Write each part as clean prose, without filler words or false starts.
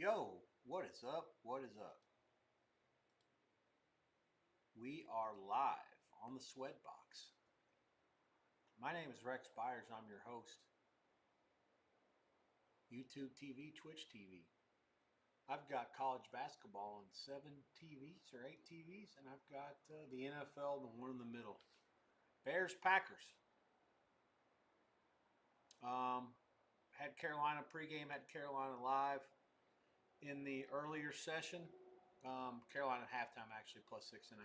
Yo, what is up? What is up? We are live on the Sweatbox. My name is Rex Byers. I'm your host. YouTube TV, Twitch TV. I've got college basketball on 7 TVs or 8 TVs, and I've got the NFL, the one in the middle. Bears, Packers. Had Carolina pregame, had Carolina live in the earlier session. Carolina halftime actually plus 6.5.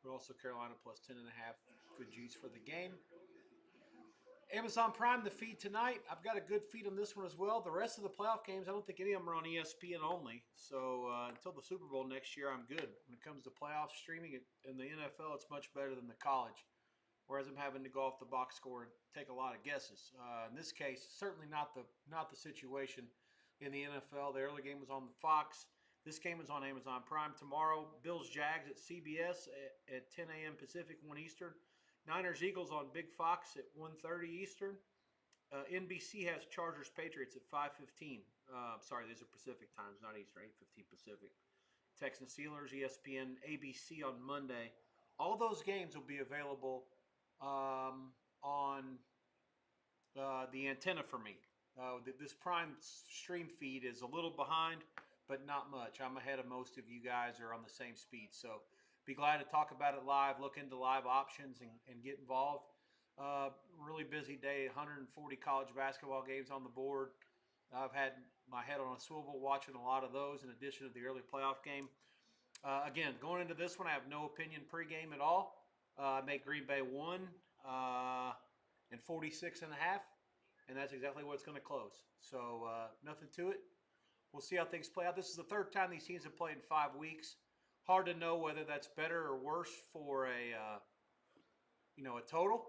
But also Carolina plus 10.5. Good juice for the game. Amazon Prime, the feed tonight. I've got a good feed on this one as well. The rest of the playoff games, I don't think any of them are on ESPN only. So until the Super Bowl next year, I'm good. When it comes to playoff streaming in the NFL, it's much better than the college. Whereas I'm having to go off the box score and take a lot of guesses. In this case, certainly not the situation in the NFL. The early game was on the Fox. This game is on Amazon Prime tomorrow. Bills Jags at CBS at 10 a.m. Pacific, 1 Eastern. Niners Eagles on Big Fox at 1:30 Eastern. NBC has Chargers Patriots at 5:15. Sorry, these are Pacific times, not Eastern. 8:15 Pacific. Texans Steelers, ESPN, ABC on Monday. All those games will be available on the antenna for me. This Prime stream feed is a little behind, but not much. I'm ahead of most of you guys are on the same speed. So be glad to talk about it live, look into live options, and get involved. Really busy day, 140 college basketball games on the board. I've had my head on a swivel watching a lot of those in addition to the early playoff game. Again, going into this one, I have no opinion pregame at all. I make Green Bay 1 and 46.5. And that's exactly what it's going to close. So nothing to it. We'll see how things play out. This is the third time these teams have played in 5 weeks. Hard to know whether that's better or worse for a total.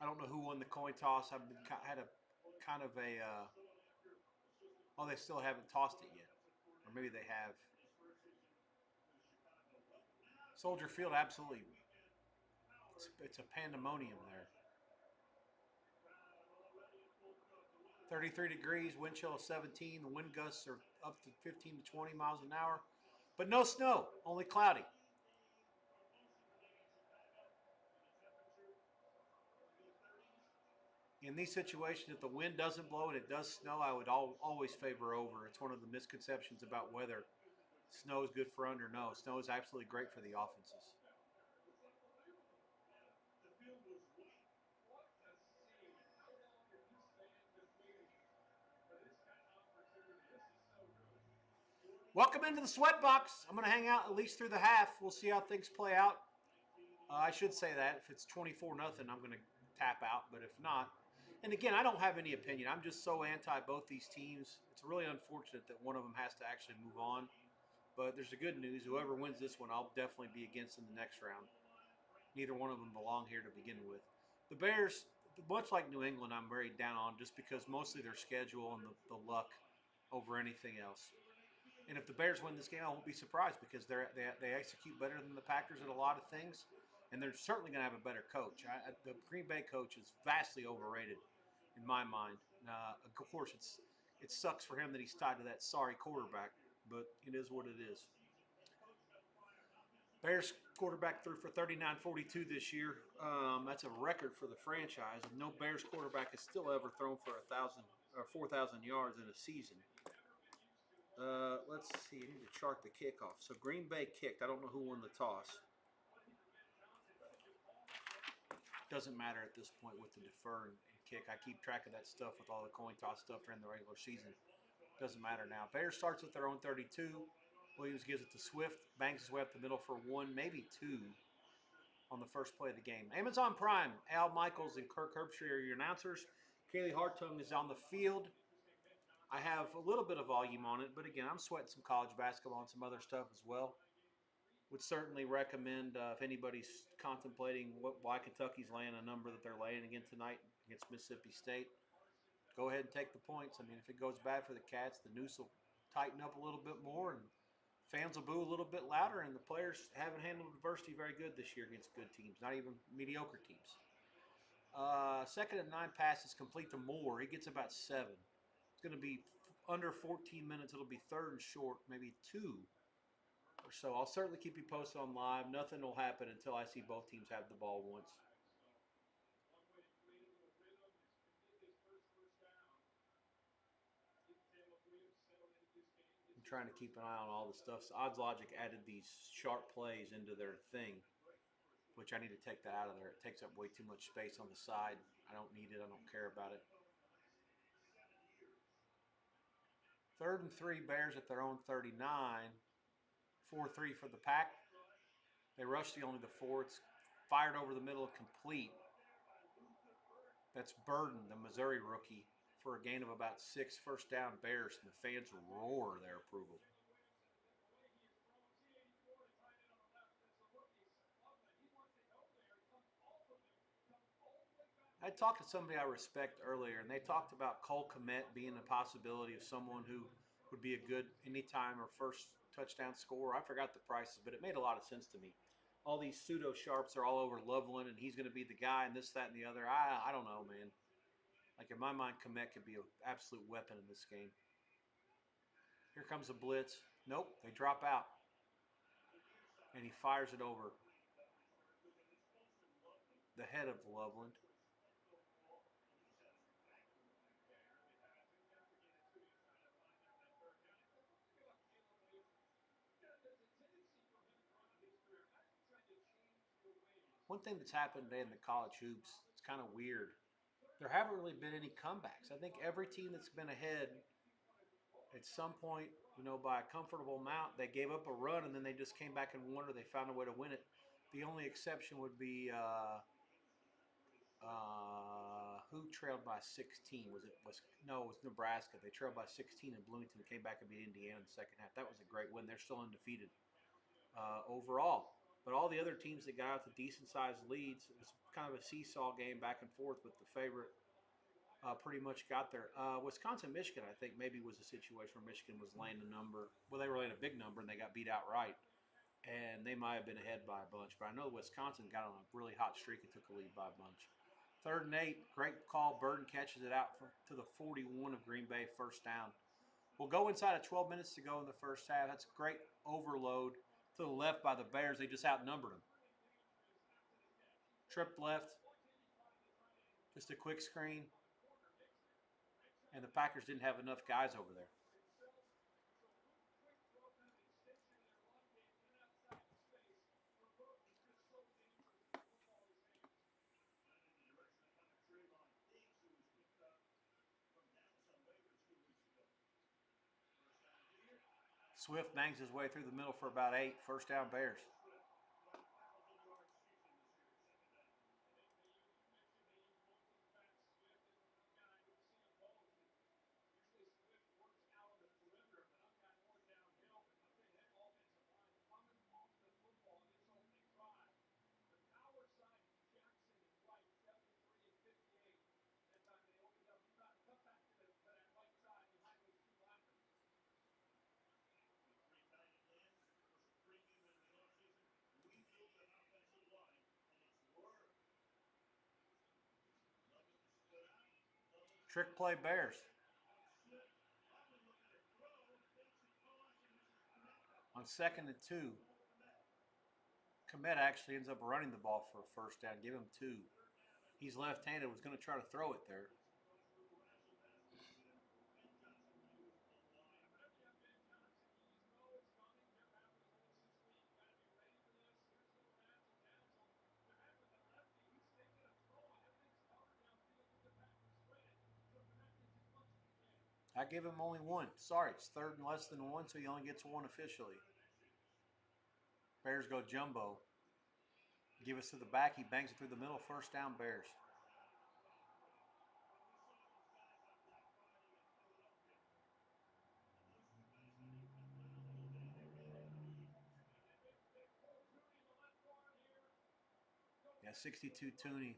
I don't know who won the coin toss. I've had a kind of a. They still haven't tossed it yet, or maybe they have. Soldier Field, absolutely. It's a pandemonium there. 33 degrees, wind chill of 17. The wind gusts are up to 15 to 20 miles an hour. But no snow, only cloudy. In these situations, if the wind doesn't blow and it does snow, I would always favor over. It's one of the misconceptions about weather. Snow is good for under. No, snow is absolutely great for the offenses. Welcome into the Sweatbox. I'm going to hang out at least through the half. We'll see how things play out. I should say that if it's 24-0, I'm going to tap out. But if not, and again, I don't have any opinion. I'm just so anti both these teams. It's really unfortunate that one of them has to actually move on. But there's the good news. Whoever wins this one, I'll definitely be against in the next round. Neither one of them belong here to begin with. The Bears, much like New England, I'm very down on just because mostly their schedule and the luck over anything else. And if the Bears win this game, I won't be surprised because they execute better than the Packers at a lot of things, and they're certainly going to have a better coach. The Green Bay coach is vastly overrated in my mind. Of course, it sucks for him that he's tied to that sorry quarterback, but it is what it is. Bears quarterback threw for 39-42 this year. That's a record for the franchise. And no Bears quarterback has still ever thrown for 4,000 yards in a season. Let's see. I need to chart the kickoff. So Green Bay kicked. I don't know who won the toss. Doesn't matter at this point with the defer and kick. I keep track of that stuff with all the coin toss stuff during the regular season. Doesn't matter now. Bears starts at their own 32. Williams gives it to Swift. Banks his way up the middle for 1, maybe 2 on the first play of the game. Amazon Prime. Al Michaels and Kirk Herbstreit are your announcers. Kaylee Hartung is on the field. I have a little bit of volume on it, but again, I'm sweating some college basketball and some other stuff as well. Would certainly recommend if anybody's contemplating why Kentucky's laying a number that they're laying again tonight against Mississippi State, go ahead and take the points. I mean, if it goes bad for the Cats, the noose will tighten up a little bit more and fans will boo a little bit louder, and the players haven't handled adversity very good this year against good teams, not even mediocre teams. Second and 9 passes complete to Moore. He gets about 7. It's going to be under 14 minutes. It'll be third and short, maybe 2 or so. I'll certainly keep you posted on live. Nothing will happen until I see both teams have the ball once. I'm trying to keep an eye on all the stuff. So Odds Logic added these sharp plays into their thing, which I need to take that out of there. It takes up way too much space on the side. I don't need it. I don't care about it. 3rd and 3, Bears at their own 39. 4-3 for the Pack. They rushed only the 4. It's fired over the middle and complete. That's Burden, the Missouri rookie, for a gain of about 6. First down, Bears, and the fans roar their approval. I talked to somebody I respect earlier, and they talked about Cole Kmet being a possibility of someone who would be a good anytime or first touchdown scorer. I forgot the prices, but it made a lot of sense to me. All these pseudo sharps are all over Loveland, and he's going to be the guy, and this, that, and the other. I don't know, man. Like, in my mind, Kmet could be an absolute weapon in this game. Here comes a blitz. Nope, they drop out. And he fires it over the head of Loveland. One thing that's happened today in the college hoops, it's kind of weird. There haven't really been any comebacks. I think every team that's been ahead at some point, by a comfortable amount, they gave up a run and then they just came back and won, or they found a way to win it. The only exception would be who trailed by 16? It was Nebraska. They trailed by 16 and Bloomington came back and beat Indiana in the second half. That was a great win. They're still undefeated overall. But all the other teams that got out to decent-sized leads, it was kind of a seesaw game back and forth with the favorite pretty much got there. Wisconsin-Michigan, I think, maybe was a situation where Michigan was laying a number. Well, they were laying a big number, and they got beat outright. And they might have been ahead by a bunch. But I know Wisconsin got on a really hot streak and took a lead by a bunch. 3rd and 8, great call. Burden catches it out to the 41 of Green Bay, first down. We'll go inside of 12 minutes to go in the first half. That's a great overload to the left by the Bears. They just outnumbered them. Tripped left. Just a quick screen. And the Packers didn't have enough guys over there. Swift bangs his way through the middle for about 8. First down, Bears. Trick play, Bears. On 2nd and 2, Kmet actually ends up running the ball for a first down. Give him 2. He's left-handed. Was going to try to throw it there. I give him only 1. Sorry, it's 3rd and less than 1, so he only gets 1 officially. Bears go jumbo. Give us to the back. He bangs it through the middle. First down, Bears. Yeah, 62 Tooney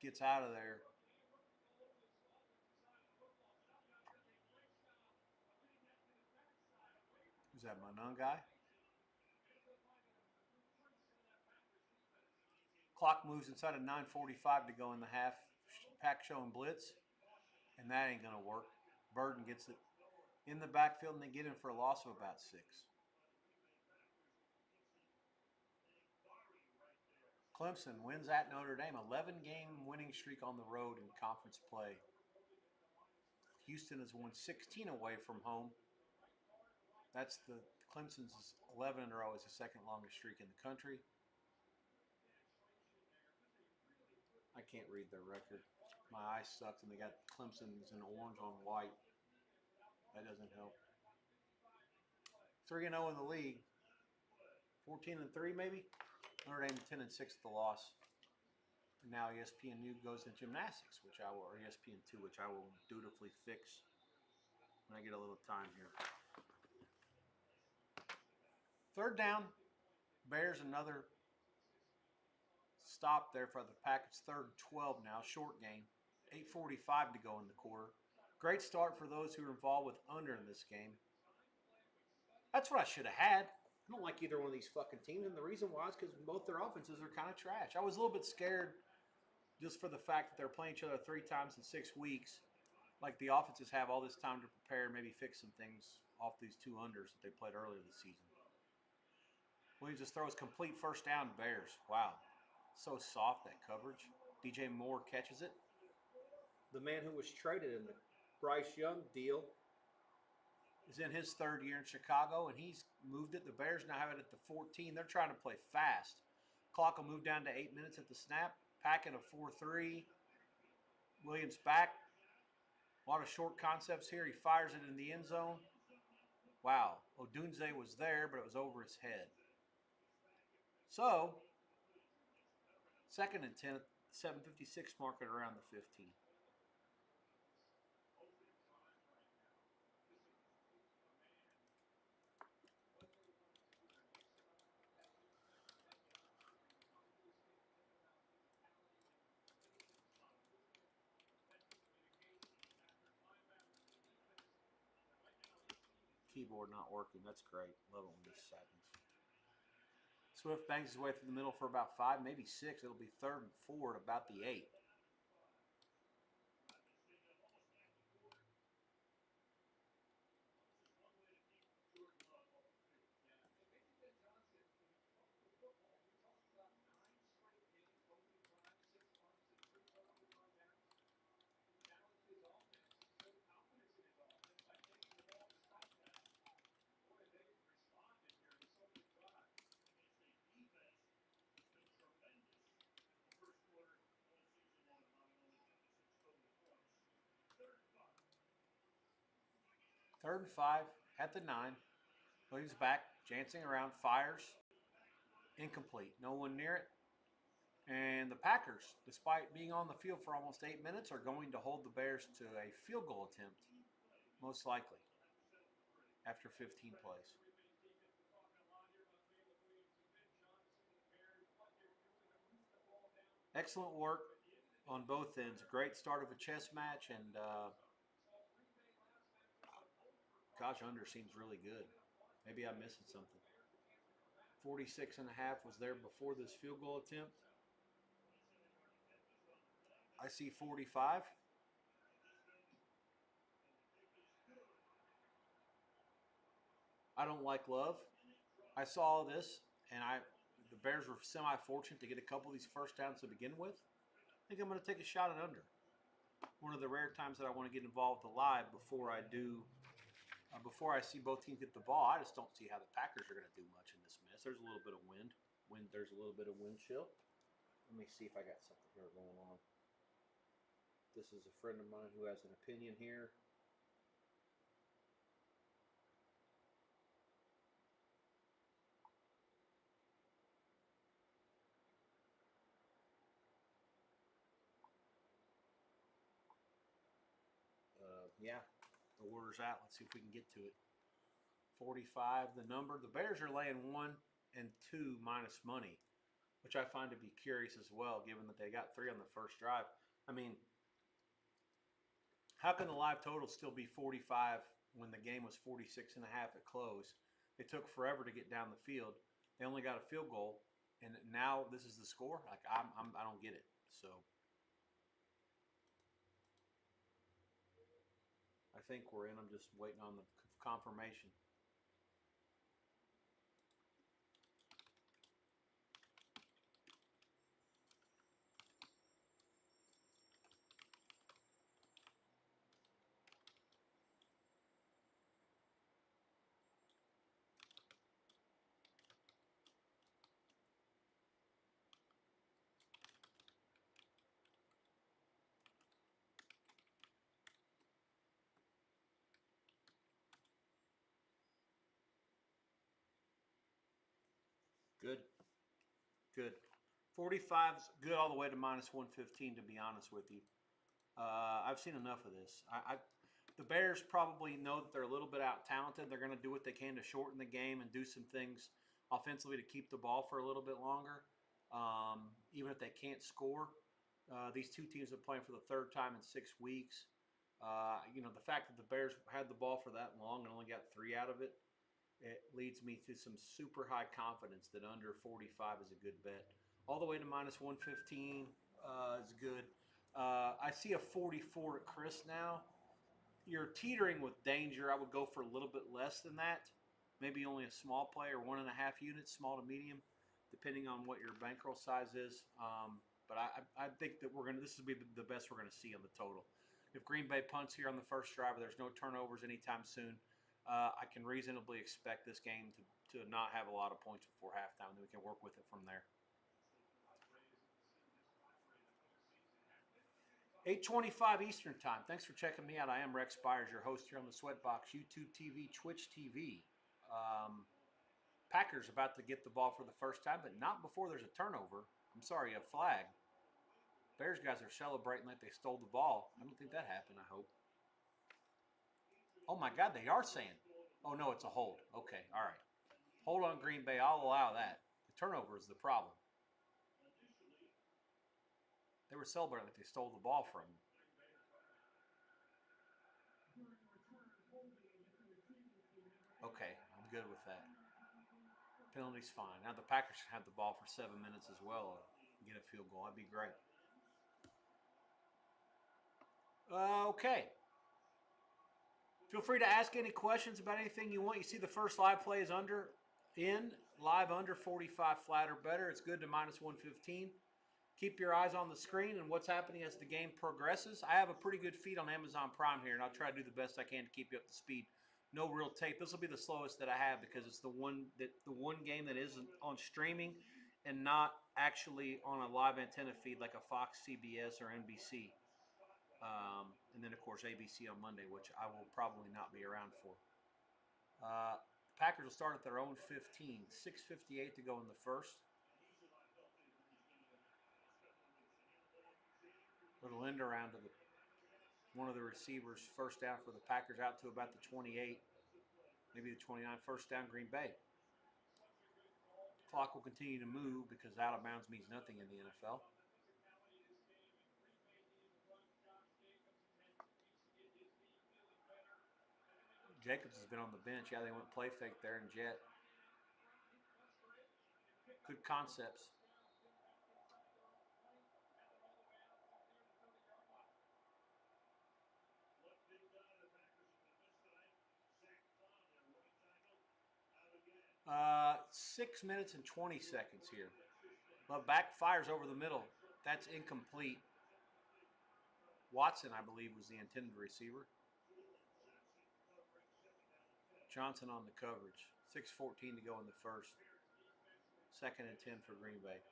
gets out of there. Who's that, Manon guy? Clock moves inside of 9:45 to go in the half. Pack showing blitz, and that ain't going to work. Burden gets it in the backfield, and they get in for a loss of about 6. Clemson wins at Notre Dame. 11-game winning streak on the road in conference play. Houston has won 16 away from home. That's Clemson's 11 in a row is the second longest streak in the country. I can't read their record. My eyes sucked, and they got Clemson's in orange on white. That doesn't help. 3-0 in the league. 14-3 maybe. Notre Dame 10-6 at the loss. And now ESPN2 goes into gymnastics, or ESPN2, which I will dutifully fix when I get a little time here. 3rd down. Bears another stop there for the Pack. It's 3rd and 12 now. Short game. 8:45 to go in the quarter. Great start for those who are involved with under in this game. That's what I should have had. I don't like either one of these fucking teams, and the reason why is because both their offenses are kind of trash. I was a little bit scared just for the fact that they're playing each other 3 times in 6 weeks. Like the offenses have all this time to prepare, maybe fix some things off these 2 unders that they played earlier this season. Williams just throws complete first down to Bears. Wow. So soft, that coverage. DJ Moore catches it. The man who was traded in the Bryce Young deal is in his 3rd year in Chicago, and he's moved it. The Bears now have it at the 14. They're trying to play fast. Clock will move down to 8 minutes at the snap. Packing a 4-3. Williams back. A lot of short concepts here. He fires it in the end zone. Wow. Odunze was there, but it was over his head. So, 2nd and 10, 7:56 mark at around the 15. Keyboard not working. That's great. Love it when this happens. Swift bangs his way through the middle for about 5, maybe 6. It'll be 3rd and 4 at about the 8. Third and 5 at the 9. Williams back, jancing around, fires. Incomplete. No one near it. And the Packers, despite being on the field for almost 8 minutes, are going to hold the Bears to a field goal attempt, most likely, after 15 plays. Excellent work on both ends. Great start of a chess match, and gosh, under seems really good. Maybe I'm missing something. 46.5 was there before this field goal attempt. I see 45. I don't like Love. I saw this, and the Bears were semi-fortunate to get a couple of these first downs to begin with. I think I'm going to take a shot at under. One of the rare times that I want to get involved live before I do, before I see both teams get the ball. I just don't see how the Packers are going to do much in this mess. There's a little bit of wind. There's a little bit of wind chill. Let me see if I got something here going on. This is a friend of mine who has an opinion here. Yeah, the order's out. Let's see if we can get to it. 45, the number. The Bears are laying 1 and 2 minus money, which I find to be curious as well, given that they got 3 on the first drive. I mean, how can the live total still be 45 when the game was 46.5 at close? It took forever to get down the field. They only got a field goal, and now this is the score. Like I don't get it. So I think we're in. I'm just waiting on the confirmation. Good. Good. 45's good all the way to minus 115, to be honest with you. I've seen enough of this. The Bears probably know that they're a little bit out talented. They're going to do what they can to shorten the game and do some things offensively to keep the ball for a little bit longer, even if they can't score. These two teams have played for the third time in 6 weeks. The fact that the Bears had the ball for that long and only got 3 out of it, it leads me to some super high confidence that under 45 is a good bet. All the way to minus 115 is good. I see a 44 at Chris now. You're teetering with danger. I would go for a little bit less than that. Maybe only a small play or 1.5 units, small to medium, depending on what your bankroll size is. But I think that this will be the best we're going to see on the total. If Green Bay punts here on the first drive, there's no turnovers anytime soon. I can reasonably expect this game to not have a lot of points before halftime, and then we can work with it from there. 8:25 Eastern Time. Thanks for checking me out. I am Rex Byers, your host here on the Sweatbox, YouTube TV, Twitch TV. Packers about to get the ball for the first time, but not before there's a turnover. I'm sorry, a flag. Bears guys are celebrating like they stole the ball. I don't think that happened, I hope. Oh my God, they are saying. Oh no, it's a hold. Okay, all right. Hold on, Green Bay. I'll allow that. The turnover is the problem. They were celebrating like they stole the ball from him. Okay, I'm good with that. Penalty's fine. Now the Packers should have the ball for 7 minutes as well and get a field goal. That'd be great. Okay. Feel free to ask any questions about anything you want. You see the first live play is live under 45 flat or better. It's good to minus 115. Keep your eyes on the screen and what's happening as the game progresses. I have a pretty good feed on Amazon Prime here, and I'll try to do the best I can to keep you up to speed. No real tape. This will be the slowest that I have because it's the one game that isn't on streaming and not actually on a live antenna feed like a Fox, CBS, or NBC. And then, of course, ABC on Monday, which I will probably not be around for. The Packers will start at their own 15. 6:58 to go in the first. Little end around to one of the receivers, first down for the Packers out to about the 28, maybe the 29. First down, Green Bay. Clock will continue to move because out of bounds means nothing in the NFL. Jacobs has been on the bench. Yeah, they went play fake there and jet. Good concepts. Uh, 6 minutes and 20 seconds here. Love backfires over the middle. That's incomplete. Watson, I believe, was the intended receiver. Johnson on the coverage. 6:14 to go in the first. 2nd and 10 for Green Bay.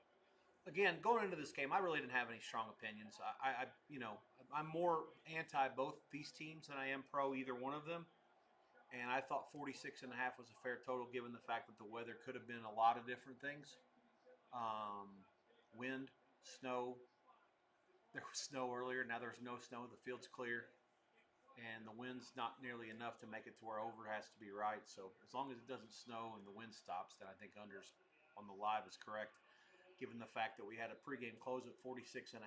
Again, going into this game, I really didn't have any strong opinions. I'm more anti both these teams than I am pro either one of them. And I thought 46.5 was a fair total given the fact that the weather could have been a lot of different things. Wind, snow. There was snow earlier. Now there's no snow. The field's clear. And the wind's not nearly enough to make it to where over has to be right. So as long as it doesn't snow and the wind stops, then I think unders on the live is correct. Given the fact that we had a pregame close at 46.5,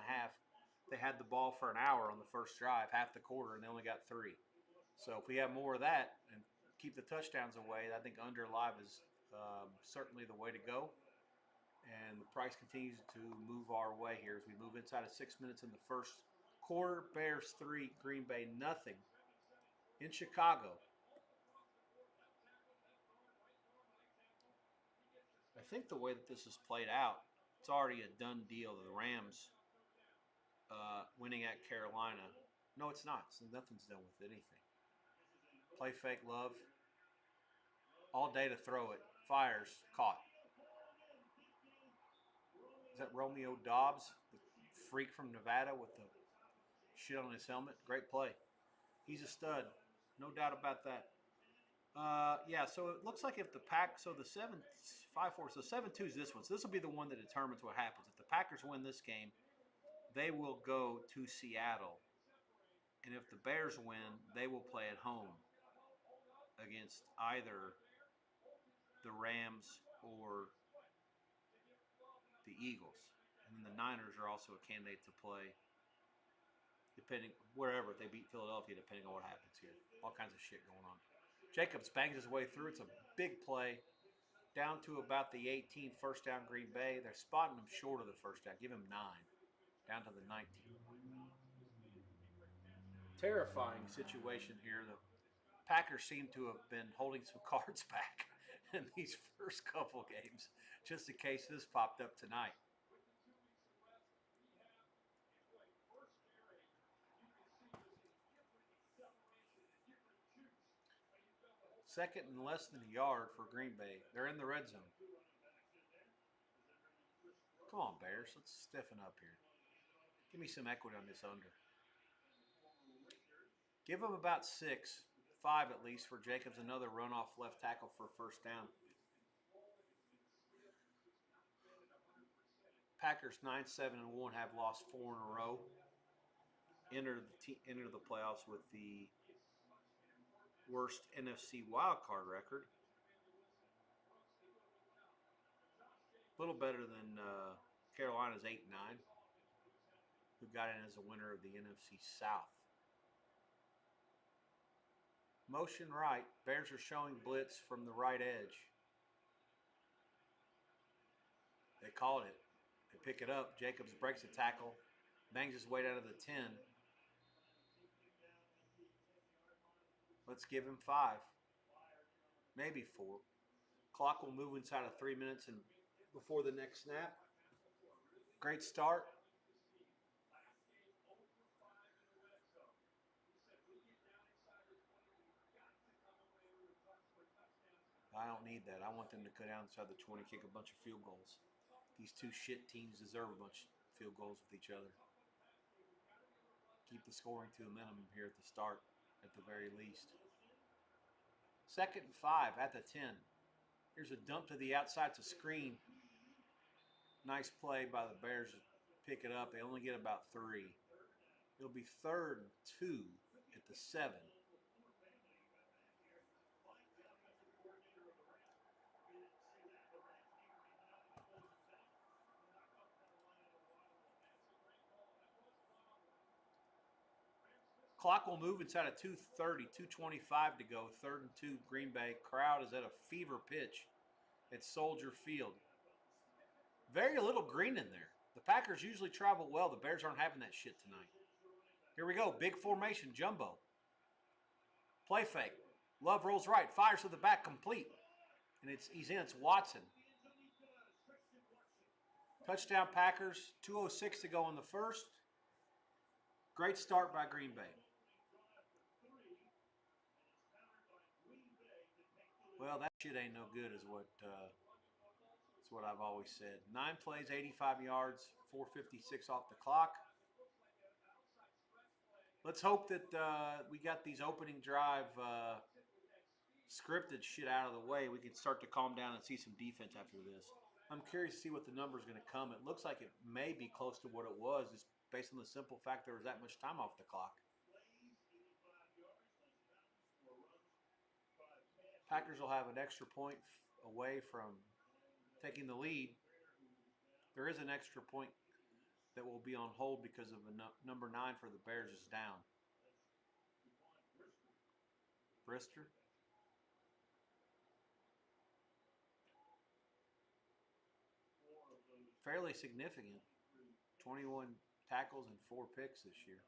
they had the ball for an hour on the first drive, half the quarter, and they only got 3. So if we have more of that and keep the touchdowns away, I think under live is certainly the way to go. And the price continues to move our way here as we move inside of 6 minutes in the first quarter. Bears 3, Green Bay nothing in Chicago. I think the way that this is played out, it's already a done deal. The Rams winning at Carolina. No, it's not. So nothing's done with anything. Play fake, Love. All day to throw it. Fires. Caught. Is that Romeo Dobbs, the freak from Nevada with the shit on his helmet? Great play. He's a stud. No doubt about that. Yeah, so it looks like if the Pack, so the 7-5-4, so 7-2 is this one. So this will be the one that determines what happens. If the Packers win this game, they will go to Seattle. And if the Bears win, they will play at home against either the Rams or the Eagles. And then the Niners are also a candidate to play depending wherever they beat Philadelphia, depending on what happens here. All kinds of shit going on. Jacobs bangs his way through. It's a big play. Down to about the 18, first down Green Bay. They're spotting him short of the first down. Give him 9. Down to the 19. Terrifying situation here. The Packers seem to have been holding some cards back in these first couple games, just in case this popped up tonight. Second and less than a yard for Green Bay. They're in the red zone. Come on, Bears. Let's stiffen up here. Give me some equity on this under. Give them about 6, 5 at least for Jacobs. Another runoff left tackle for a first down. Packers 9-7-1 have lost 4 in a row. Enter the playoffs with the worst NFC wildcard record. A little better than Carolina's 8-9, who got in as a winner of the NFC South. Motion right. Bears are showing blitz from the right edge. They called it. They pick it up. Jacobs breaks a tackle, bangs his way down to the 10. Let's give him 5, maybe 4. Clock will move inside of 3 minutes and before the next snap. Great start. I don't need that. I want them to go down inside the 20, kick a bunch of field goals. These two shit teams deserve a bunch of field goals with each other. Keep the scoring to a minimum here at the start, at the very least. 2nd and 5 at the 10. Here's a dump to the outside to screen. Nice play by the Bears to pick it up. They only get about 3. It'll be 3rd and 2 at the 7. Clock will move inside of 2:30, 2:25 to go. 3rd and 2, Green Bay. Crowd is at a fever pitch at Soldier Field. Very little green in there. The Packers usually travel well. The Bears aren't having that shit tonight. Here we go. Big formation, jumbo. Play fake. Love rolls right. Fires to the back, complete. And he's in. It's Watson. Touchdown Packers. 2:06 to go in the first. Great start by Green Bay. Well, that shit ain't no good is what I've always said. 9 plays, 85 yards, 4:56 off the clock. Let's hope that we got these opening drive scripted shit out of the way. We can start to calm down and see some defense after this. I'm curious to see what the number is going to come. It looks like it may be close to what it was, just based on the simple fact there was that much time off the clock. Packers will have an extra point away from taking the lead. There is an extra point that will be on hold because of a number 9 for the Bears is down. Brister. fairly significant. 21 tackles and 4 picks this year.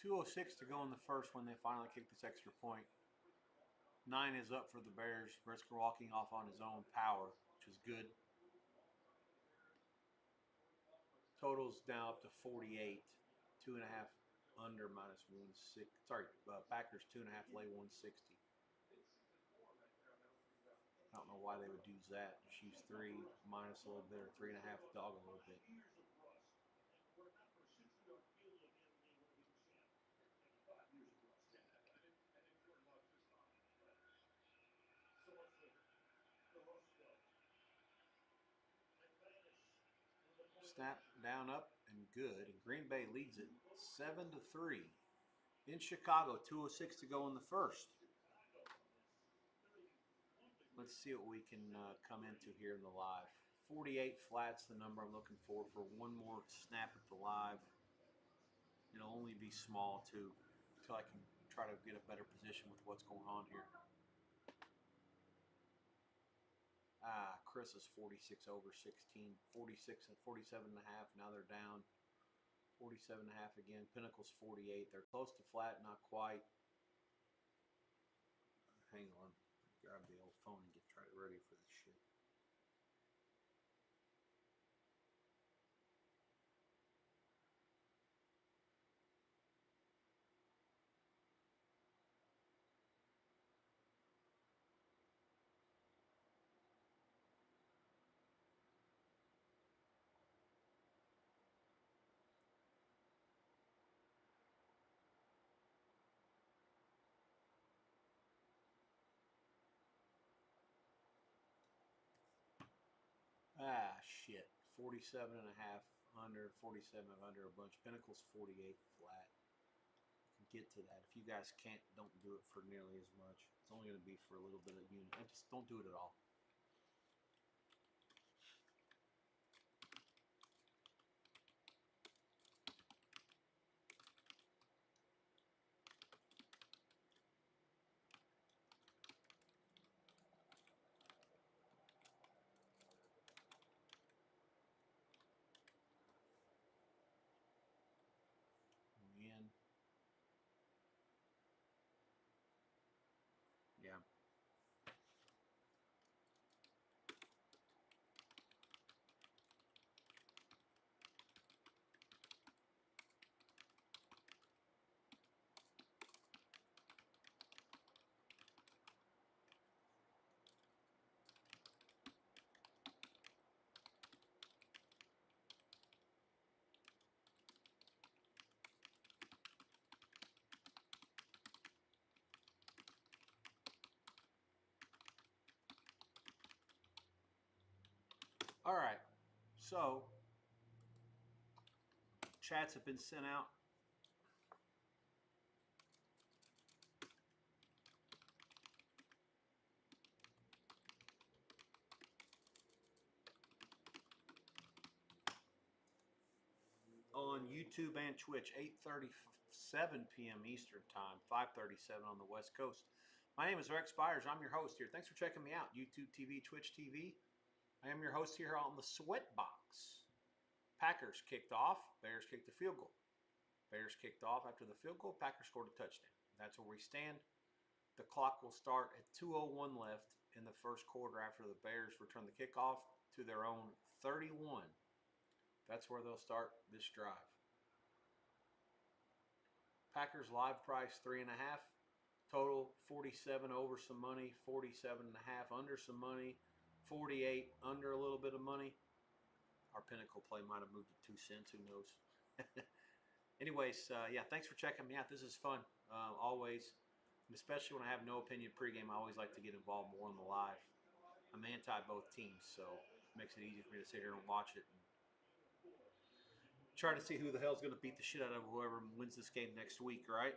.206 to go in the first when they finally kick this extra point. 9 is up for the Bears. Brisker walking off on his own power, which is good. Totals now up to 48. 2.5 under minus 160. Sorry, Packers 2.5 lay 160. I don't know why they would use that. Just use 3 minus a little bit, or 3.5 dog a little bit. Snap, down, up, and good. And Green Bay leads it 7-3. In Chicago, 2:06 to go in the first. Let's see what we can come into here in the live. 48 flat's the number I'm looking for one more snap at the live. It'll only be small too, until I can try to get a better position with what's going on here. Chris is 46 over 16, 46 and 47.5. Now they're down 47.5 again. Pinnacle's 48. They're close to flat, not quite. Hang on, grab the old phone and try to get ready for this shit. Shit. 47.5 under, 47 under a bunch. Pinnacle's 48 flat. Get to that. If you guys can't, don't do it for nearly as much. It's only going to be for a little bit of unit. Just don't do it at all. In. Yeah. All right. So, chats have been sent out. On YouTube and Twitch, 8:37 p.m. Eastern Time, 5:37 on the West Coast. My name is Rex Byers. I'm your host here. Thanks for checking me out. YouTube TV, Twitch TV. I am your host here on the Sweat Box. Packers kicked off. Bears kicked the field goal. Bears kicked off after the field goal. Packers scored a touchdown. That's where we stand. The clock will start at 2:01 left in the first quarter after the Bears return the kickoff to their own 31. That's where they'll start this drive. Packers live price 3.5. Total 47 over some money, 47.5 under some money, 48 under a little bit of money. Our Pinnacle play might have moved to 2 cents. Who knows? Anyways, yeah, thanks for checking me out. This is fun. always, and especially when I have no opinion pregame, I always like to get involved more in the live. I'm anti both teams, so it makes it easy for me to sit here and watch it and try to see who the hell's going to beat the shit out of whoever wins this game next week, right?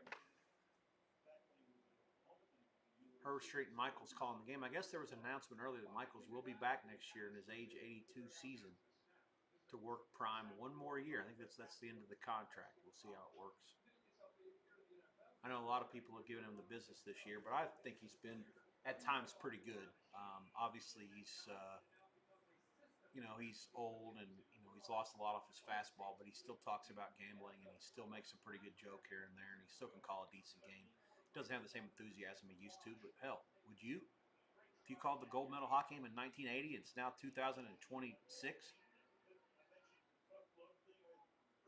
Herb Street and Michaels calling the game. I guess there was an announcement earlier that Michaels will be back next year in his age 82 season to work prime one more year. I think that's the end of the contract. We'll see how it works. I know a lot of people have given him the business this year, but I think he's been at times pretty good. Obviously, he's he's old and he's lost a lot off his fastball, but he still talks about gambling and he still makes a pretty good joke here and there, and he still can call a decent game. Doesn't have the same enthusiasm he used to, but hell, would you? If you called the gold medal hockey game in 1980, it's now 2026.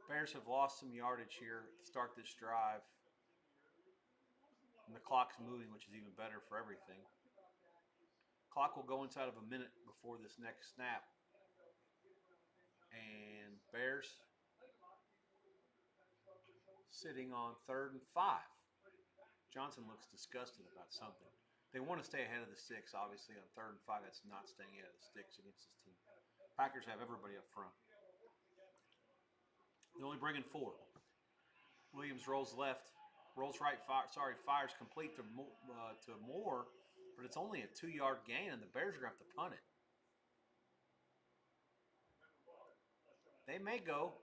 Bears have lost some yardage here to start this drive. And the clock's moving, which is even better for everything. Clock will go inside of a minute before this next snap. And Bears sitting on 3rd and 5. Johnson looks disgusted about something. They want to stay ahead of the sticks, obviously, on 3rd and 5. That's not staying ahead of the sticks against this team. Packers have everybody up front. They're only bringing 4. Williams rolls left, rolls right, fires complete to Moore, but it's only a 2-yard gain, and the Bears are going to have to punt it. They may go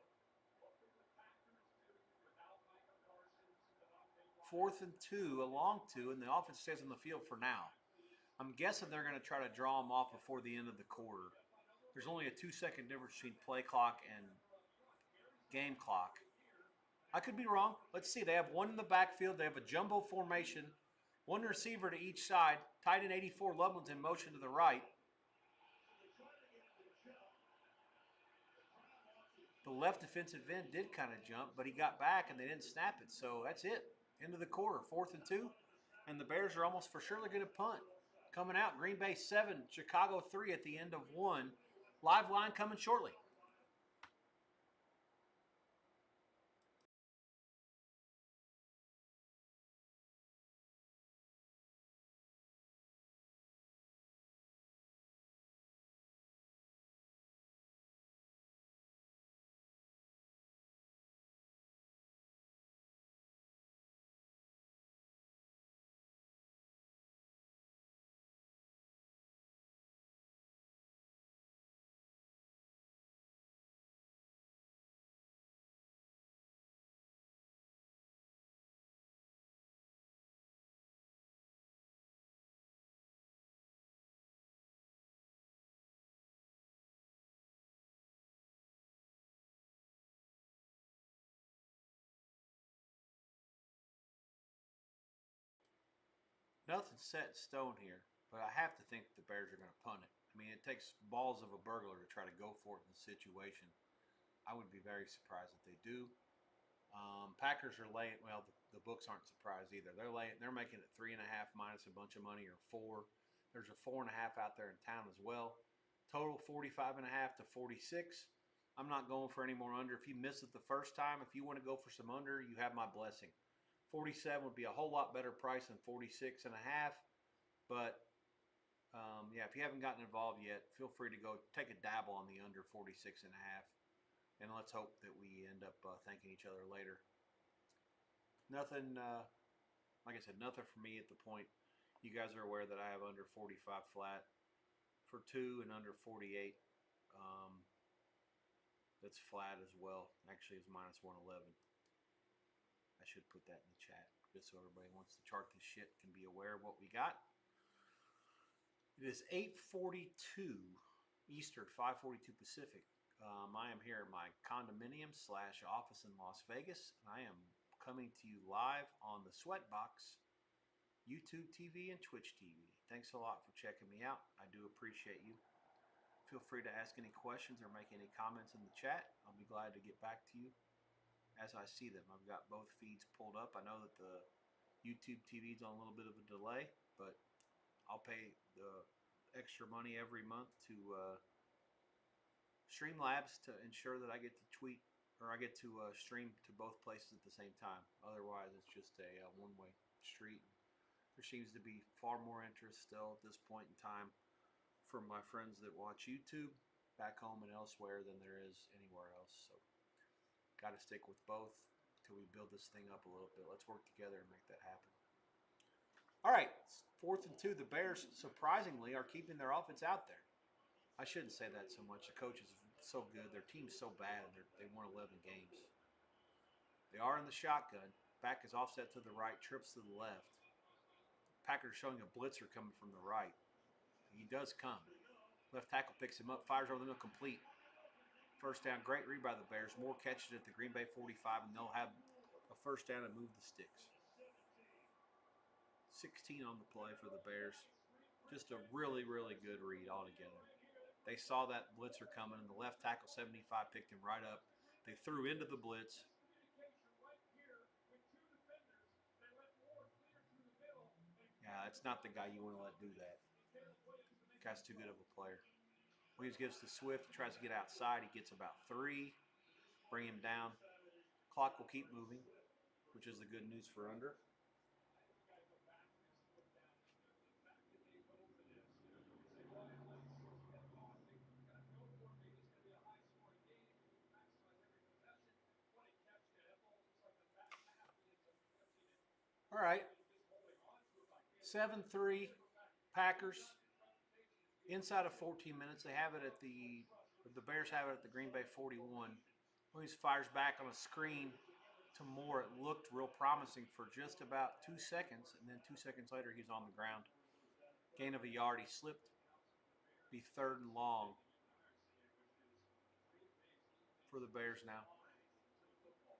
4th and 2, a long 2, and the offense stays on the field for now. I'm guessing they're going to try to draw them off before the end of the quarter. There's only a 2-second difference between play clock and game clock. I could be wrong. Let's see. They have one in the backfield. They have a jumbo formation. One receiver to each side. Tight end 84, Loveland's in motion to the right. The left defensive end did kind of jump, but he got back and they didn't snap it. So that's it. End of the quarter. 4th and 2. And the Bears are almost for surely going to punt. Coming out, Green Bay 7, Chicago 3 at the end of 1. Live line coming shortly. Nothing's set in stone here, but I have to think the Bears are going to punt it. I mean, it takes balls of a burglar to try to go for it in the situation. I would be very surprised if they do. Packers are laying. Well, the books aren't surprised either. They're making it 3.5 minus a bunch of money, or 4. There's a 4.5 out there in town as well. Total 45.5 to 46. I'm not going for any more under. If you miss it the first time, if you want to go for some under, you have my blessing. 47 would be a whole lot better price than 46.5. But yeah, if you haven't gotten involved yet, feel free to go take a dabble on the under 46.5. And let's hope that we end up thanking each other later. Nothing, like I said, nothing for me at the point. You guys are aware that I have under 45 flat for 2 and under 48. That's flat as well. Actually, it's minus 111. I should put that in the chat just so everybody who wants to chart this shit can be aware of what we got. It is 8:42 Eastern, 5:42 Pacific. I am here at my condominium / office in Las Vegas, and I am coming to you live on the Sweatbox, YouTube TV, and Twitch TV. Thanks a lot for checking me out. I do appreciate you. Feel free to ask any questions or make any comments in the chat. I'll be glad to get back to you as I see them. I've got both feeds pulled up. I know that the YouTube TV is on a little bit of a delay, but I'll pay the extra money every month to Streamlabs to ensure that I get to tweet or I get to stream to both places at the same time. Otherwise, it's just a one-way street. There seems to be far more interest still at this point in time from my friends that watch YouTube back home and elsewhere than there is anywhere else. So, got to stick with both until we build this thing up a little bit. Let's work together and make that happen. All right, 4th and 2. The Bears, surprisingly, are keeping their offense out there. I shouldn't say that so much. The coach is so good. Their team's so bad, and they won 11 games. They are in the shotgun. Back is offset to the right, trips to the left. Packers showing a blitzer coming from the right. He does come. Left tackle picks him up, fires over the middle, complete. First down, great read by the Bears. Moore catches it at the Green Bay 45, and they'll have a first down and move the sticks. 16 on the play for the Bears. Just a really, really good read altogether. They saw that blitzer coming, and the left tackle 75 picked him right up. They threw into the blitz. Yeah, it's not the guy you want to let do that. The guy's too good of a player. Williams gives to Swift. He tries to get outside. He gets about 3. Bring him down. Clock will keep moving, which is the good news for under. All right. 7-3 Packers. Inside of 14 minutes, they have it at the Bears have it at the Green Bay 41. Williams fires back on a screen to Moore. It looked real promising for just about 2 seconds, and then 2 seconds later, he's on the ground. Gain of a yard. He slipped. Be 3rd and long for the Bears now.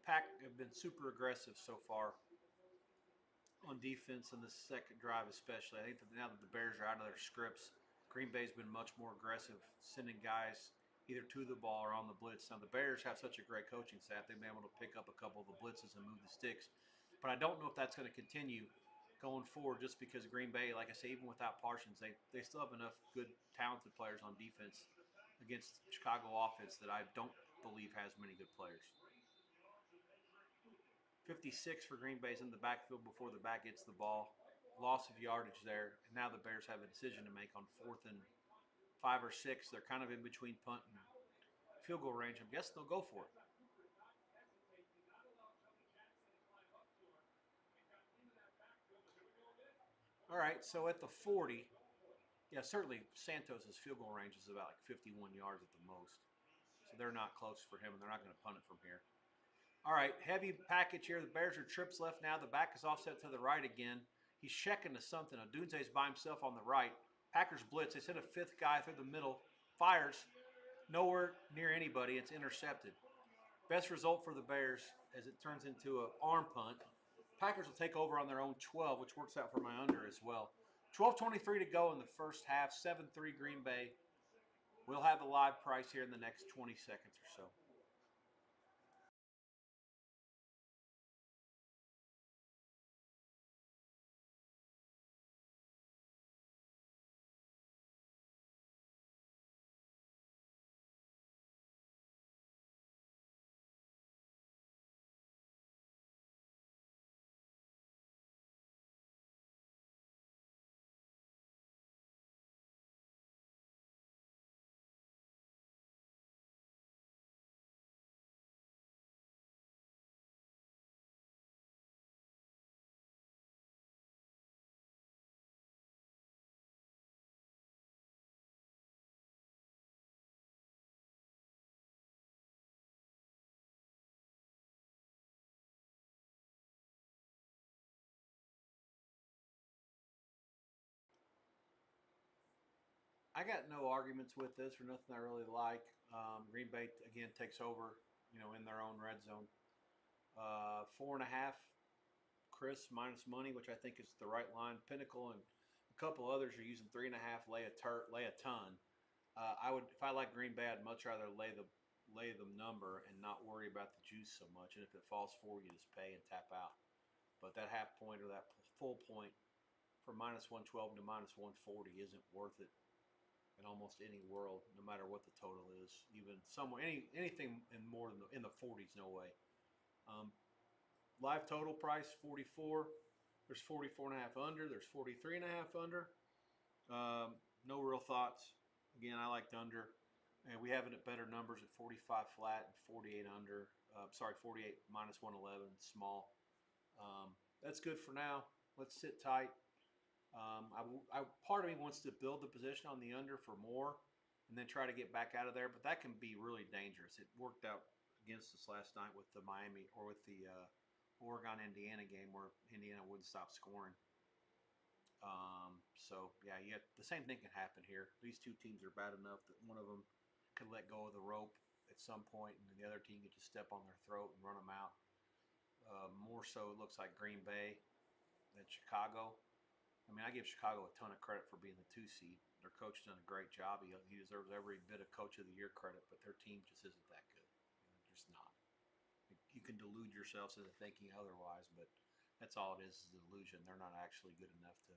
Pack have been super aggressive so far on defense in the second drive especially. I think that now that the Bears are out of their scripts, Green Bay's been much more aggressive, sending guys either to the ball or on the blitz. Now, the Bears have such a great coaching staff. They've been able to pick up a couple of the blitzes and move the sticks. But I don't know if that's going to continue going forward just because Green Bay, like I say, even without Parsons, they still have enough good, talented players on defense against Chicago offense that I don't believe has many good players. 56 for Green Bay's in the backfield before the back gets the ball. Loss of yardage there. And now the Bears have a decision to make on 4th and 5 or 6. They're kind of in between punt and field goal range. I'm guessing they'll go for it. All right, so at the 40, yeah, certainly Santos' field goal range is about like 51 yards at the most. So they're not close for him, and they're not going to punt it from here. All right, heavy package here. The Bears are trips left now. The back is offset to the right again. He's checking to something. Odunze's by himself on the right. Packers blitz. They send a 5th guy through the middle. Fires. Nowhere near anybody. It's intercepted. Best result for the Bears as it turns into an arm punt. Packers will take over on their own 12, which works out for my under as well. 12:23 to go in the first half. 7-3 Green Bay. We'll have a live price here in the next 20 seconds or so. I got no arguments with this or nothing I really like. Green Bay, again, takes over, in their own red zone. 4.5, Chris minus money, which I think is the right line. Pinnacle and a couple others are using 3.5, lay a ton. If I like Green Bay, I'd much rather lay the number and not worry about the juice so much. And if it falls forward, you just pay and tap out. But that half point or that full point for minus 112 to minus 140 isn't worth it in almost any world, no matter what the total is. Even somewhere, anything in more than in the 40s, no way. Live total price 44. There's 44.5 under. There's 43.5 under. No real thoughts. Again, I liked under, and we have it at better numbers at 45 flat and 48 under. 48 minus 111 small. That's good for now. Let's sit tight. Part of me wants to build the position on the under for more, and then try to get back out of there. But that can be really dangerous. It worked out against us last night with the Miami or with the Oregon-Indiana game where Indiana wouldn't stop scoring. So yeah, the same thing can happen here. These two teams are bad enough that one of them could let go of the rope at some point, and the other team could just step on their throat and run them out. More so, it looks like Green Bay than Chicago. I mean, I give Chicago a ton of credit for being the 2 seed. Their coach done a great job. He deserves every bit of Coach of the Year credit, but their team just isn't that good. They're just not. You can delude yourselves into thinking otherwise, but that's all it is a delusion. They're not actually good enough to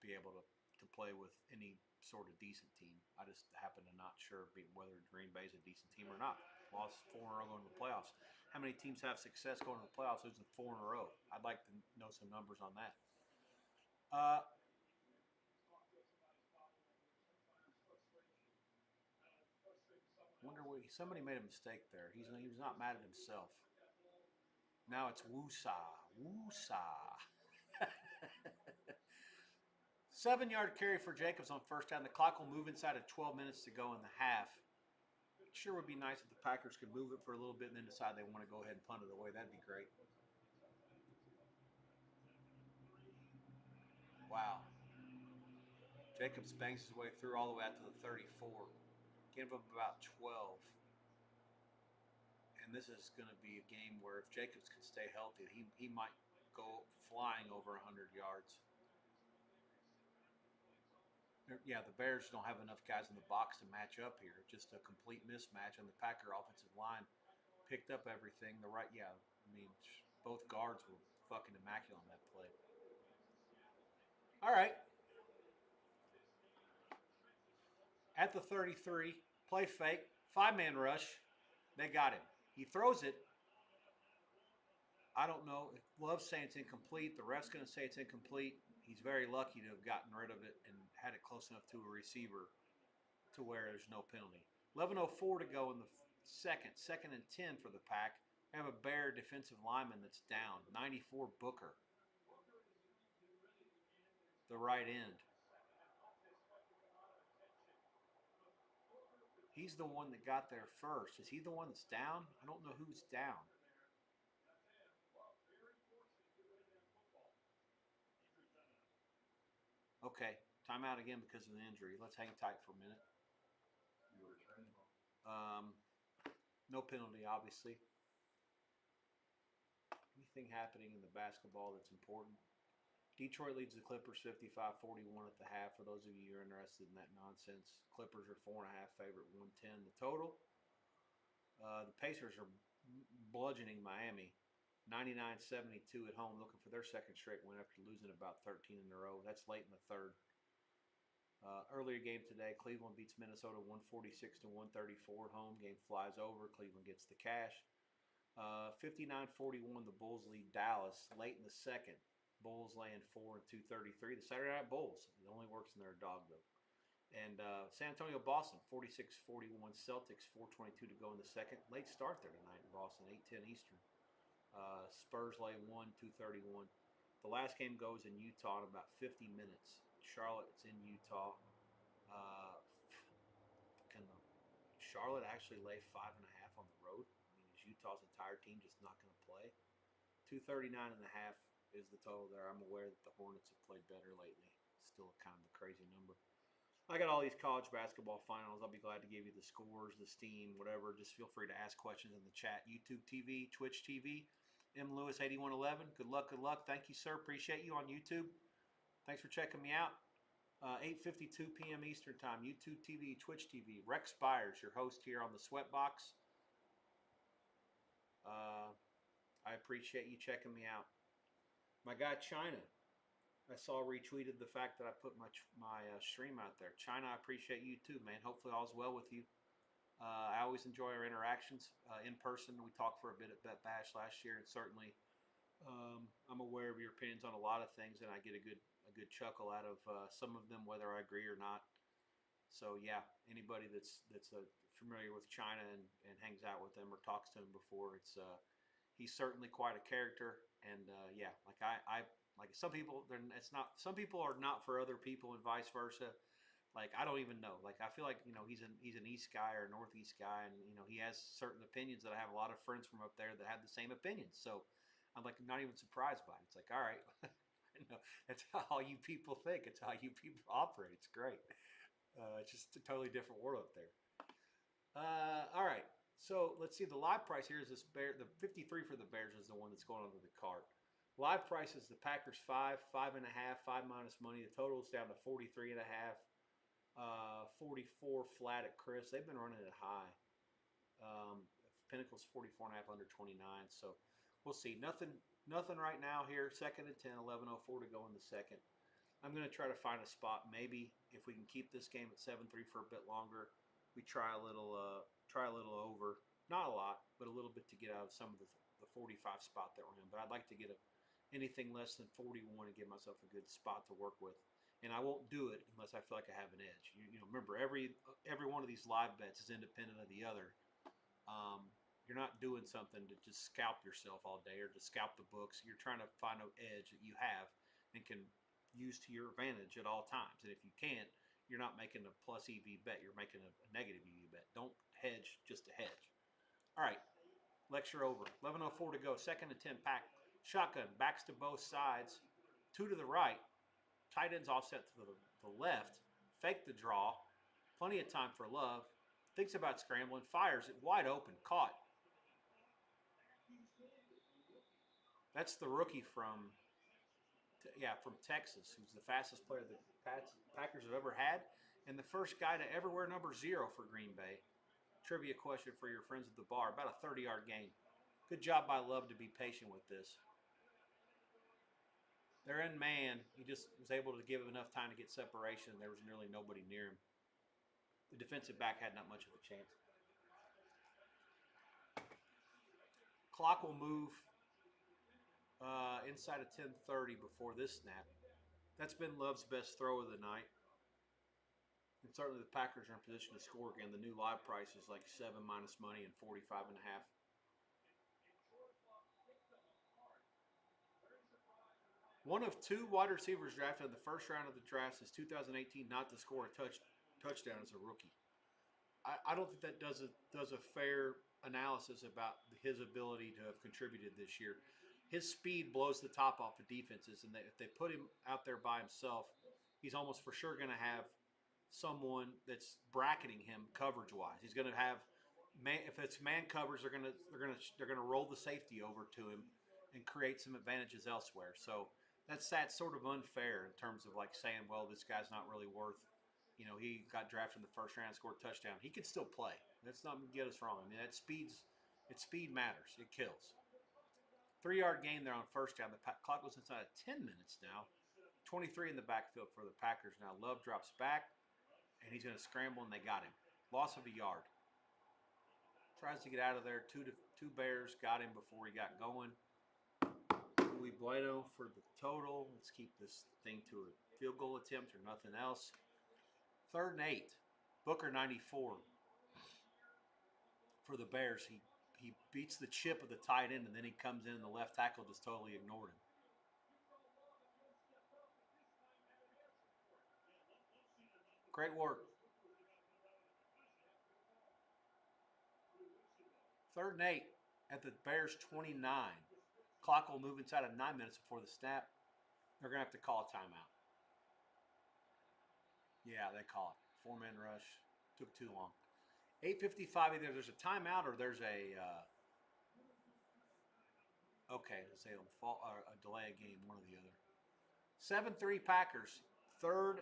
be able to play with any sort of decent team. I just happen to not sure whether Green Bay's a decent team or not. Lost 4 in a row going to the playoffs. How many teams have success going to the playoffs losing 4 in a row? I'd like to know some numbers on that. Wonder what somebody made a mistake there. He was not mad at himself. Now it's woosah. 7-yard carry for Jacobs on first down. The clock will move inside of 12 minutes to go in the half. It sure would be nice if the Packers could move it for a little bit and then decide they want to go ahead and punt it away. That'd be great. Wow. Jacobs bangs his way through all the way out to the 34. Give him about 12. And this is going to be a game where if Jacobs can stay healthy, he might go flying over 100 yards. Yeah, the Bears don't have enough guys in the box to match up here. Just a complete mismatch, and the Packer offensive line picked up everything. Both guards were fucking immaculate on that play. All right. At the 33, play fake, 5-man rush. They got him. He throws it. I don't know. Love's saying it's incomplete. The ref's going to say it's incomplete. He's very lucky to have gotten rid of it and had it close enough to a receiver to where there's no penalty. 11:04 to go in the second and 10 for the Pack. We have a Bear defensive lineman that's down. 94 Booker, the right end. He's the one that got there first. Is he the one that's down? I don't know who's down. Okay, timeout again because of the injury. Let's hang tight for a minute. No penalty, obviously. Anything happening in the basketball that's important? Detroit leads the Clippers 55-41 at the half. For those of you who are interested in that nonsense, Clippers are 4.5 favorite, 110 the total. The Pacers are bludgeoning Miami, 99-72 at home, looking for their second straight win after losing about 13 in a row. That's late in the third. Earlier game today, Cleveland beats Minnesota 146-134 at home. Game flies over. Cleveland gets the cash. 59-41, the Bulls lead Dallas late in the second. Bulls laying 4 and 233. The Saturday Night Bulls. It only works in their dog, though. And San Antonio, Boston, 46-41. Celtics, 4:22 to go in the second. Late start there tonight in Boston, 8:10 Eastern. Spurs lay 1, 231. The last game goes in Utah in about 50 minutes. Charlotte's in Utah. Can Charlotte actually lay 5.5 on the road? I mean, is Utah's entire team just not going to play? 239.5 is the total there. I'm aware that the Hornets have played better lately. Still kind of a crazy number. I got all these college basketball finals. I'll be glad to give you the scores, the steam, whatever. Just feel free to ask questions in the chat. YouTube TV, Twitch TV, M. Lewis 8111. Good luck. Thank you, sir. Appreciate you on YouTube. Thanks for checking me out. 8:52 p.m. Eastern Time. YouTube TV, Twitch TV. Rex Byers, your host here on the Sweatbox. I appreciate you checking me out. My guy China I saw retweeted the fact that I put my stream out there. China, I appreciate you too, man. Hopefully all's well with you. I always enjoy our interactions in person. We talked for a bit at Bet Bash last year, and certainly I'm aware of your opinions on a lot of things, and I get a good chuckle out of some of them, whether I agree or not. So yeah, anybody that's familiar with China and hangs out with them or talks to him before, he's certainly quite a character. And yeah, like I like some people, it's not. Some people are not for other people, and vice versa. Like I don't even know. Like I feel like he's an East guy or a Northeast guy, and he has certain opinions that I have a lot of friends from up there that have the same opinions. So I'm like not even surprised by it. It's like all right, that's how all you people think. It's how you people operate. It's great. It's just a totally different world up there. All right. So let's see. The live price here is this bear. The 53 for the Bears is the one that's going under the cart. Live price is the Packers 5.5, 5 minus money. The total is down to 43.5, 44 flat at Chris. They've been running it high. Pinnacle's 44.5 under 29. So we'll see. Nothing right now here. Second and 10, 11:04 to go in the second. I'm going to try to find a spot. Maybe if we can keep this game at 7-3 for a bit longer, we try a little over. Not a lot, but a little bit to get out of some of the 45 spot that we're in. But I'd like to get anything less than 41 and give myself a good spot to work with. And I won't do it unless I feel like I have an edge. Remember, every one of these live bets is independent of the other. You're not doing something to just scalp yourself all day or to scalp the books. You're trying to find an edge that you have and can use to your advantage at all times. And if you can't, you're not making a plus EV bet. You're making a negative EV bet. Don't hedge just to hedge. All right, lecture over. 11:04 to go. Second and 10 pack. Shotgun, backs to both sides. 2 to the right. Tight ends offset to the left. Fake the draw. Plenty of time for Love. Thinks about scrambling. Fires it wide open. Caught. That's the rookie from Texas, who's the fastest player the Packers have ever had, and the first guy to ever wear number 0 for Green Bay. Trivia question for your friends at the bar. About a 30-yard gain. Good job by Love to be patient with this. They're in man. He just was able to give him enough time to get separation. There was nearly nobody near him. The defensive back had not much of a chance. Clock will move inside of 10:30 before this snap. That's been Love's best throw of the night. And certainly the Packers are in position to score again. The new live price is like 7 minus money and 45.5. One of 2 wide receivers drafted in the first round of the draft since 2018 not to score a touchdown as a rookie. I don't think that does a fair analysis about his ability to have contributed this year. His speed blows the top off the defenses, and if they put him out there by himself, he's almost for sure going to have someone that's bracketing him coverage-wise. He's going to have if it's man covers, they're going to roll the safety over to him and create some advantages elsewhere. So that's sort of unfair in terms of like saying, well, this guy's not really worth. He got drafted in the first round, scored a touchdown. He could still play. Let's not get us wrong. I mean, speed matters. It kills. 3-yard gain there on first down. The clock was inside of 10 minutes now. 23 in the backfield for the Packers. Now Love drops back, and he's going to scramble, and they got him. Loss of a yard. Tries to get out of there. Two Bears got him before he got going. Louis Bueno for the total. Let's keep this thing to a field goal attempt or nothing else. 3rd and 8. Booker 94 for the Bears. He beats the chip of the tight end, and then he comes in, and the left tackle just totally ignored him. Great work. 3rd and 8 at the Bears 29. Clock will move inside of 9 minutes before the snap. They're going to have to call a timeout. Yeah, they call it. 4-man rush. Took too long. 8:55, either there's a timeout or there's a let's say a delay of game, one or the other. 7-3 Packers, 3rd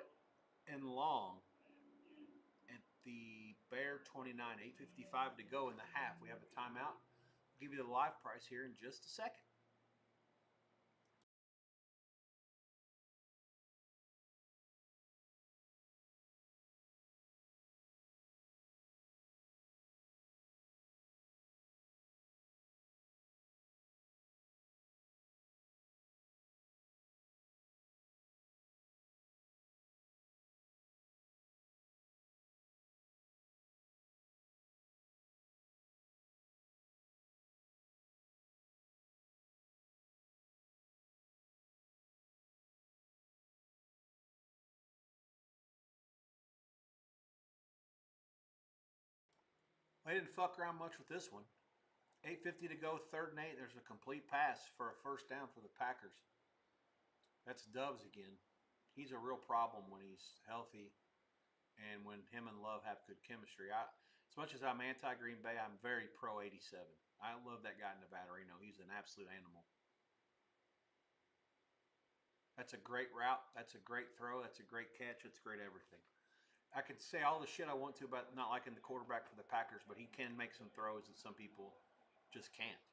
and long at the Bear 29. 8:55 to go in the half. We have a timeout. I'll give you the live price here in just a second. They didn't fuck around much with this one. 8:50 to go, 3rd and 8. There's a complete pass for a first down for the Packers. That's Doves again. He's a real problem when he's healthy and when him and Love have good chemistry. As much as I'm anti-Green Bay, I'm very pro 87. I love that guy Navarino. He's an absolute animal. That's a great route. That's a great throw. That's a great catch. It's great everything. I could say all the shit I want to about not liking the quarterback for the Packers, but he can make some throws that some people just can't.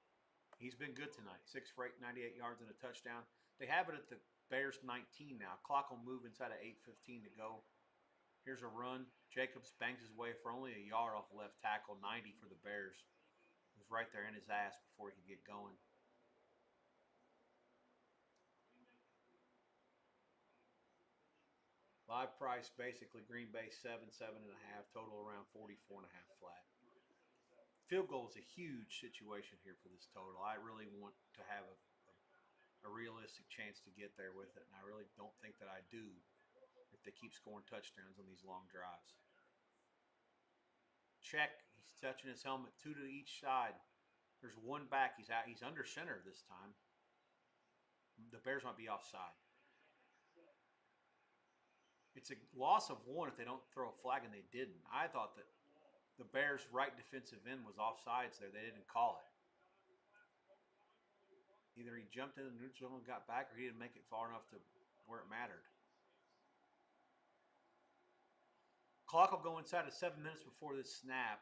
He's been good tonight. 6 for 8, 98 yards and a touchdown. They have it at the Bears 19 now. Clock will move inside of 8:15 to go. Here's a run. Jacobs bangs his way for only a yard off the left tackle. 90 for the Bears. It was right there in his ass before he could get going. Live price, basically Green Bay 7, 7.5, total around 44.5 flat. Field goal is a huge situation here for this total. I really want to have a realistic chance to get there with it, and I really don't think that I do if they keep scoring touchdowns on these long drives. Check. He's touching his helmet, 2 to each side. There's one back. He's out. He's under center this time. The Bears might be offside. It's a loss of 1 if they don't throw a flag, and they didn't. I thought that the Bears' right defensive end was offsides there. They didn't call it. Either he jumped in the neutral zone and got back, or he didn't make it far enough to where it mattered. Clock will go inside of 7 minutes before this snap.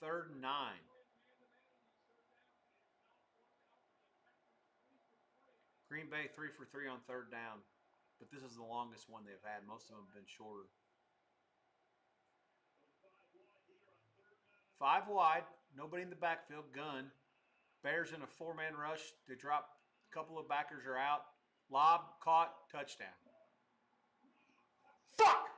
3rd and 9. Green Bay 3 for 3 on 3rd down. But this is the longest one they've had. Most of them have been shorter. 5 wide. Nobody in the backfield. Gun. Bears in a 4-man rush. They drop. A couple of backers are out. Lob. Caught. Touchdown. Fuck!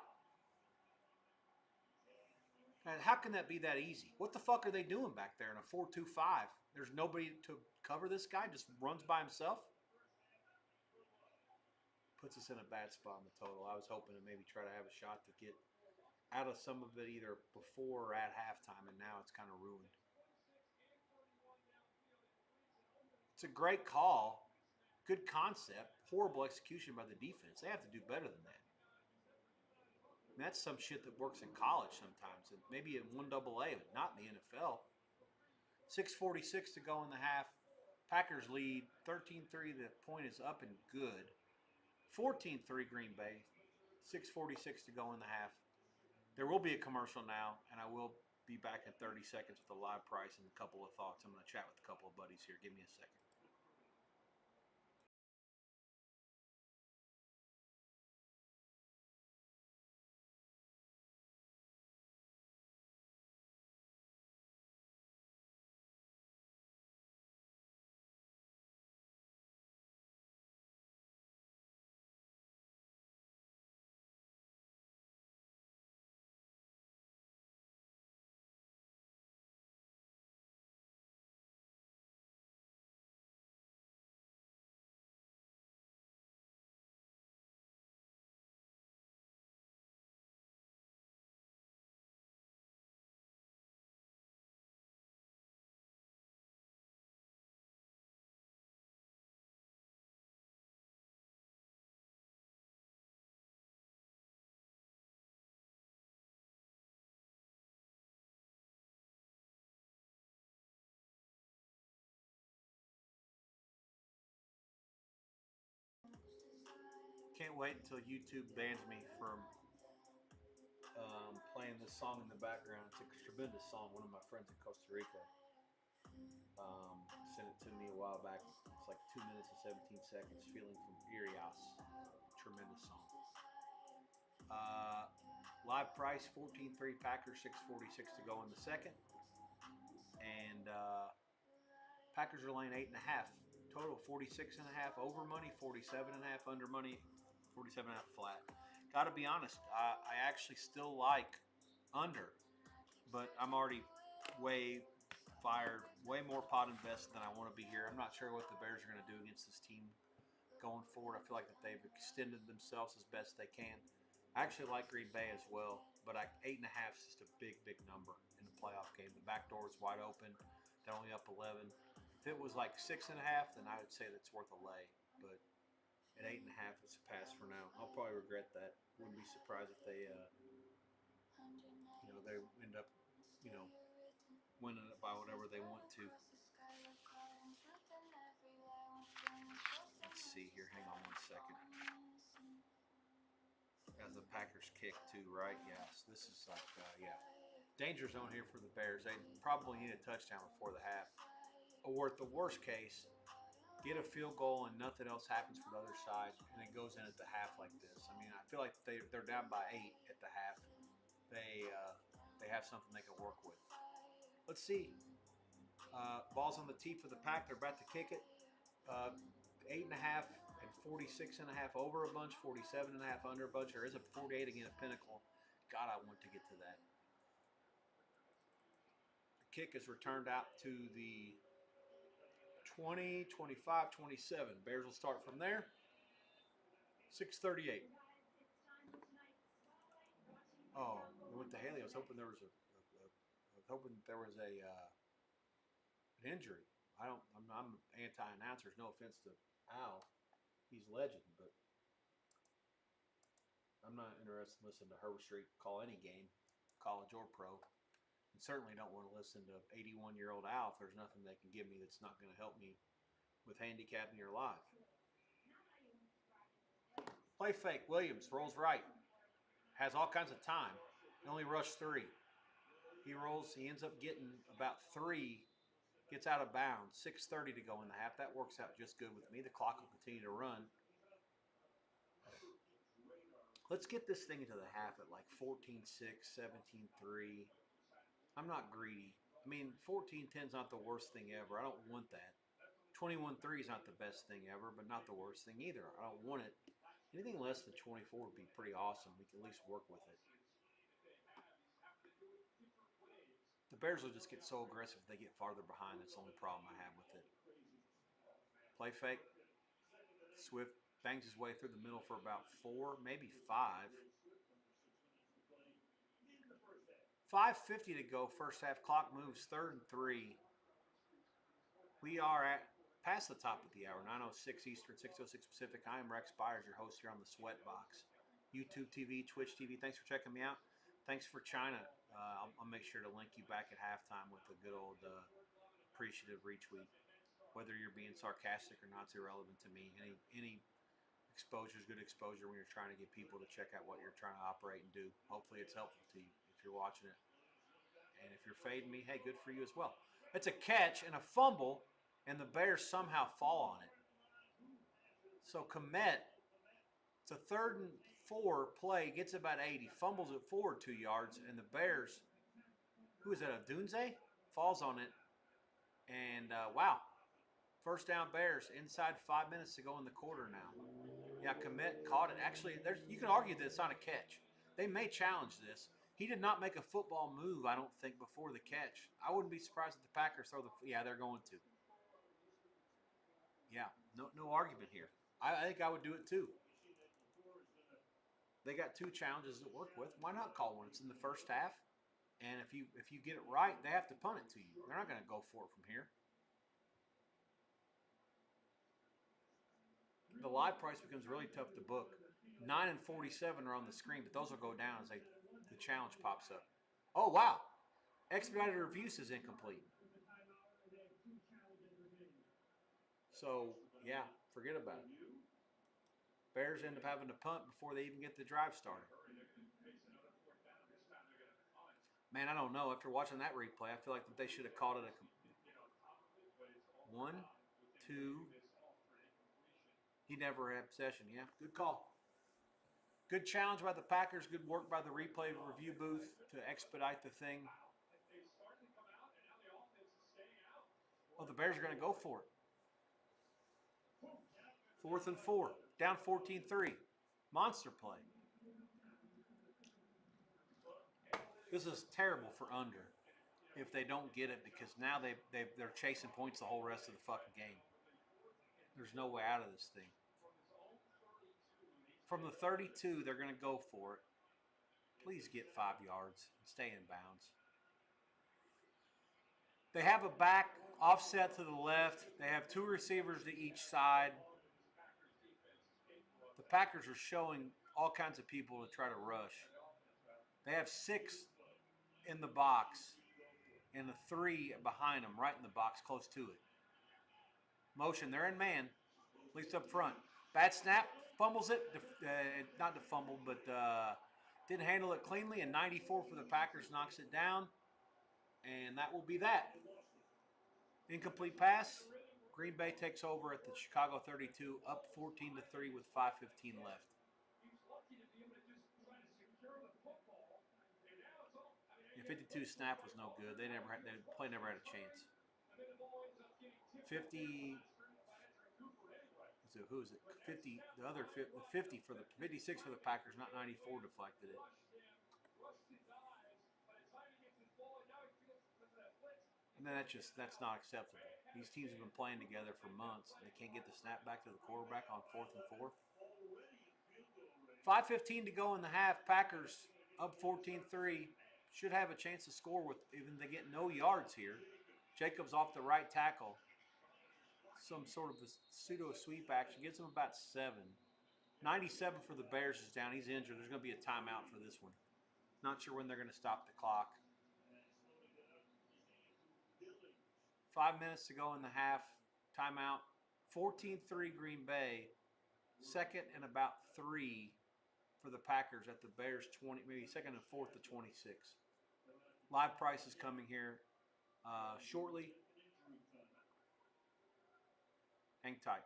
And how can that be that easy? What the fuck are they doing back there in a 4-2-5? There's nobody to cover this guy. Just runs by himself. Puts us in a bad spot in the total. I was hoping to maybe try to have a shot to get out of some of it either before or at halftime, and now it's kind of ruined. It's a great call, good concept, horrible execution by the defense. They have to do better than that. And that's some shit that works in college sometimes, and maybe in 1AA, but not in the NFL. 6:46 to go in the half. Packers lead 13-3. The point is up and good. 14-3 Green Bay. 6:46 to go in the half. There will be a commercial now, and I will be back in 30 seconds with a live price and a couple of thoughts. I'm going to chat with a couple of buddies here. Give me a second. Can't wait until YouTube bans me from playing this song in the background. It's a tremendous song. One of my friends in Costa Rica sent it to me a while back. It's like 2 minutes and 17 seconds. Feeling from Irias. Tremendous song. Live price 14-3 Packers, 6:46 to go in the second. And Packers are laying 8.5. Total 46.5. Over money 47.5. Under money 47.5 flat. Got to be honest, I actually still like under, but I'm already way fired, way more pot invested than I want to be here. I'm not sure what the Bears are going to do against this team going forward. I feel like that they've extended themselves as best they can. I actually like Green Bay as well, but 8.5 is just a big, big number in the playoff game. The back door is wide open. They're only up 11. If it was like 6.5, then I would say that's worth a lay. But at 8.5, it's a pass for now. I'll probably regret that. Wouldn't be surprised if they, they end up, winning it by whatever they want to. Let's see here. Hang on one second. As the Packers kick too, right? Yes. This is like, danger zone here for the Bears. They probably need a touchdown before the half. Or at the worst case, get a field goal and nothing else happens for the other side, and it goes in at the half like this. I mean, I feel like they're down by 8 at the half. They have something they can work with. Let's see. Ball's on the tee for the Pack. They're about to kick it. 8.5 and 46.5 over a bunch, 47.5 under a bunch. There is a 48 again at Pinnacle. God, I want to get to that. The kick is returned out to the 20, 25, 27. Bears will start from there. 6:38. Oh, we went to Haley. I was hoping there was an injury. I'm anti-announcers. No offense to Al, he's a legend, but I'm not interested in listening to Herbert Street call any game, college or pro. And certainly don't want to listen to 81-year-old Al if there's nothing they can give me that's not going to help me with handicapping your life. Play fake. Williams rolls right. Has all kinds of time. He only rushed 3. He rolls. He ends up getting about 3. Gets out of bounds. 6:30 to go in the half. That works out just good with me. The clock will continue to run. Let's get this thing into the half at like 14-6, 17-3. I'm not greedy. I mean, 14-10 is not the worst thing ever. I don't want that. 21-3 is not the best thing ever, but not the worst thing either. I don't want it. Anything less than 24 would be pretty awesome. We can at least work with it. The Bears will just get so aggressive if they get farther behind. That's the only problem I have with it. Play fake. Swift bangs his way through the middle for about 4, maybe 5. 5:50 to go. First half. Clock moves. 3rd and 3. We are at past the top of the hour. 9:06 Eastern, 6:06 Pacific. I am Rex Byers, your host here on the Sweat Box. YouTube TV, Twitch TV. Thanks for checking me out. Thanks for China. I'll make sure to link you back at halftime with a good old appreciative retweet. Whether you're being sarcastic or not, it's irrelevant to me. Any exposure is good exposure when you're trying to get people to check out what you're trying to operate and do. Hopefully it's helpful to you if you're watching it. And if you're fading me, hey, good for you as well. It's a catch and a fumble, and the Bears somehow fall on it. So Komet, it's a 3rd and 4 play, gets about 80, fumbles it forward 2 yards, and the Bears, who is that, a Dunze? Falls on it, and wow. First down Bears, inside 5 minutes to go in the quarter now. Yeah, Komet caught it. Actually, you can argue that it's not a catch. They may challenge this. He did not make a football move, I don't think, before the catch. I wouldn't be surprised if the Packers throw yeah, they're going to. Yeah, no argument here. I think I would do it too. They got 2 challenges to work with. Why not call one? It's in the first half. And if you get it right, they have to punt it to you. They're not going to go for it from here. The live price becomes really tough to book. 9 and 47 are on the screen, but those will go down as the challenge pops up. Oh, wow. Expedited review says incomplete. So, yeah, forget about it. Bears end up having to punt before they even get the drive started. Man, I don't know. After watching that replay, I feel like that they should have called it 1, 2. He never had possession. Yeah, good call. Good challenge by the Packers. Good work by the replay review booth to expedite the thing. Oh, the Bears are going to go for it. 4th and 4. Down 14-3. Monster play. This is terrible for under if they don't get it, because now they're chasing points the whole rest of the fucking game. There's no way out of this thing. From the 32, they're going to go for it. Please get 5 yards and stay in bounds. They have a back offset to the left. They have 2 receivers to each side. The Packers are showing all kinds of people to try to rush. They have 6 in the box and a 3 behind them, right in the box, close to it. Motion, they're in man, at least up front. Bad snap, fumbles it. Not to fumble, but didn't handle it cleanly. And 94 for the Packers knocks it down. And that will be that. Incomplete pass. Green Bay takes over at the Chicago 32, up 14-3 with 5:15 left. The 52 snap was no good. The play never had a chance. 50. So who is it? 50. The other 50 for the 56 for the Packers, not 94, deflected it. And then that's not acceptable. These teams have been playing together for months, and they can't get the snap back to the quarterback on 4th and 4. 5:15 to go in the half. Packers up 14-3. Should have a chance to score with even they get no yards here. Jacobs off the right tackle. Some sort of a pseudo sweep action. Gets him about 7. 97 for the Bears is down. He's injured. There's going to be a timeout for this one. Not sure when they're going to stop the clock. 5 minutes to go in the half. Timeout. 14-3 Green Bay. Second and about 3 for the Packers at the Bears 20, maybe second and 4th to 26. Live price is coming here shortly. Hang tight.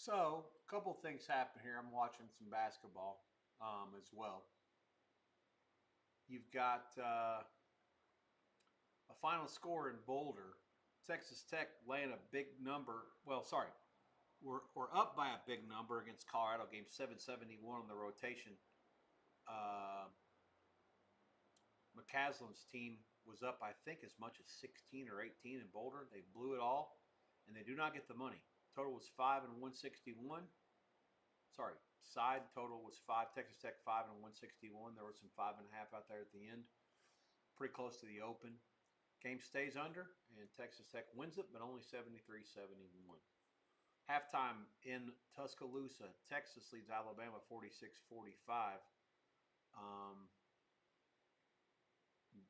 So, a couple things happen here. I'm watching some basketball as well. You've got a final score in Boulder. Texas Tech laying a big number. Well, sorry, we're up by a big number against Colorado. Game 771 on the rotation. McCaslin's team was up, I think, as much as 16 or 18 in Boulder. They blew it all, and they do not get the money. Total was 5 and 161. Sorry, side total was 5. Texas Tech 5 and 161. There was some 5.5 out there at the end. Pretty close to the open. Game stays under, and Texas Tech wins it, but only 73-71. Halftime in Tuscaloosa, Texas leads Alabama 46-45.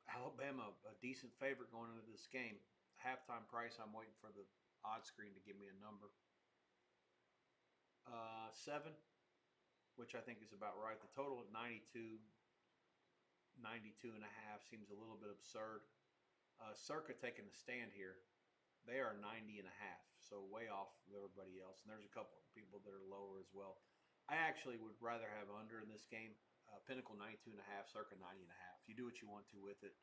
Alabama, a decent favorite going into this game. Halftime price, I'm waiting for the odd screen to give me a number. 7, which I think is about right. The total at 92, 92 and a half seems a little bit absurd. Circa taking a stand here. They are 90 and a half, so way off of everybody else. And there's a couple of people that are lower as well. I actually would rather have under in this game. Pinnacle 92 and a half, Circa 90 and a half. You do what you want to with it.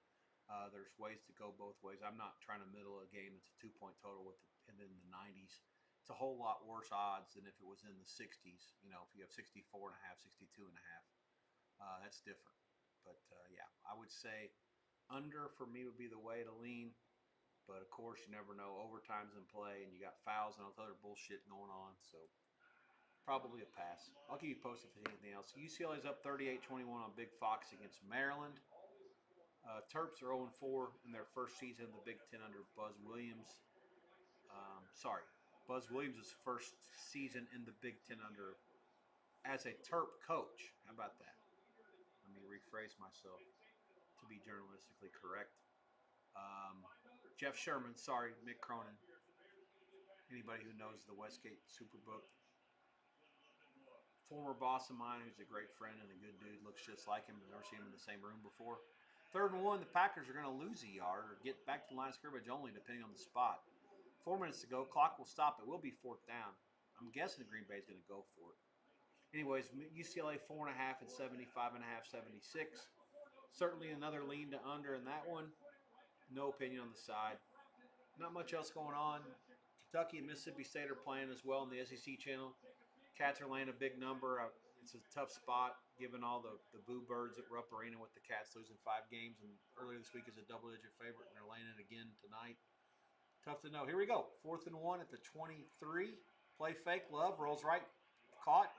There's ways to go both ways. I'm not trying to middle a game. It's a 2-point total and then the 90s. It's a whole lot worse odds than if it was in the 60s. You know, if you have 64 and a half, 62 and a half, that's different. But yeah, I would say under for me would be the way to lean. But of course, you never know. Overtime's in play, and you got fouls and all this other bullshit going on. So probably a pass. I'll keep you posted if anything else. UCLA's up 38-21 on Big Fox against Maryland. Terps are 0-4 in their first season of the Big Ten under Buzz Williams. Buzz Williams' first season in the Big Ten under as a Terp coach. How about that? Let me rephrase myself to be journalistically correct. Jeff Sherman, sorry, Mick Cronin. Anybody who knows the Westgate Superbook. Former boss of mine who's a great friend and a good dude, looks just like him. I've never seen him in the same room before. 3rd and 1, the Packers are going to lose a yard or get back to the line of scrimmage only, depending on the spot. 4 minutes to go. Clock will stop. It will be 4th down. I'm guessing Green Bay is going to go for it. Anyways, UCLA 4.5 at 75.5, 76. Certainly another lean to under in that one. No opinion on the side. Not much else going on. Kentucky and Mississippi State are playing as well in the SEC channel. Cats are laying a big number. It's a tough spot given all the boo birds at Rupp Arena with the Cats losing 5 games. And earlier this week is a double-digit favorite, and they're laying it again tonight. Tough to know. Here we go. 4th and 1 at the 23. Play fake. Love rolls right. Caught.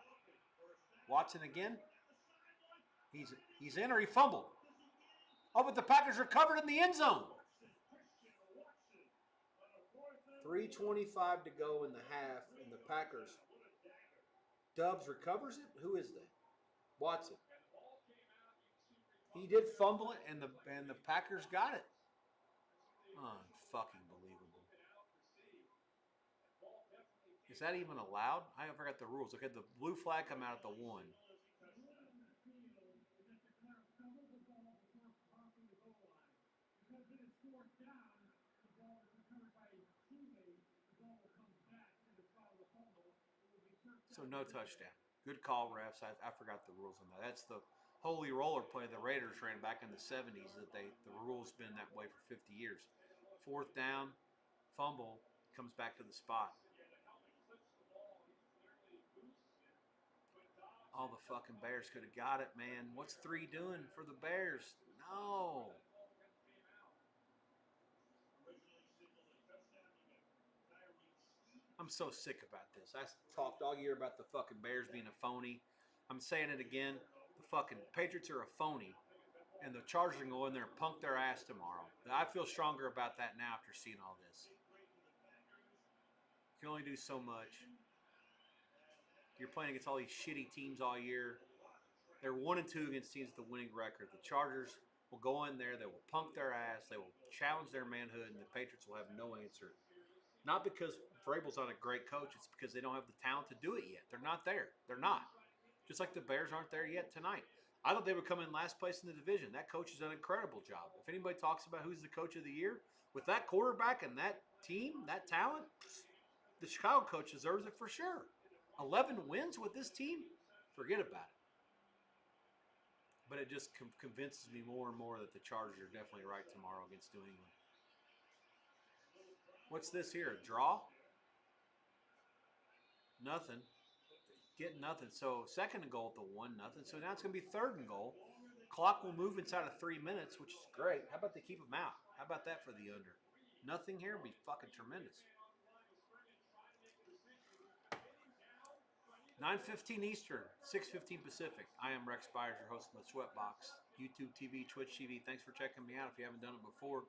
Watson again. He's in or he fumbled. Oh, but the Packers recovered in the end zone. 3:25 to go in the half, and the Packers. Dubs recovers it. Who is that? Watson. He did fumble it, and the Packers got it. Unfucking believable. Is that even allowed? I forgot the rules. Okay, the blue flag come out at the 1. So no touchdown. Good call, refs. I forgot the rules on that. That's the holy roller play the Raiders ran back in the 70s. The rule's been that way for 50 years. 4th down, fumble, comes back to the spot. All the fucking Bears could have got it, man. What's 3 doing for the Bears? No. I'm so sick about this. I talked all year about the fucking Bears being a phony. I'm saying it again. The fucking Patriots are a phony. And the Chargers are going to go in there and punk their ass tomorrow. I feel stronger about that now after seeing all this. You can only do so much. You're playing against all these shitty teams all year. They're 1-2 against teams with a winning record. The Chargers will go in there. They will punk their ass. They will challenge their manhood. And the Patriots will have no answer. Not because Vrabel's not a great coach. It's because they don't have the talent to do it yet. They're not there. They're not. Just like the Bears aren't there yet tonight. I thought they would come in last place in the division. That coach has done an incredible job. If anybody talks about who's the coach of the year, with that quarterback and that team, that talent, the Chicago coach deserves it for sure. 11 wins with this team? Forget about it. But it just convinces me more and more that the Chargers are definitely right tomorrow against New England. What's this here? A draw? Nothing. Get nothing. So 2nd and goal at the 1-0. So now it's going to be 3rd and goal. Clock will move inside of 3 minutes, which is great. How about they keep them out? How about that for the under? Nothing here would be fucking tremendous. 9:15 Eastern, 6:15 Pacific. I am Rex Byers, your host of the Sweatbox. YouTube TV, Twitch TV. Thanks for checking me out. If you haven't done it before,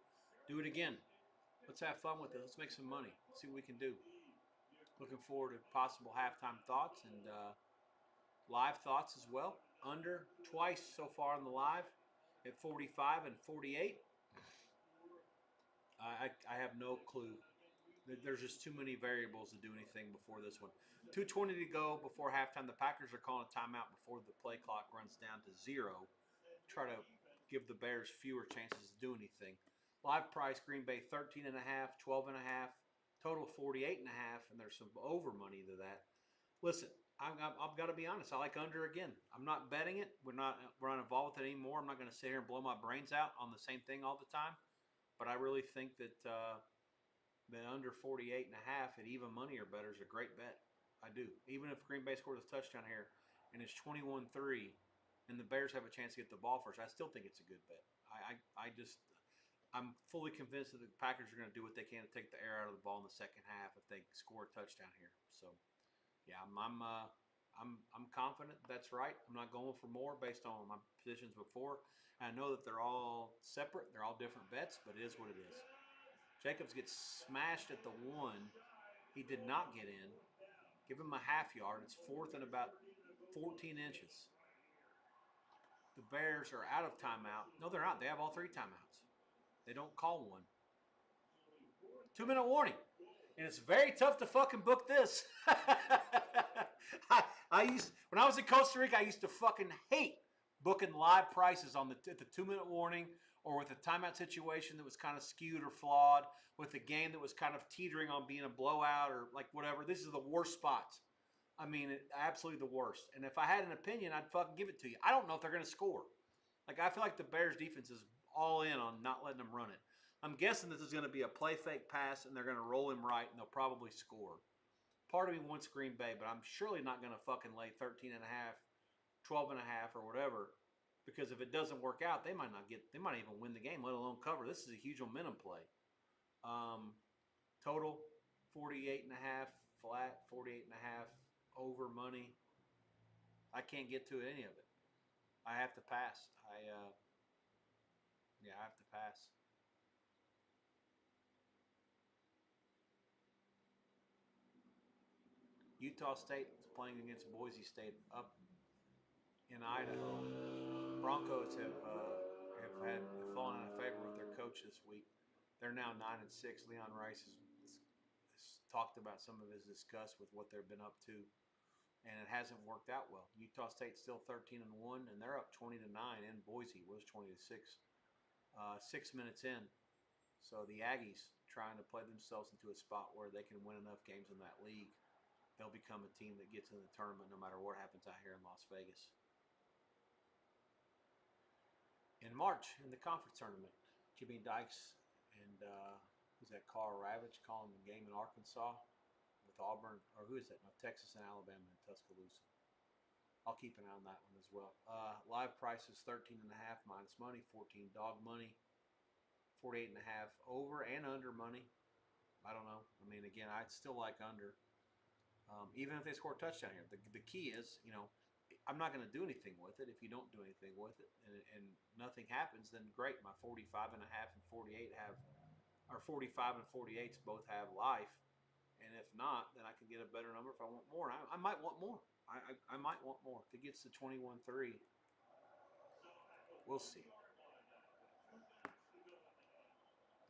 do it again. Let's have fun with it. Let's make some money. Let's see what we can do. Looking forward to possible halftime thoughts and live thoughts as well. Under twice so far on the live at 45 and 48. I have no clue. There's just too many variables to do anything before this one. 2:20 to go before halftime. The Packers are calling a timeout before the play clock runs down to 0. Try to give the Bears fewer chances to do anything. Live price, Green Bay 13.5, 12.5, total 48.5, and there's some over money to that. Listen, I've got to be honest. I like under again. I'm not betting it. We're not involved with it anymore. I'm not going to sit here and blow my brains out on the same thing all the time. But I really think that the under 48.5 at even money or better is a great bet. I do. Even if Green Bay scores a touchdown here and it's 21-3 and the Bears have a chance to get the ball first, I still think it's a good bet. I'm fully convinced that the Packers are going to do what they can to take the air out of the ball in the second half if they score a touchdown here. So, yeah, I'm confident that's right. I'm not going for more based on my positions before. And I know that they're all separate. They're all different bets, but it is what it is. Jacobs gets smashed at the 1. He did not get in. Give him a half yard. It's 4th and about 14 inches. The Bears are out of timeout. No, they're not. They have all 3 timeouts. They don't call one. 2-minute warning. And it's very tough to fucking book this. When I was in Costa Rica, I used to fucking hate booking live prices on the 2-minute warning, or with a timeout situation that was kind of skewed or flawed, with a game that was kind of teetering on being a blowout or like whatever. This is the worst spots. I mean, absolutely the worst. And if I had an opinion, I'd fucking give it to you. I don't know if they're going to score. Like, I feel like the Bears defense is all in on not letting them run it. I'm guessing this is going to be a play fake pass, and they're going to roll him right, and they'll probably score. Part of me wants Green Bay, but I'm surely not going to fucking lay 13.5, 12.5, or whatever, because if it doesn't work out, they might even win the game, let alone cover. This is a huge momentum play. Total 48.5 flat, 48.5 over money. I can't get to any of it. I have to pass. I have to pass. Utah State is playing against Boise State up in Idaho. Broncos have fallen out of favor with their coach this week. They're now 9-6. Leon Rice has talked about some of his disgust with what they've been up to, and it hasn't worked out well. Utah State's still 13-1, and they're up 20-9. In Boise was 20-6. 6 minutes in, so the Aggies trying to play themselves into a spot where they can win enough games in that league. They'll become a team that gets in the tournament no matter what happens out here in Las Vegas. In March, in the conference tournament, Jimmy Dykes and who's that? Carl Ravitch calling the game in Arkansas with Auburn, or who is that? No, Texas and Alabama and Tuscaloosa. I'll keep an eye on that one as well. Live prices 13.5 minus money, 14 dog money, 48.5 over and under money. I don't know. I mean, again, I'd still like under. Even if they score a touchdown here, the key is, I'm not going to do anything with it. If you don't do anything with it and nothing happens, then great. My 45.5 and 48 or 45 and 48s both have life. And if not, then I can get a better number if I want more. I might want more. I might want more. If it gets to 21-3, we'll see.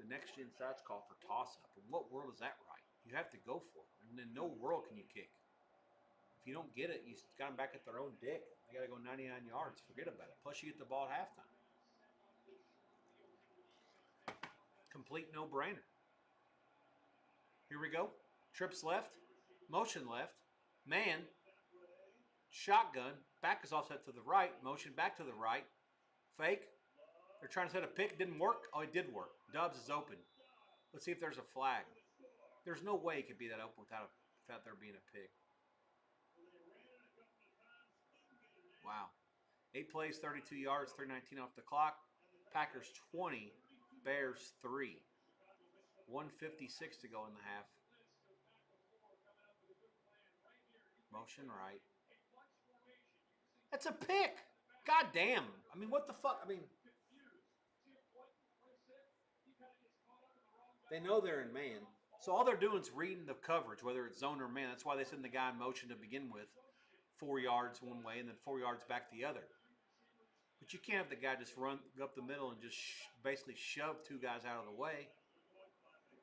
The next gen sites call for toss-up. In what world is that right? You have to go for it. And in no world can you kick. If you don't get it, you got them back at their own dick. They got to go 99 yards. Forget about it. Plus, you get the ball at halftime. Complete no-brainer. Here we go. Trips left. Motion left. Man. Shotgun. Back is offset to the right. Motion back to the right. Fake. They're trying to set a pick. Didn't work. Oh, it did work. Dubs is open. Let's see if there's a flag. There's no way it could be that open without there being a pick. Wow. 8 plays, 32 yards, 3:19 off the clock. Packers 20, Bears 3. 1:56 to go in the half. Motion right. That's a pick. God damn. I mean, what the fuck? I mean, they know they're in man. So all they're doing is reading the coverage, whether it's zone or man. That's why they send the guy in motion to begin with. 4 yards one way and then 4 yards back the other. But you can't have the guy just run up the middle and just basically shove 2 guys out of the way.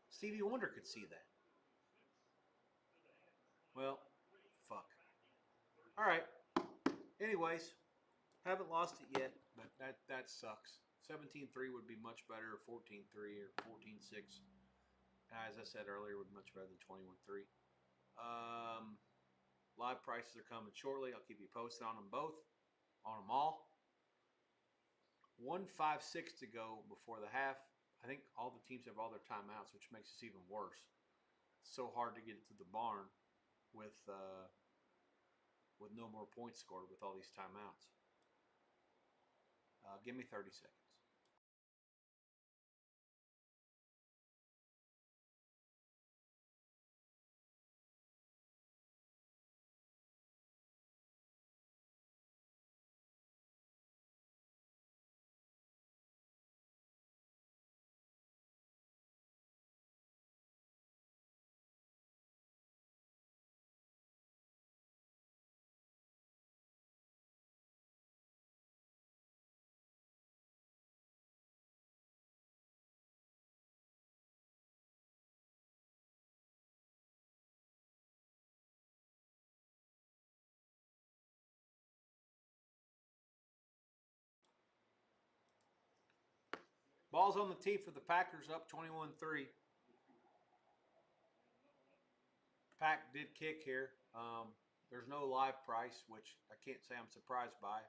Stevie Wonder could see that. Well, fuck. All right. Anyways, haven't lost it yet, but that sucks. 17-3 would be much better, or 14-3, or 14-6. As I said earlier, would be much better than 21-3. Live prices are coming shortly. I'll keep you posted on them both, on them all. 1:56 to go before the half. I think all the teams have all their timeouts, which makes this even worse. It's so hard to get it to the barn with no more points scored with all these timeouts. Give me 30 seconds. Ball's on the tee for the Packers, up 21-3. Pack did kick here. There's no live price, which I can't say I'm surprised by.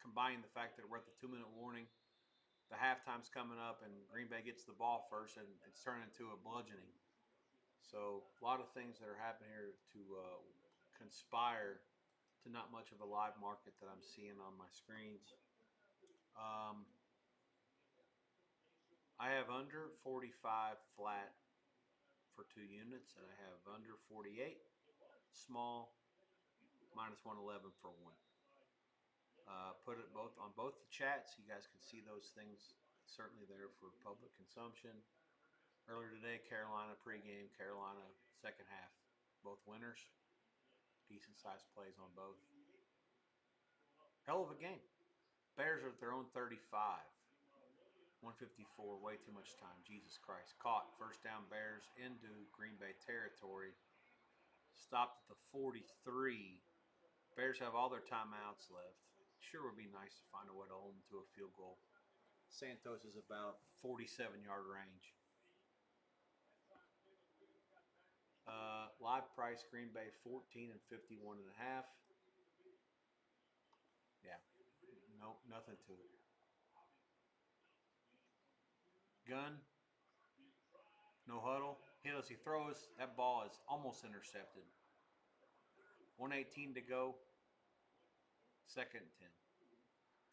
Combining the fact that we're at the 2-minute warning, the halftime's coming up, and Green Bay gets the ball first, and it's turning into a bludgeoning. So a lot of things that are happening here to conspire to not much of a live market that I'm seeing on my screens. I have under 45 flat for 2 units, and I have under 48 small minus 111 for 1. Put it both on both the chats. You guys can see those things certainly there for public consumption. Earlier today, Carolina pregame, Carolina second half, both winners. Decent sized plays on both. Hell of a game. Bears are at their own 35. 154, way too much time. Jesus Christ. Caught. First down Bears into Green Bay territory. Stopped at the 43. Bears have all their timeouts left. Sure would be nice to find a way to hold them to a field goal. Santos is about 47-yard range. Live price Green Bay 14 and 51.5. Yeah, no, nothing to it. Gun, no huddle. Hit as he throws. That ball is almost intercepted. 118 to go. Second and 10.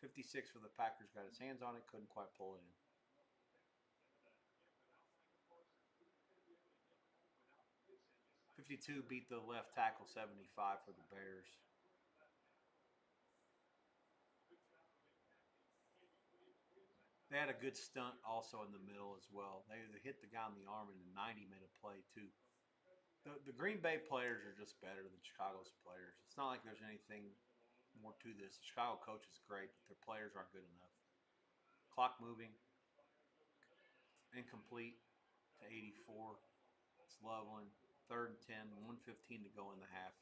56 for the Packers. Got his hands on it. Couldn't quite pull it in. .52 beat the left tackle 75 for the Bears. They had a good stunt also in the middle as well. They hit the guy on the arm, and the 90 made a play too. The Green Bay players are just better than Chicago's players. It's not like there's anything more to this. The Chicago coach is great, but their players aren't good enough. Clock moving. Incomplete to 84. It's Loveland. 3rd and 10. 1:15 to go in the half.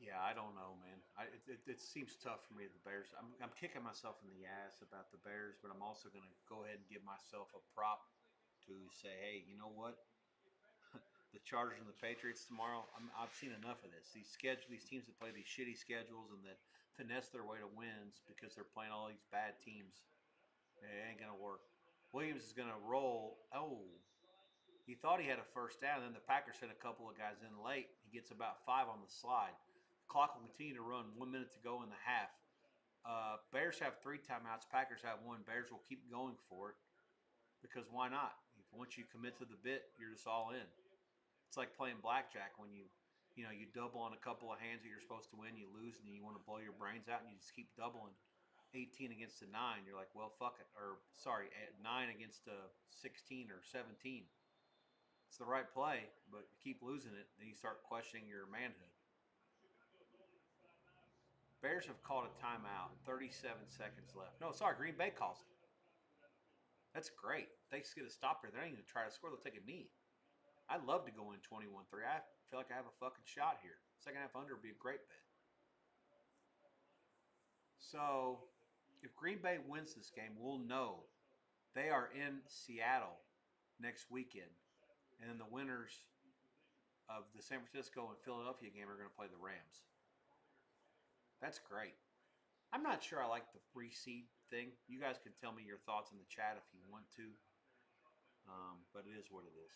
Yeah, I don't know, man. It seems tough for me, the Bears. I'm kicking myself in the ass about the Bears, but I'm also going to go ahead and give myself a prop to say, hey, you know what? The Chargers and the Patriots tomorrow, I've seen enough of this. These teams that play these shitty schedules and that finesse their way to wins because they're playing all these bad teams, it ain't going to work. Williams is going to roll. Oh, he thought he had a first down. Then the Packers sent a couple of guys in late. He gets about 5 on the slide. The clock will continue to run. 1 minute to go in the half. Bears have 3 timeouts. Packers have 1. Bears will keep going for it because why not? Once you commit to the bit, you're just all in. It's like playing blackjack when you double on a couple of hands that you're supposed to win, you lose, and then you want to blow your brains out, and you just keep doubling. 18 against a 9, you're like, well, fuck it. Or, sorry, 9 against a 16 or 17. It's the right play, but you keep losing it, then you start questioning your manhood. Bears have called a timeout, 37 seconds left. No, sorry, Green Bay calls it. That's great. They just get a stop there. They're not even going to try to score. They'll take a knee. I'd love to go in 21-3. I feel like I have a fucking shot here. Second half under would be a great bet. So, if Green Bay wins this game, we'll know they are in Seattle next weekend. And then the winners of the San Francisco and Philadelphia game are going to play the Rams. That's great. I'm not sure I like the reseed thing. You guys can tell me your thoughts in the chat if you want to. But it is what it is.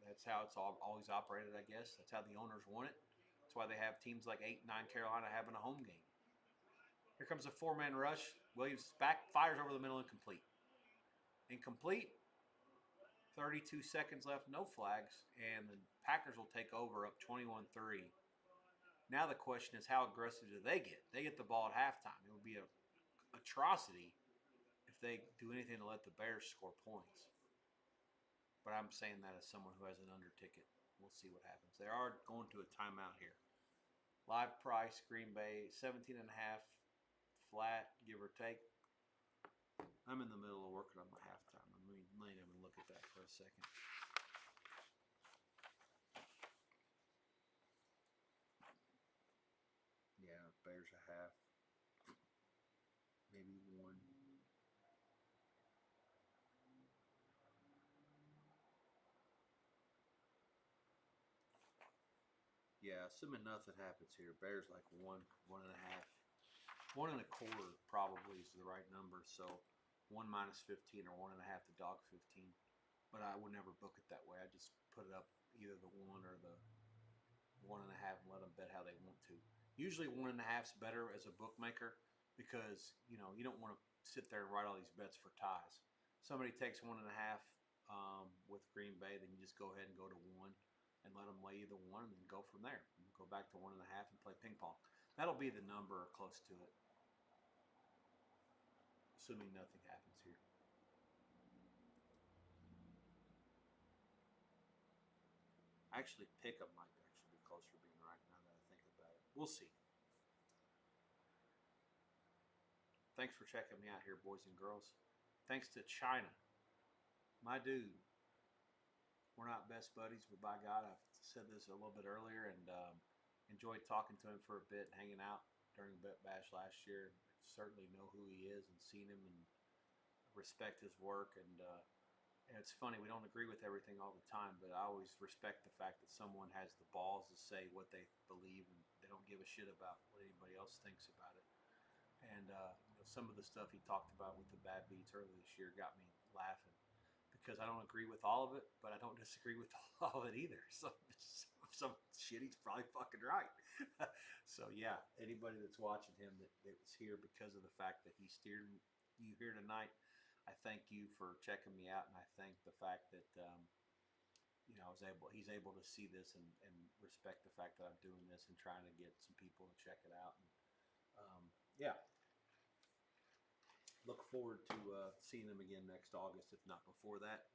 That's how it's always operated, I guess. That's how the owners want it. That's why they have teams like 8-9 Carolina having a home game. Here comes a 4-man rush. Williams back, fires over the middle, incomplete. Incomplete. 32 seconds left, no flags, and the Packers will take over up 21-3. Now the question is, how aggressive do they get? They get the ball at halftime. It would be an atrocity if they do anything to let the Bears score points. But I'm saying that as someone who has an under ticket. We'll see what happens. They are going to a timeout here. Live price, Green Bay, 17.5 flat, give or take. I'm in the middle of working on my halftime. Let me even look at that for a second. Yeah, assuming nothing happens here, Bears like 1.5. 1.25 probably is the right number. So 1 minus 15 or 1.5 to dog 15. But I would never book it that way. I just put it up either the 1 or the 1.5 and let them bet how they want to. Usually 1.5 is better as a bookmaker because you don't want to sit there and write all these bets for ties. Somebody takes 1.5 with Green Bay, then you just go ahead and go to 1 and let them lay you the 1 and then go from there. And go back to 1.5 and play ping pong. That'll be the number or close to it, assuming nothing happens here. Actually, pick 'em might actually be closer to being right now that I think about it. We'll see. Thanks for checking me out here, boys and girls. Thanks to China, my dude. We're not best buddies, but by God, I've said this a little bit earlier, and enjoyed talking to him for a bit, and hanging out during Bet Bash last year. Certainly know who he is and seen him and respect his work. And it's funny, we don't agree with everything all the time, but I always respect the fact that someone has the balls to say what they believe, and they don't give a shit about what anybody else thinks about it. And some of the stuff he talked about with the bad beats earlier this year got me laughing because I don't agree with all of it, but I don't disagree with all of it either. So some shit he's probably fucking right. So yeah, anybody that's watching him that was here because of the fact that he steered you here tonight, I thank you for checking me out, and I thank the fact that he's able to see this and respect the fact that I'm doing this and trying to get some people to check it out. And yeah, look forward to seeing them again next August, if not before that.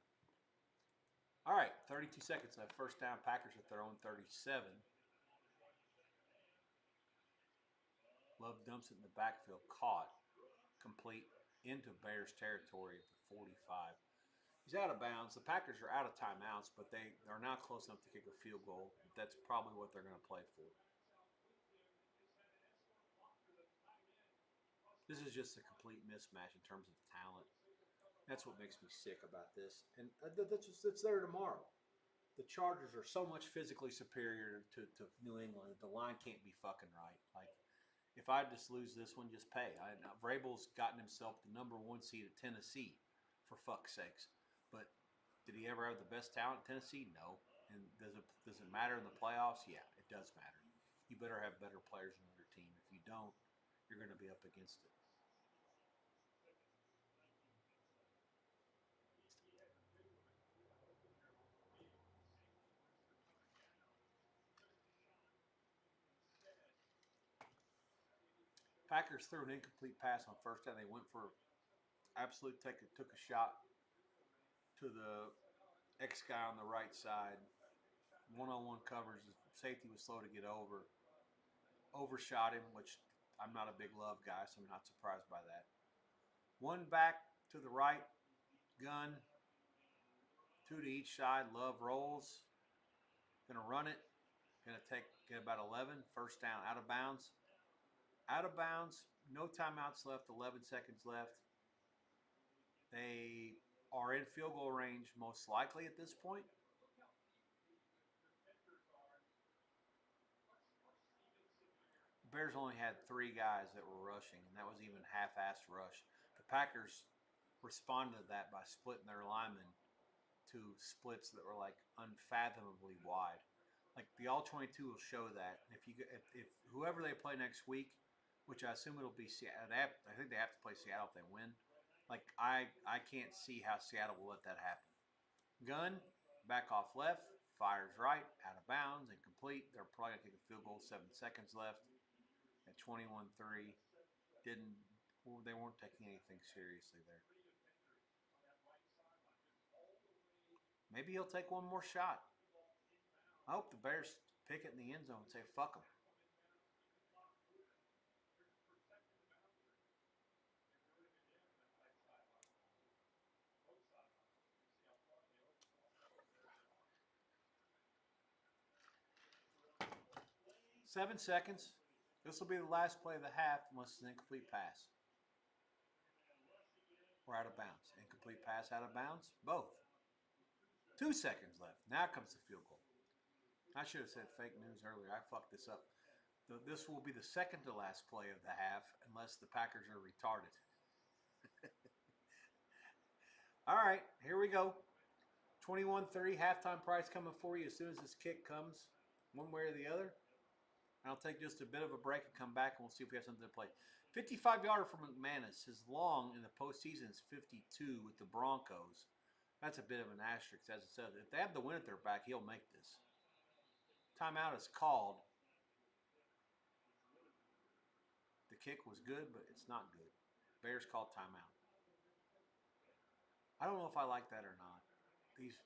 All right, 32 seconds left. First down, Packers at their own 37. Love dumps it in the backfield, caught, complete into Bears territory at the 45. He's out of bounds. The Packers are out of timeouts, but they are now close enough to kick a field goal. That's probably what they're going to play for. This is just a complete mismatch in terms of talent. That's what makes me sick about this. And that's there tomorrow. The Chargers are so much physically superior to New England. The line can't be fucking right. Like, if I just lose this one, just pay. Vrabel's gotten himself the #1 seed at Tennessee, for fuck's sakes. But did he ever have the best talent in Tennessee? No. And does it matter in the playoffs? Yeah, it does matter. You better have better players on your team. If you don't, you're going to be up against it. Packers threw an incomplete pass on first down. They went for took a shot to the X guy on the right side. One-on-one coverage. The safety was slow to get over. Overshot him, which I'm not a big Love guy, so I'm not surprised by that. One back to the right, gun. Two to each side. Love rolls. Gonna run it. Gonna get about 11. First down, out of bounds. Out of bounds. No timeouts left. 11 seconds left. They are in field goal range most likely at this point. The Bears only had 3 guys that were rushing, and that was even half-assed rush. The Packers responded to that by splitting their linemen to splits that were like unfathomably wide. Like the All-22 will show that. If whoever they play next week, which I assume it'll be Seattle, I think they have to play Seattle if they win. Like I can't see how Seattle will let that happen. Gun, back off left, fires right, out of bounds, incomplete. They're probably going to kick a field goal, 7 seconds left at 21-3. They weren't taking anything seriously there. Maybe he'll take one more shot. I hope the Bears pick it in the end zone and say, fuck them. Seven seconds. This will be the last play of the half unless it's an incomplete pass. Or out of bounds. Incomplete pass, out of bounds. Both. 2 seconds left. Now comes the field goal. I should have said fake news earlier. I fucked this up. This will be the second to last play of the half, unless the Packers are retarded. All right, here we go. 21-3 halftime price coming for you as soon as this kick comes, one way or the other. I'll take just a bit of a break and come back, and we'll see if we have something to play. 55-yarder for McManus. His long in the postseason is 52 with the Broncos. That's a bit of an asterisk, as it says. If they have the win at their back, he'll make this. Timeout is called. The kick was good, but it's not good. Bears called timeout. I don't know if I like that or not. These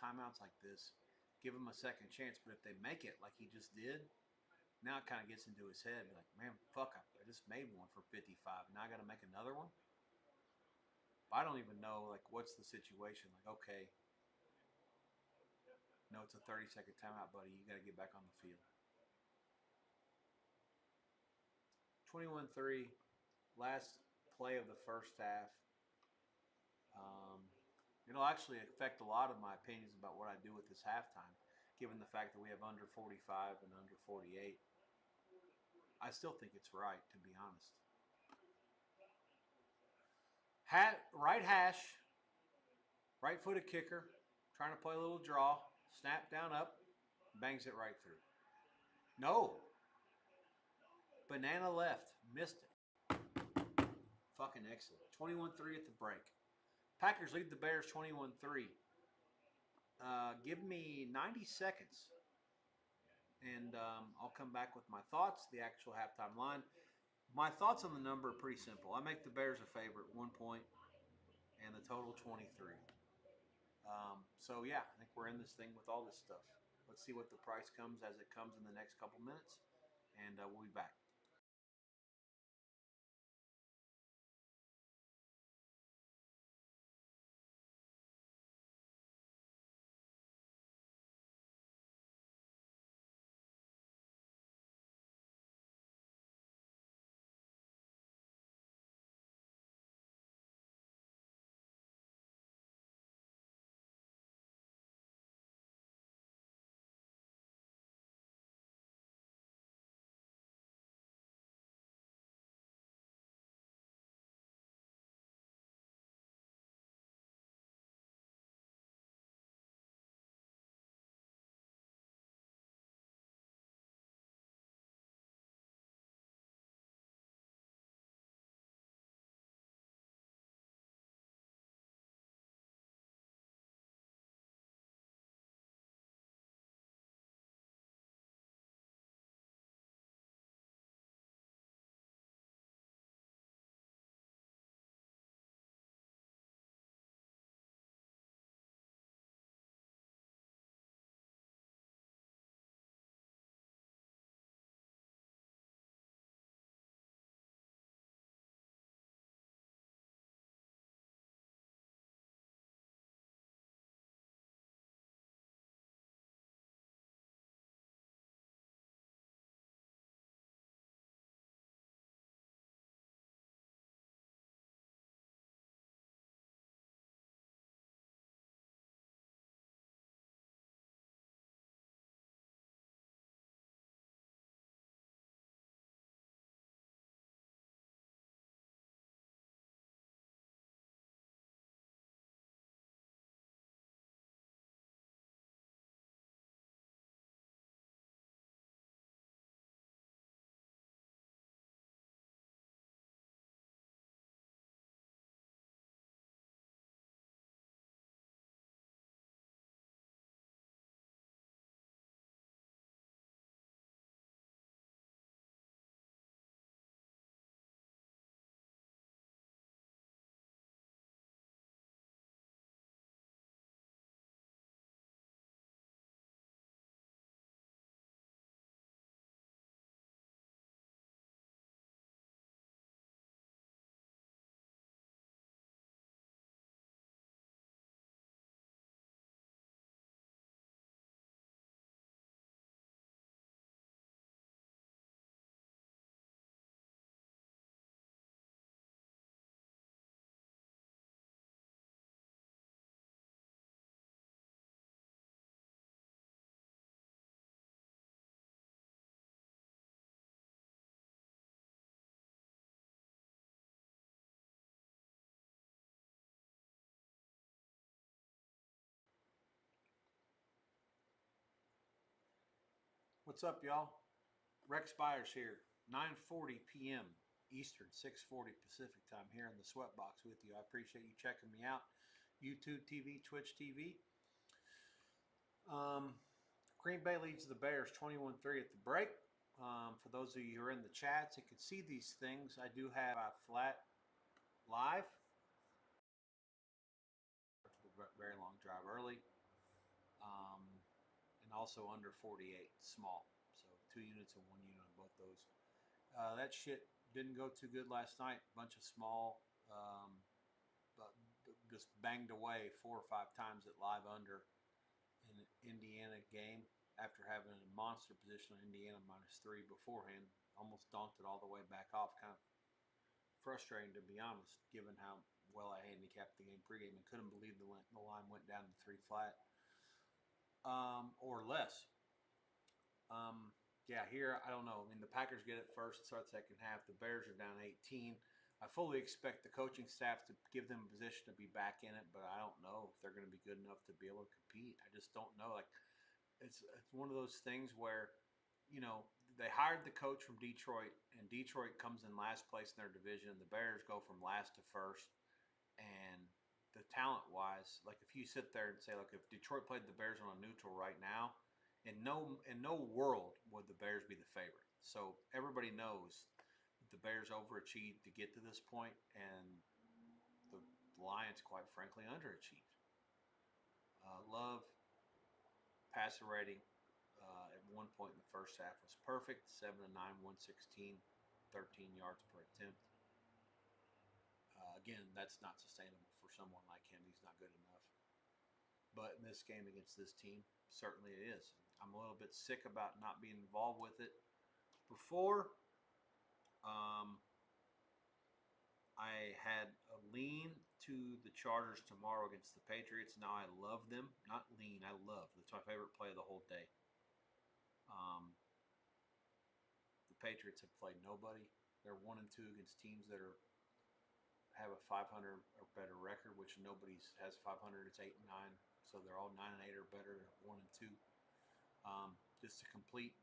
timeouts like this, give them a second chance, but if they make it like he just did, now it kind of gets into his head. Like, man, fuck, I just made one for 55. Now I got to make another one? I don't even know, like, what's the situation. Like, okay, no, it's a 30-second timeout, buddy. You got to get back on the field. 21-3, last play of the first half. It'll actually affect a lot of my opinions about what I do with this halftime, given the fact that we have under 45 and under 48. I still think it's right, to be honest. Right hash, right-footed kicker, trying to play a little draw, snap down up, bangs it right through. No. Banana left, missed it. Fucking excellent. 21-3 at the break. Packers lead the Bears 21-3. Give me 90 seconds, and I'll come back with my thoughts, the actual halftime line. My thoughts on the number are pretty simple. I make the Bears a favorite, 1 point, and the total 23. So, yeah, I think we're in this thing with all this stuff. Let's see what the price comes as it comes in the next couple minutes, and we'll be back. What's up, y'all? Rex Byers here. 9:40 p.m. Eastern, 6:40 Pacific time here in the Sweatbox with you. I appreciate you checking me out. YouTube TV, Twitch TV. Green Bay leads the Bears 21-3 at the break. For those of you who are in the chats, you can see these things. I do have a flat live. Very long drive early. And also under 48, small. So 2 units and 1 unit on both those. That shit didn't go too good last night. Bunch of small, but just banged away 4 or 5 times at live under in an Indiana game after having a monster position on Indiana -3 beforehand. Almost daunted all the way back off. Kind of frustrating, to be honest, given how well I handicapped the game pregame and couldn't believe the line went down to 3 flat or less. Yeah, here, I don't know. I mean, the Packers get it first, start second half. The Bears are down 18. I fully expect the coaching staff to give them a position to be back in it, but I don't know if they're going to be good enough to be able to compete. I just don't know. Like, it's one of those things where, you know, they hired the coach from Detroit, and Detroit comes in last place in their division. The Bears go from last to first, and the talent-wise, like if you sit there and say, look, if Detroit played the Bears on a neutral right now, in no world would the Bears be the favorite. So everybody knows that the Bears overachieved to get to this point, and the Lions, quite frankly, underachieved. Love passer rating at one point in the first half was perfect, 7 to 9, 116, 13 yards per attempt. Again, that's not sustainable for someone like him. He's not good enough. But in this game against this team, certainly it is. I'm a little bit sick about not being involved with it before. I had a lean to the Chargers tomorrow against the Patriots. Now I love them. Not lean, I love. That's my favorite play of the whole day. The Patriots have played nobody. They're 1-2 against teams that have a 500 or better record, which nobody has 500. It's 8 and 9, so they're all 9 and 8 or better. 1-2. Just a complete,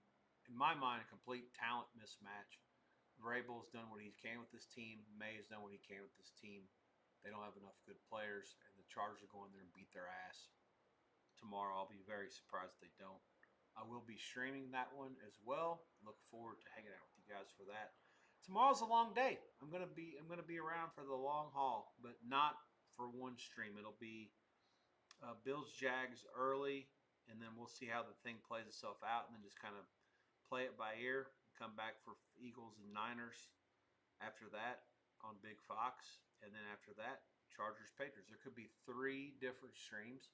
in my mind, a complete talent mismatch. Vrabel's done what he can with this team. May's done what he can with this team. They don't have enough good players, and the Chargers are going there and beat their ass tomorrow. I'll be very surprised if they don't. I will be streaming that one as well. Look forward to hanging out with you guys for that. Tomorrow's a long day. I'm gonna be around for the long haul, but not for one stream. It'll be Bills Jags early, and then we'll see how the thing plays itself out, and then just kind of play it by ear. Come back for Eagles and Niners after that on Big Fox, and then after that, Chargers Patriots. There could be 3 different streams,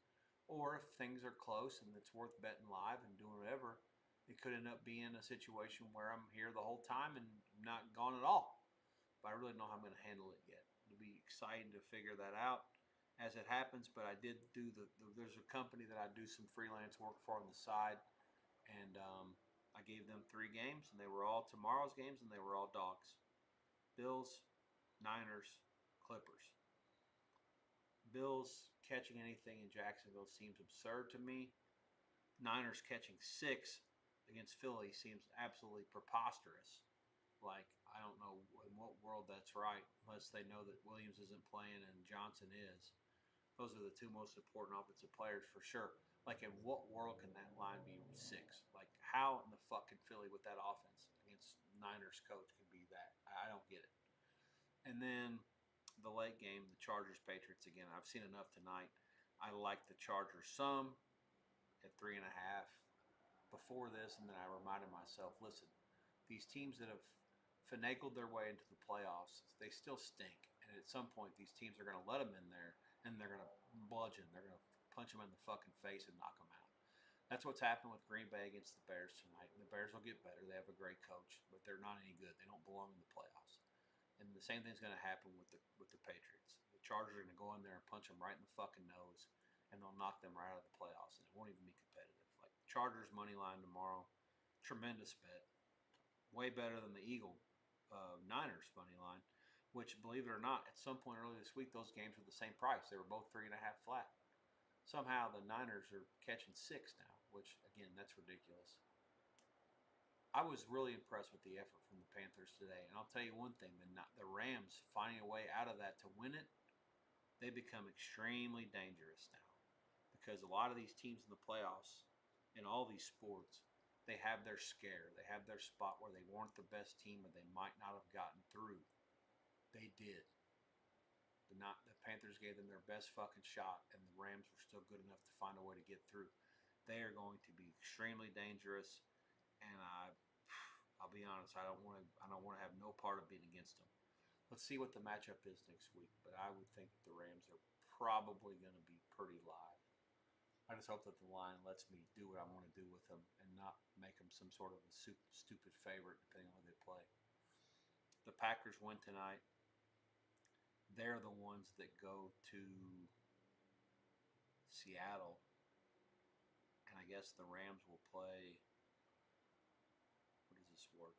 or if things are close and it's worth betting live and doing whatever, it could end up being a situation where I'm here the whole time and not gone at all. But I really don't know how I'm going to handle it yet. It'll be exciting to figure that out as it happens. But I did do there's a company that I do some freelance work for on the side, and I gave them 3 games, and they were all tomorrow's games, and they were all dogs. Bills, Niners, Clippers. Bills catching anything in Jacksonville seems absurd to me. Niners catching 6 against Philly seems absolutely preposterous. Like, I don't know in what world that's right, unless they know that Williams isn't playing and Johnson is. Those are the 2 most important offensive players for sure. Like, in what world can that line be 6? Like, how in the fuck can Philly with that offense against Niners coach can be that? I don't get it. And then the late game, the Chargers-Patriots again. I've seen enough tonight. I like the Chargers some at 3.5 before this, and then I reminded myself, listen, these teams that have finagled their way into the playoffs, they still stink. And at some point, these teams are going to let them in there, and they're going to bludgeon. They're going to punch them in the fucking face and knock them out. That's what's happened with Green Bay against the Bears tonight. And the Bears will get better. They have a great coach, but they're not any good. They don't belong in the playoffs. And the same thing's going to happen with the Patriots. The Chargers are going to go in there and punch them right in the fucking nose, and they'll knock them right out of the playoffs, and it won't even be competitive. Like, Chargers money line tomorrow, tremendous bet. Way better than the Eagle Niners money line, which, believe it or not, at some point earlier this week, those games were the same price. They were both 3.5 flat. Somehow the Niners are catching 6 now, which, again, that's ridiculous. I was really impressed with the effort from the Panthers today. And I'll tell you one thing: the Rams finding a way out of that to win it, they become extremely dangerous now because a lot of these teams in the playoffs, in all these sports, they have their scare. They have their spot where they weren't the best team or they might not have gotten through. They did. The Panthers gave them their best fucking shot, and the Rams were still good enough to find a way to get through. They are going to be extremely dangerous, and I'll be honest, I don't want to have no part of being against them. Let's see what the matchup is next week, but I would think the Rams are probably going to be pretty live. I just hope that the line lets me do what I want to do with them and not make them some sort of a stupid favorite depending on who they play. The Packers win tonight. They're the ones that go to Seattle, and I guess the Rams will play. What does this work?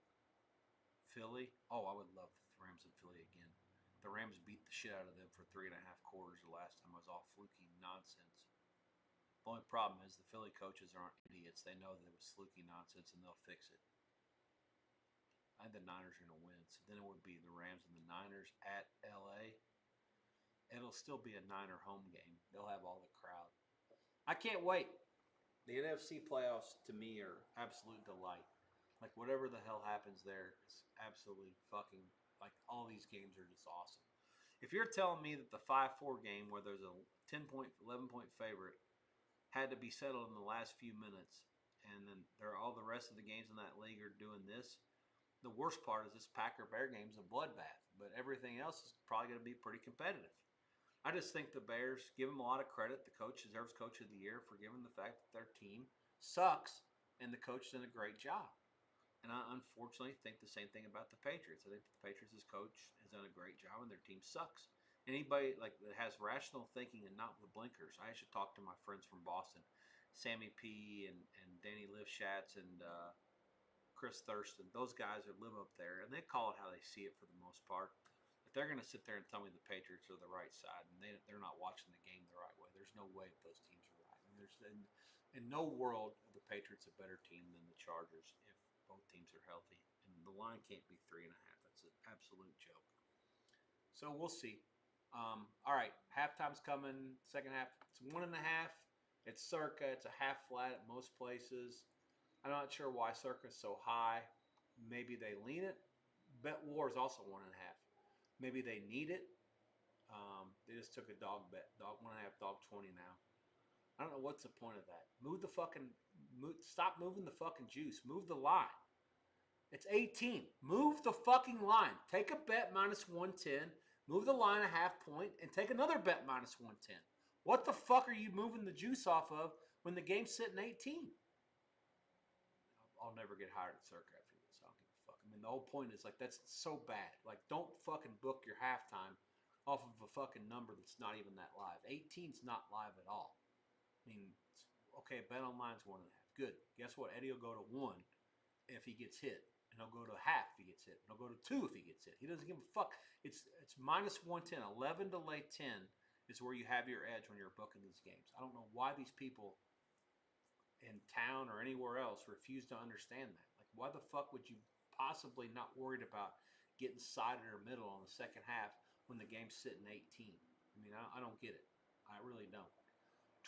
Philly? Oh, I would love the Rams and Philly again. The Rams beat the shit out of them for 3.5 quarters the last time. I was all fluky nonsense. The only problem is the Philly coaches aren't idiots. They know that it was fluky nonsense and they'll fix it. I think the Niners are going to win. So then it would be the Rams and the Niners at LA. It'll still be a Niner home game. They'll have all the crowd. I can't wait. The NFC playoffs to me are absolute delight. Like whatever the hell happens there is absolutely fucking, like all these games are just awesome. If you're telling me that the 5-4 game where there's a 10-point, 11-point favorite had to be settled in the last few minutes, and then all the rest of the games in that league are doing this, the worst part is this Packer-Bear game is a bloodbath, but everything else is probably going to be pretty competitive. I just think the Bears, give them a lot of credit. The coach deserves Coach of the Year for giving the fact that their team sucks, and the coach did a great job. And I unfortunately think the same thing about the Patriots. I think the Patriots' coach has done a great job, and their team sucks. Anybody like that has rational thinking and not with blinkers. I should talk to my friends from Boston, Sammy P. and Danny Lifshatz and Chris Thurston. Those guys that live up there, and they call it how they see it for the most part. If they're going to sit there and tell me the Patriots are the right side, and they're not watching the game the right way, there's no way those teams are right. And there's in no world are the Patriots a better team than the Chargers if both teams are healthy. And the line can't be 3.5. That's an absolute joke. So we'll see. All right, halftime's coming. Second half, it's 1.5. It's circa. It's a half flat at most places. I'm not sure why circa is so high. Maybe they lean it. Bet War is also 1.5. Maybe they need it. They just took a dog bet. Dog 1.5, dog 20 now. I don't know what's the point of that. Stop moving the fucking juice. Move the line. It's 18. Move the fucking line. Take a bet minus 110. Move the line a half point and take another bet minus 110. What the fuck are you moving the juice off of when the game's sitting 18? I'll never get hired at Circa after this. I don't give a fuck. I mean, the whole point is like that's so bad. Like, don't fucking book your halftime off of a fucking number that's not even that live. 18's not live at all. I mean, okay, bet online's 1.5. Good. Guess what? Eddie will go to 1 if he gets hit. And he'll go to half if he gets hit. And he'll go to 2 if he gets hit. He doesn't give a fuck. It's minus 110. 11 to lay 10 is where you have your edge when you're booking these games. I don't know why these people in town or anywhere else refuse to understand that. Like, why the fuck would you possibly not worried about getting sided or middle on the second half when the game's sitting 18? I mean, I don't get it. I really don't.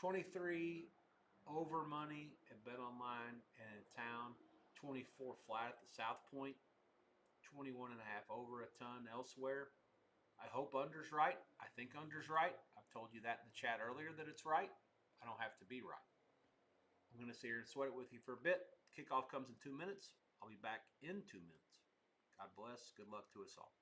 23 over money at BetOnline and in town. 24 flat at the South Point. 21.5 over a ton elsewhere. I hope under's right. I think under's right. I've told you that in the chat earlier that it's right. I don't have to be right. I'm going to sit here and sweat it with you for a bit. Kickoff comes in 2 minutes. I'll be back in 2 minutes. God bless. Good luck to us all.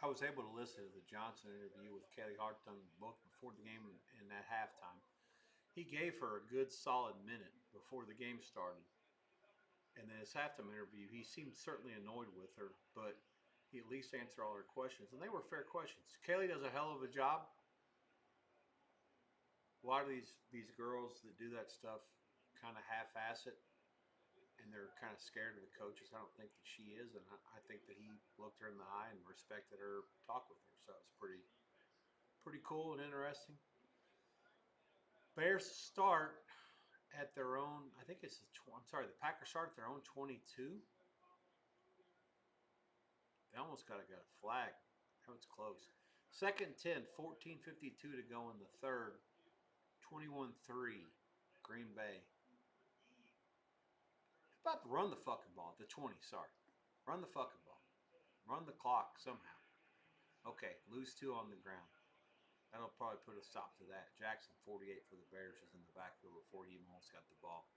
I was able to listen to the Johnson interview with Kelly Hartung both before the game and at halftime. He gave her a good solid minute before the game started. And then his halftime interview, he seemed certainly annoyed with her, but he at least answered all her questions. And they were fair questions. Kelly does a hell of a job. A lot of these girls that do that stuff kind of half-ass it, and they're kind of scared of the coaches. I don't think that she is, and I think that he looked her in the eye and respected her talk with her. So it was pretty cool and interesting. Bears start at their own. I think it's the Packers start at their own 22. They almost got a flag. That was close. Second 10, 14:52 to go in the third. 21-3, Green Bay. How about to run the fucking ball? The 20, sorry. Run the fucking ball. Run the clock somehow. Okay, lose 2 on the ground. That'll probably put a stop to that. Jackson, 48 for the Bears, is in the backfield before he almost got the ball.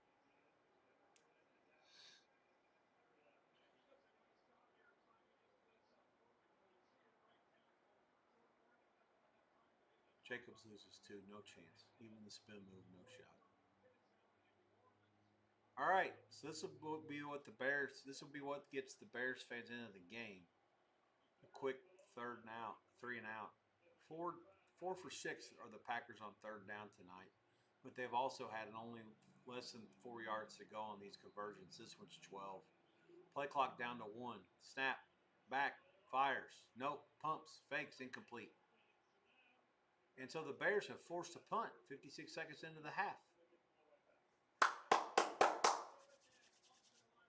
Jacobs loses 2, no chance. Even the spin move, no shot. All right, so this will be what This will be what gets the Bears fans into the game. A quick 3rd and out, 3 and out. 4 for 6 are the Packers on 3rd down tonight, but they've also had only less than 4 yards to go on these conversions. This one's 12. Play clock down to 1. Snap, back, fires, nope, pumps, fakes, incomplete. And so the Bears have forced a punt 56 seconds into the half.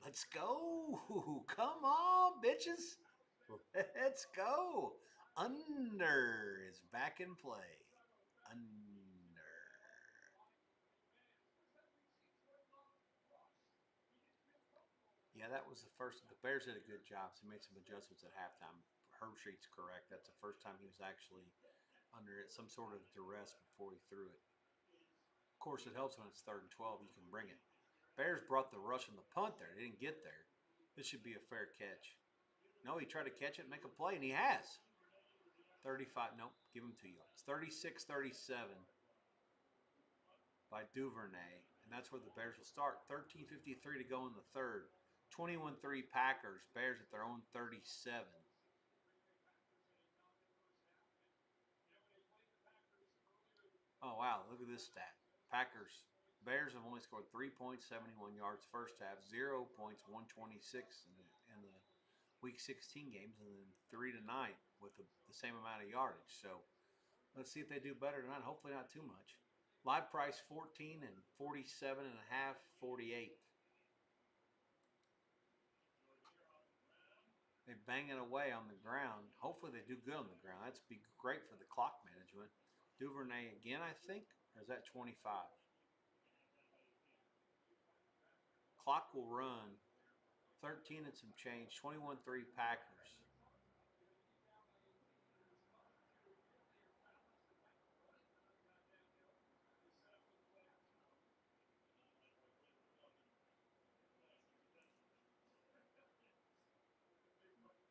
Let's go. Come on, bitches. Let's go. Under is back in play. Under. Yeah, that was the first. The Bears did a good job. So he made some adjustments at halftime. Hershey's correct. That's the first time he was actually under some sort of duress before he threw it. Of course, it helps when it's 3rd and 12. You can bring it. Bears brought the rush on the punt there. They didn't get there. This should be a fair catch. No, he tried to catch it and make a play, and he has. 35. Nope, give him 2 yards. 36-37 by Duvernay, and that's where the Bears will start. 13:53 to go in the third. 21-3 Packers. Bears at their own 37. Oh, wow, look at this stat. Bears have only scored 3 points, 71 yards first half, 0 points, 126 in the Week 16 games, and then 3 tonight with the same amount of yardage. So let's see if they do better tonight. Hopefully not too much. Live price 14 and 47 and a half, 48. They bang it away on the ground. Hopefully they do good on the ground. That'd be great for the clock management. Duvernay again, I think, or is that 25? Clock will run 13 and some change, 21-3 Packers.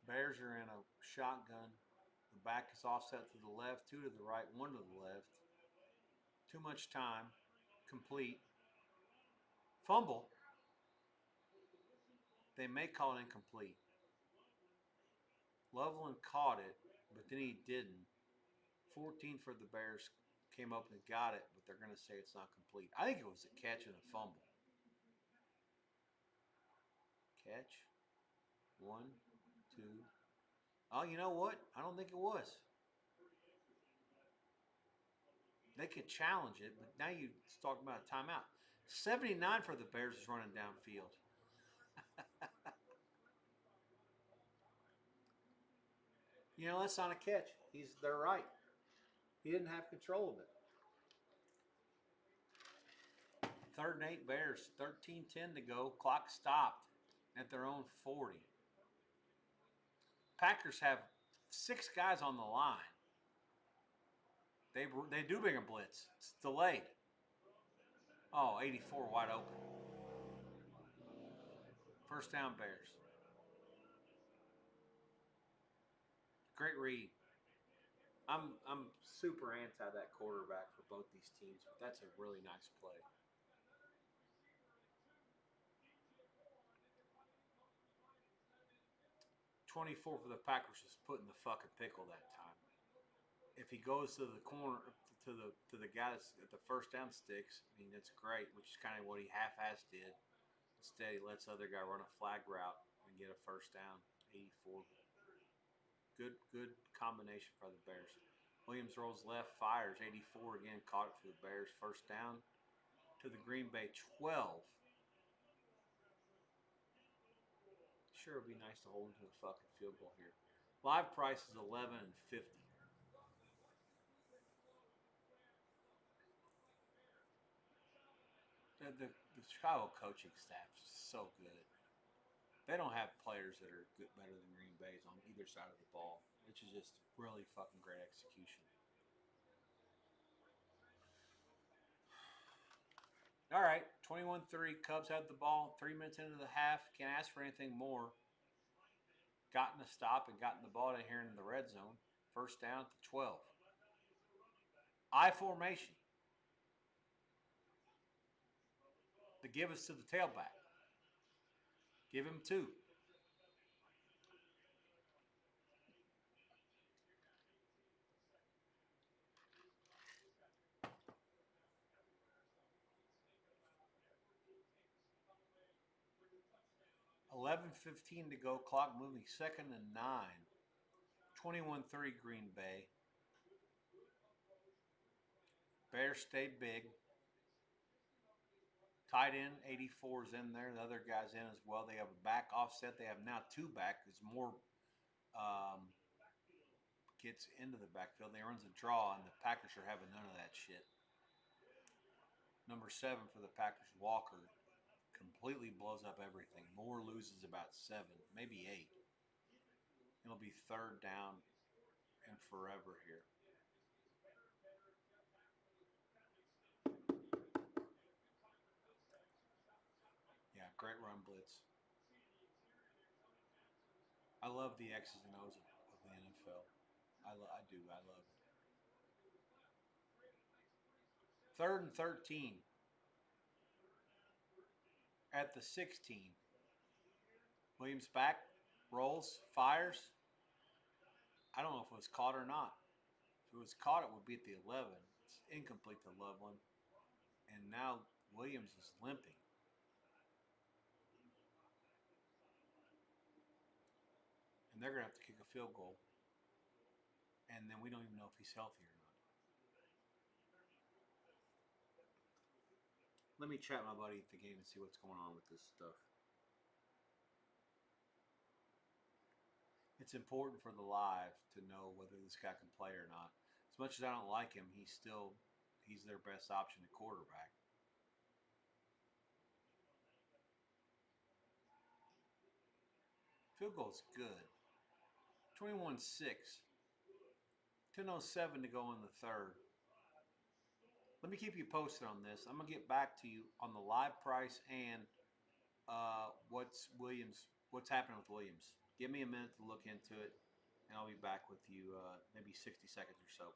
Bears are in a shotgun. The back is offset to the left, 2 to the right, 1 to the left. Too much time. Complete. Fumble. They may call it incomplete. Loveland caught it, but then he didn't. 14 for the Bears came up and got it, but they're going to say it's not complete. I think it was a catch and a fumble. Catch. 1, 2. Oh, you know what? I don't think it was. They could challenge it, but now you talk about a timeout. 79 for the Bears is running downfield. You know, that's not a catch. They're right. He didn't have control of it. 3rd and 8 Bears, 13:10 to go. Clock stopped at their own 40. Packers have 6 guys on the line. They do bring a blitz. It's delayed. Oh, 84 wide open. First down Bears. Great read. I'm super anti that quarterback for both these teams, but that's a really nice play. 24 for the Packers was put in the fucking pickle that time. If he goes to the corner to the guys at the first down sticks, I mean that's great, which is kind of what he half-ass did. Instead, he lets the other guy run a flag route and get a first down. 84. Good combination for the Bears. Williams rolls left, fires 84 again, caught it for the Bears. First down to the Green Bay 12. Sure, it'd be nice to hold him to the fucking field goal here. Live price is 11 and 50. The Chicago coaching staff is so good. They don't have players that are good, better than Green Bay's on either side of the ball, which is just really fucking great execution. All right, 21-3. Cubs had the ball 3 minutes into the half. Can't ask for anything more. Gotten a stop and gotten the ball in here in the red zone. First down to 12. I formation. The give us to the tailback. Give him 2. $11:15 to go. Clock moving. 2nd and 9. 21-3 Green Bay. Bears stayed big. Tight end 84 is in there. The other guy's in as well. They have a back offset. They have now 2 back. It's more gets into the backfield. They runs a draw, and the Packers are having none of that shit. Number 7 for the Packers, Walker, completely blows up everything. Moore loses about 7, maybe 8. It'll be 3rd down and forever here. Yeah, great run blitz. I love the X's and O's of the NFL. I do. I love it. 3rd and 13 at the 16. Williams back, rolls, fires. I don't know if it was caught or not. If it was caught, it would be at the 11. It's incomplete to Loveland. And now Williams is limping. And they're going to have to kick a field goal. And then we don't even know if he's healthy or not. Let me chat my buddy at the game and see what's going on with this stuff. It's important for the live to know whether this guy can play or not. As much as I don't like him, he's their best option at quarterback. Field goal's good. 21-6. 10:07 to go in the 3rd. Let me keep you posted on this. I'm gonna get back to you on the live price and what's happening with Williams. Give me a minute to look into it, and I'll be back with you maybe 60 seconds or so.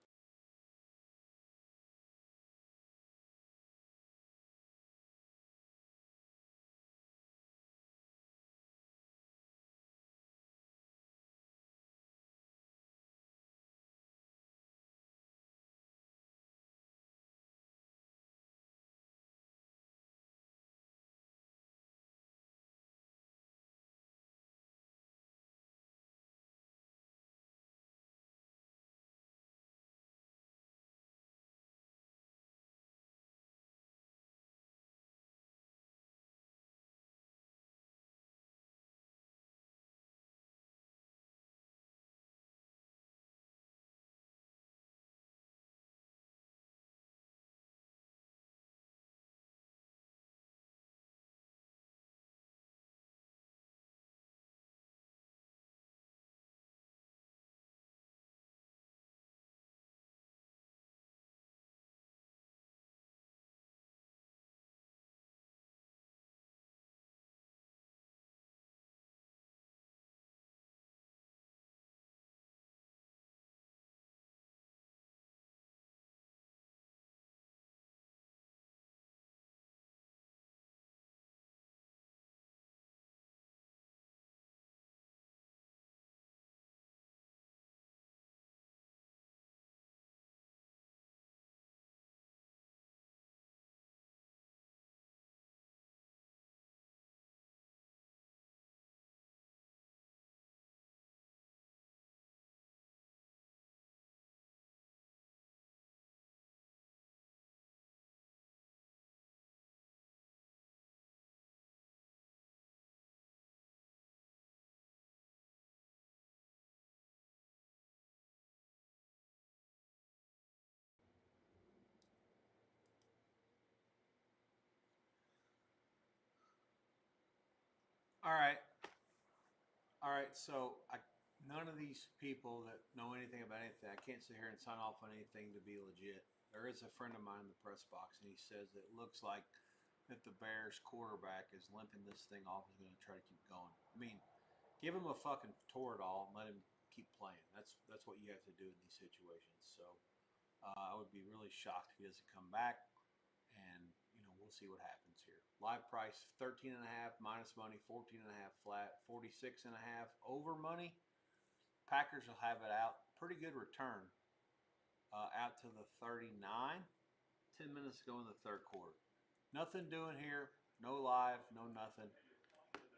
All right. All right. So none of these people that know anything about anything, I can't sit here and sign off on anything to be legit. There is a friend of mine in the press box, and he says that it looks like that the Bears quarterback is limping this thing off, is going to try to keep going. I mean, give him a fucking Toradol and let him keep playing. That's what you have to do in these situations. So I would be really shocked if he doesn't come back, and we'll see what happens here. Live price 13.5 minus money, 14.5 flat, 46.5 over money. Packers will have it out. Pretty good return out to the 39. 10 minutes to go in the third quarter. Nothing doing here. No live. No nothing.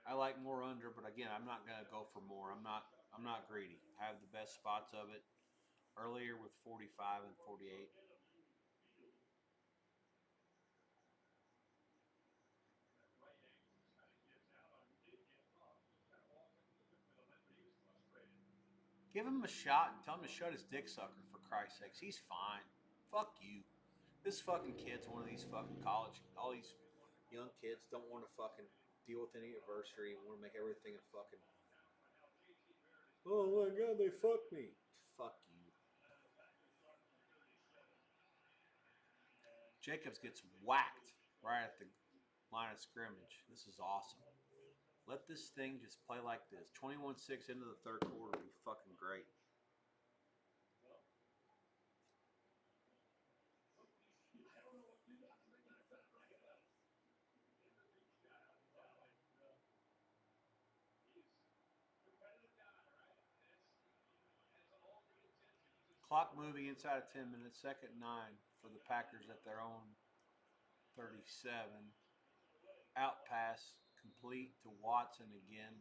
I like more under, but again, I'm not going to go for more. I'm not greedy. I have the best spots of it earlier with 45 and 48. Give him a shot and tell him to shut his dick sucker, for Christ's sakes. He's fine. Fuck you. This fucking kid's one of these fucking college. All these young kids don't want to fucking deal with any adversity and want to make everything a fucking. Oh my god, they fucked me. Fuck you. Jacobs gets whacked right at the line of scrimmage. This is awesome. Let this thing just play like this. 21-6 into the third quarter would be fucking great. Clock moving inside of 10 minutes. Second 9 for the Packers at their own 37. Out pass complete to Watson again.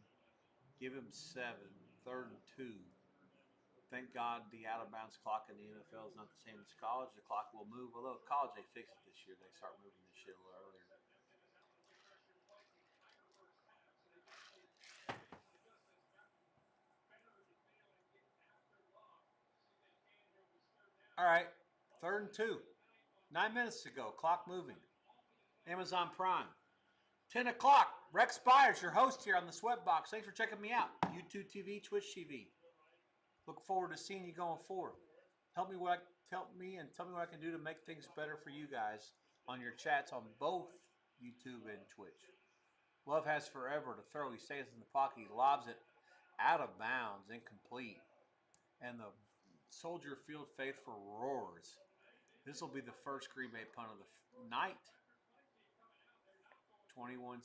Give him 7. Third and 2. Thank God the out of bounds clock in the NFL is not the same as college. The clock will move. Although college they fixed it this year. They start moving this shit a little earlier. All right. Third and 2. 9 minutes to go. Clock moving. Amazon Prime. 10 o'clock. Rex Byers, your host here on the Sweatbox. Thanks for checking me out. YouTube TV, Twitch TV. Look forward to seeing you going forward. Help me and tell me what I can do to make things better for you guys on your chats on both YouTube and Twitch. Love has forever to throw. He stays in the pocket. He lobs it out of bounds, incomplete. And the Soldier Field faithful roars. This will be the first Green Bay punt of the night. 21-6.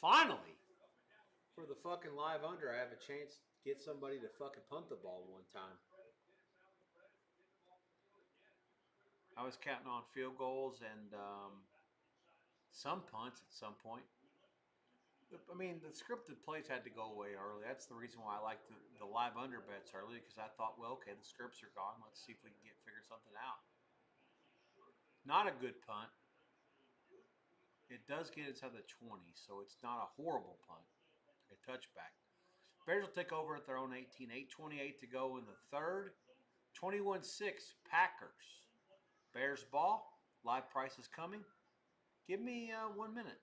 Finally, for the fucking live under, I have a chance to get somebody to fucking punt the ball one time. I was counting on field goals and some punts at some point. I mean, the scripted plays had to go away early. That's the reason why I like the live under bets early, because I thought, well, okay, the scripts are gone. Let's see if we can figure something out. Not a good punt. It does get inside the 20, so it's not a horrible punt. A touchback. Bears will take over at their own 18. 8:28 to go in the third. 21-6 Packers. Bears ball. Live price is coming. Give me 1 minute.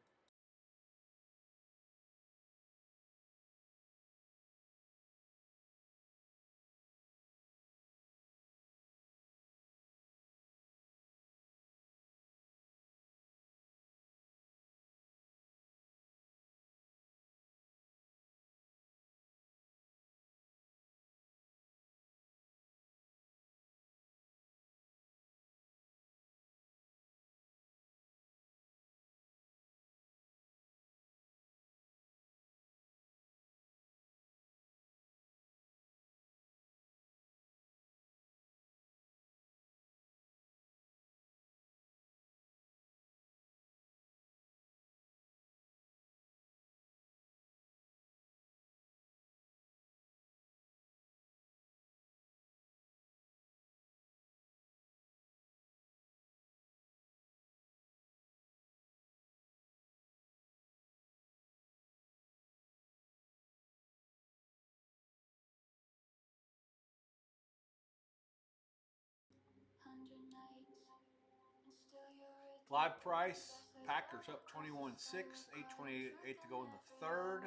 Live price, Packers up 21-6, 8:28 to go in the third.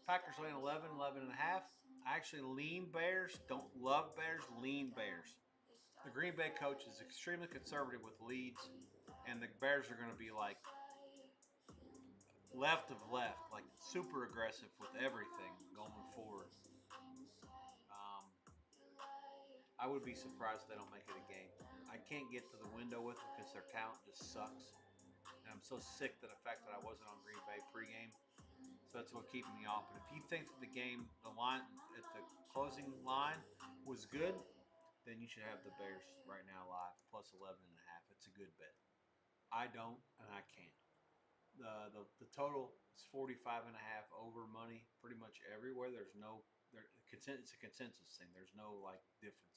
Packers laying 11, 11 and a half. I actually lean Bears, don't love Bears, lean Bears. The Green Bay coach is extremely conservative with leads, and the Bears are going to be like left of left, like super aggressive with everything going forward. I would be surprised if they don't make it a game. I can't get to the window with them because their talent just sucks. And I'm so sick to the fact that I wasn't on Green Bay pregame. So that's what keeping me off. But if you think that the game, the line at the closing line was good, then you should have the Bears right now live plus 11 and a half. It's a good bet. I don't, and I can't. The total is 45 and a half over money pretty much everywhere. There's no, it's a consensus thing. There's no like differences.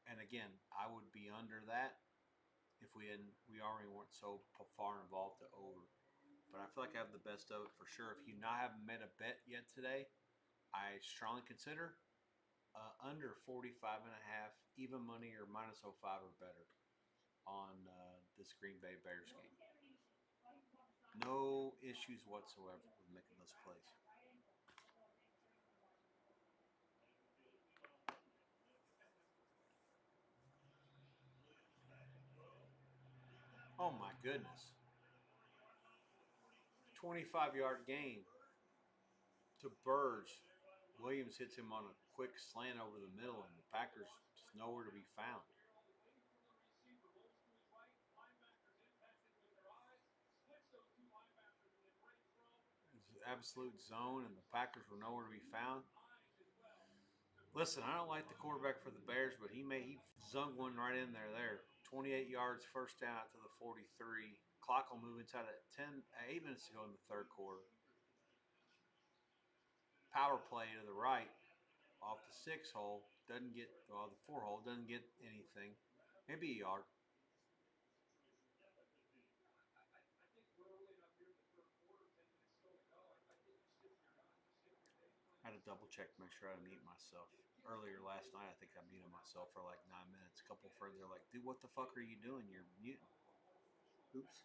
And again, I would be under that if we already weren't so far involved to over. But I feel like I have the best of it for sure. If you haven't made a bet yet today, I strongly consider under 45 and a half, even money or minus 05 or better on this Green Bay Bears game. No issues whatsoever with making those plays. Oh my goodness. 25-yard gain to Burge. Williams hits him on a quick slant over the middle, and the Packers just nowhere to be found. It's an absolute zone, and the Packers were nowhere to be found. Listen, I don't like the quarterback for the Bears, but he zung one right in there. 28 yards, first down out to the 43. Clock will move inside at 8 minutes to go in the third quarter. Power play to the right off the 6 hole. Doesn't get, the 4 hole doesn't get anything. Maybe a yard. I had to double check to make sure I didn't mute myself. Earlier last night, I think I muted myself for like 9 minutes. A couple further, like, dude, what the fuck are you doing? You're muting. Oops.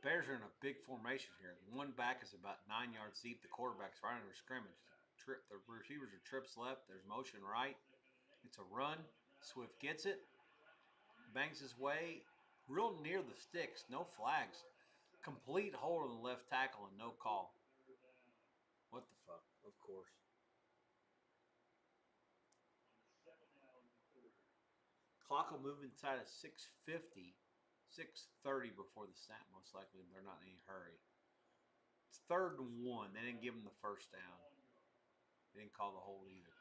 Bears are in a big formation here. One back is about 9 yards deep. The quarterback's right under scrimmage. The receivers are trips left. There's motion right. It's a run. Swift gets it. Bangs his way real near the sticks. No flags. Complete hold on the left tackle and no call. What the fuck? Of course. Clock will move inside of 6:50, 6:30 before the snap, most likely. They're not in any hurry. It's 3rd and 1. They didn't give them the first down. They didn't call the hold either.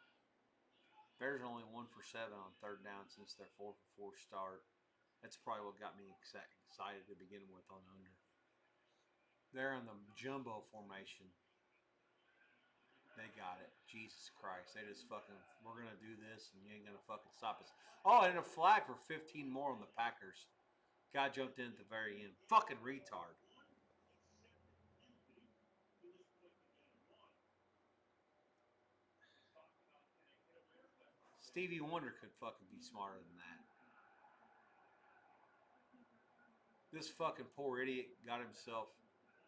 Bears are only 1 for 7 on 3rd down since their 4 for 4 start. That's probably what got me excited to begin with on under. They're in the jumbo formation. They got it. Jesus Christ. They just fucking, we're going to do this and you ain't going to fucking stop us. Oh, and a flag for 15 more on the Packers. Guy jumped in at the very end. Fucking retard. Stevie Wonder could fucking be smarter than that. This fucking poor idiot got himself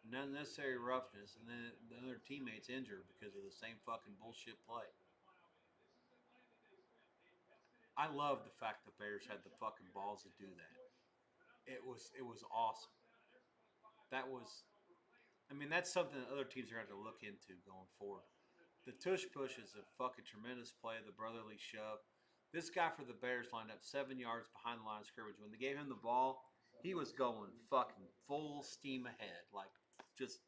an unnecessary roughness, and then the other teammates injured because of the same fucking bullshit play. I love the fact the Bears had the fucking balls to do that. It was awesome. That was, I mean, that's something that other teams are going to have to look into going forward. The tush push is a fucking tremendous play, the brotherly shove. This guy for the Bears lined up 7 yards behind the line of scrimmage. When they gave him the ball, he was going fucking full steam ahead, like just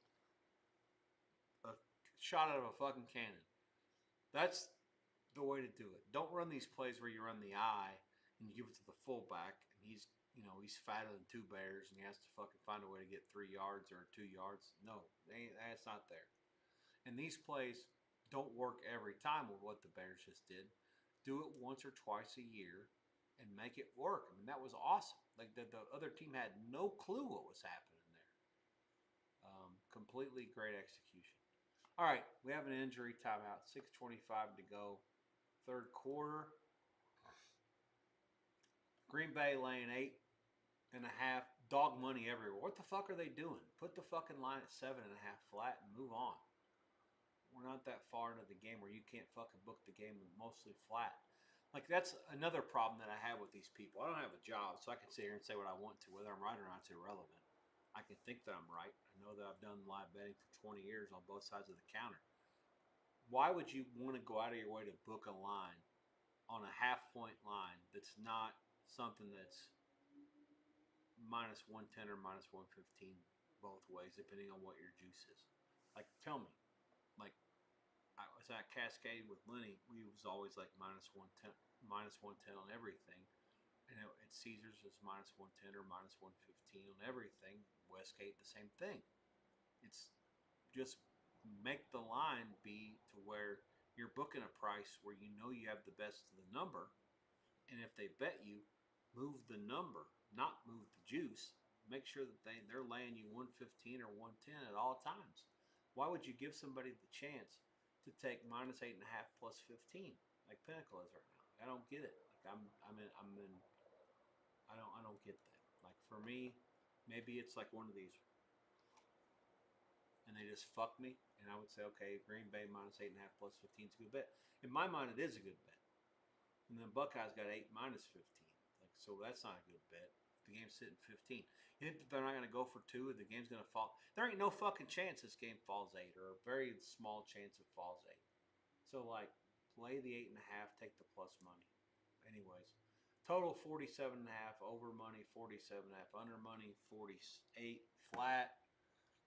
a shot out of a fucking cannon. That's the way to do it. Don't run these plays where you run the eye and you give it to the fullback and he's fatter than 2 Bears and he has to fucking find a way to get 3 yards or 2 yards. No, that's not there. And these plays don't work every time with what the Bears just did. Do it once or twice a year and make it work. I mean, that was awesome. Like the other team had no clue what was happening there. Completely great execution. All right, we have an injury timeout. 6:25 to go. third quarter. Green Bay laying 8.5. Dog money everywhere. What the fuck are they doing? Put the fucking line at 7.5 flat and move on. We're not that far into the game where you can't fucking book the game mostly flat. Like, that's another problem that I have with these people. I don't have a job, so I can sit here and say what I want to. Whether I'm right or not, it's irrelevant. I can think that I'm right. I know that I've done live betting for 20 years on both sides of the counter. Why would you want to go out of your way to book a line on a half-point line that's not something that's minus 110 or minus 115 both ways, depending on what your juice is? Like, tell me. Like, I was at Cascade with Lenny. We was always like minus 110 on everything. And at Caesars, it's minus 110 or minus 115 on everything. Westgate, the same thing. It's just make the line be to where you're booking a price where you know you have the best of the number. And if they bet you, move the number, not move the juice. Make sure that they're laying you 115 or 110 at all times. Why would you give somebody the chance to take minus 8.5 plus 15 like Pinnacle is right now? I don't get it. Like I don't get that. Like, for me, maybe it's like one of these, and they just fuck me, and I would say, okay, Green Bay minus 8.5 plus 15 is a good bet. In my mind, it is a good bet. And then Buckeyes got 8 minus 15. Like, so that's not a good bet. The game's sitting 15. You think that they're not going to go for 2 and the game's going to fall? There ain't no fucking chance this game falls 8, or a very small chance it falls 8. So, like, play the 8.5, take the plus money. Anyways, total 47.5, over money 47.5, under money 48 flat.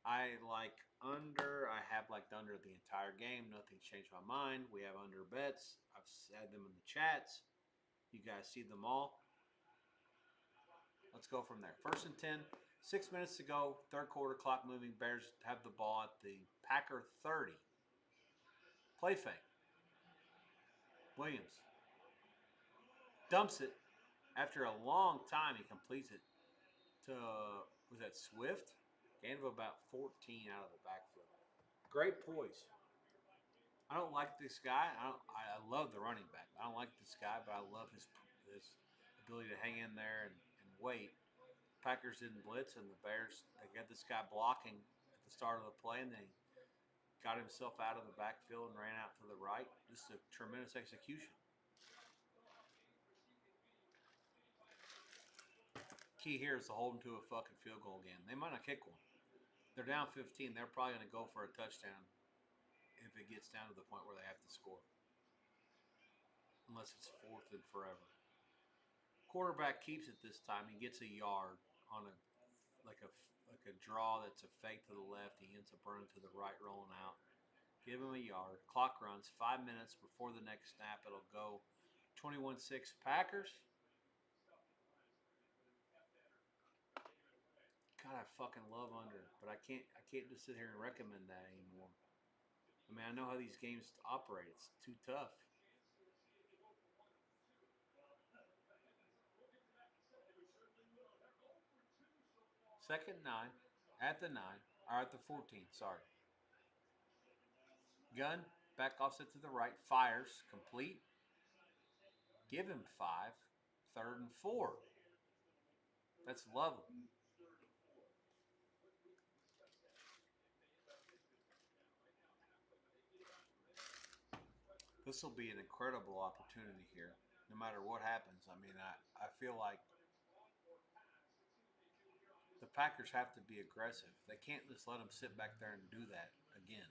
I like under. I have liked under the entire game. Nothing's changed my mind. We have under bets. I've had them in the chats. You guys see them all. Let's go from there. 1st and 10. 6 minutes to go. Third quarter, clock moving. Bears have the ball at the Packer 30. Play fake. Williams dumps it. After a long time, he completes it to, was that Swift? Gain of about 14 out of the backfield. Great poise. I don't like this guy. I love the running back. I don't like this guy, but I love his ability to hang in there and wait. Packers didn't blitz, and the Bears, they got this guy blocking at the start of the play, and they got himself out of the backfield and ran out to the right. Just a tremendous execution. Key here is to hold them to a fucking field goal again. They might not kick one. They're down 15. They're probably going to go for a touchdown if it gets down to the point where they have to score. Unless it's 4th and forever. Quarterback keeps it this time. He gets a yard on a draw that's a fake to the left. He ends up running to the right, rolling out. Give him a yard. Clock runs 5 minutes before the next snap. It'll go 21-6 Packers. God, I fucking love under, but I can't just sit here and recommend that anymore. I mean, I know how these games operate. It's too tough. Second 9, at the 9, or at the 14, sorry. Gun, back offset to the right, fires, complete. Give him 5, 3rd and 4. That's lovely. This will be an incredible opportunity here, no matter what happens. I mean, I feel like the Packers have to be aggressive. They can't just let them sit back there and do that again.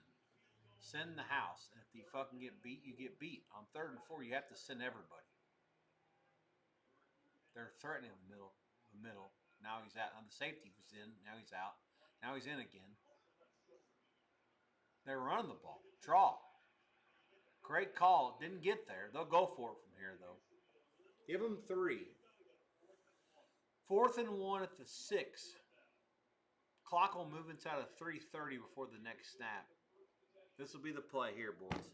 Send the house, and if you fucking get beat, you get beat. On 3rd and 4, you have to send everybody. They're threatening the middle. Now he's out. On the safety was in. Now he's out. Now he's in again. They're running the ball. Draw. Great call. Didn't get there. They'll go for it from here, though. Give them 3. 4th and 1 at the 6. Clock will move inside of 3:30 before the next snap. This will be the play here, boys.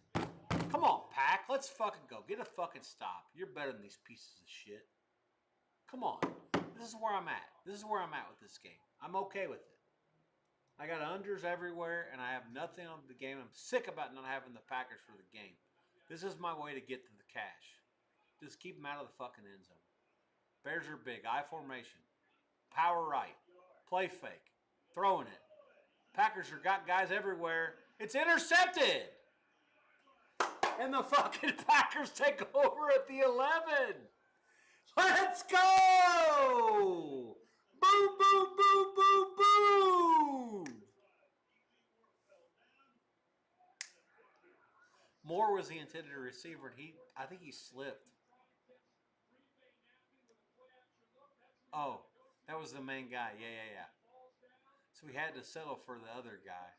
Come on, Pack. Let's fucking go. Get a fucking stop. You're better than these pieces of shit. Come on. This is where I'm at. This is where I'm at with this game. I'm okay with it. I got unders everywhere, and I have nothing on the game. I'm sick about not having the Packers for the game. This is my way to get to the cash. Just keep them out of the fucking end zone. Bears are big. I formation. Power right. Play fake. Throwing it. Packers are got guys everywhere. It's intercepted. And the fucking Packers take over at the 11. Let's go! Boom, boom, boom, boom, boom! Moore was the intended receiver, and I think he slipped. Oh, that was the main guy. Yeah. So we had to settle for the other guy.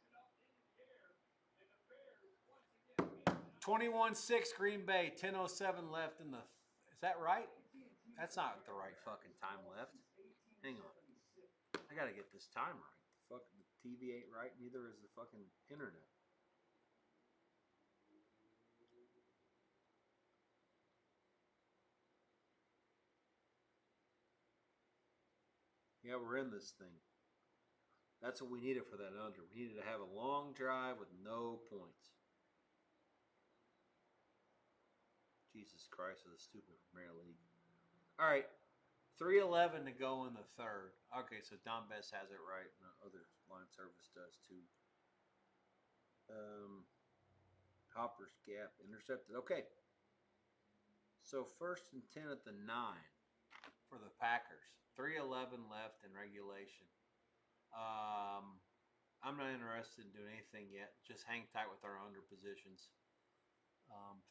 21-6 Green Bay, 10:07 left in the... Is that right? That's not the right fucking time left. Hang on. I gotta get this time right. The TV ain't right, neither is the fucking internet. Yeah, we're in this thing. That's what we needed for that under. We needed to have a long drive with no points. Jesus Christ, of the stupid Premier League. All right, 3:11 to go in the third. Okay, so Don Best has it right, and the other line service does too. Hopper's gap intercepted. Okay. So 1st and 10 at the 9 for the Packers. 3:11 left in regulation. I'm not interested in doing anything yet. Just hang tight with our under positions.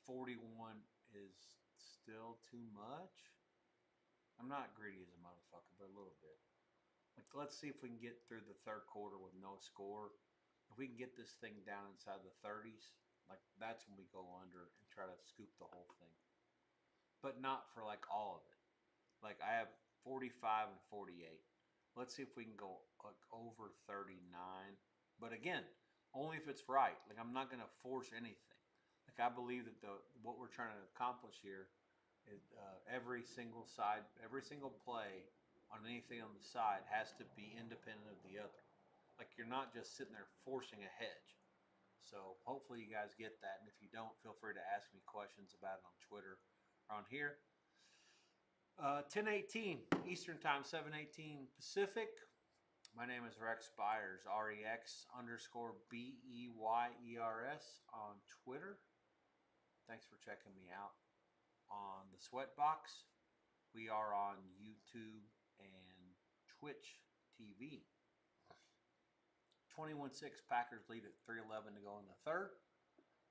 41 is still too much. I'm not greedy as a motherfucker, but a little bit. Like, let's see if we can get through the third quarter with no score. If we can get this thing down inside the 30s, like, that's when we go under and try to scoop the whole thing. But not for like all of it. Like, I have 45 and 48. Let's see if we can go like over 39. But again, only if it's right. Like, I'm not going to force anything. Like, I believe that what we're trying to accomplish here is every single side, every single play on anything on the side has to be independent of the other. Like, you're not just sitting there forcing a hedge. So hopefully you guys get that. And if you don't, feel free to ask me questions about it on Twitter or on here. 10:18 Eastern Time, 7:18 Pacific. My name is Rex Byers, REX_BEYERS on Twitter. Thanks for checking me out on the Sweatbox. We are on YouTube and Twitch TV. 21-6 Packers lead at 3:11 to go in the third.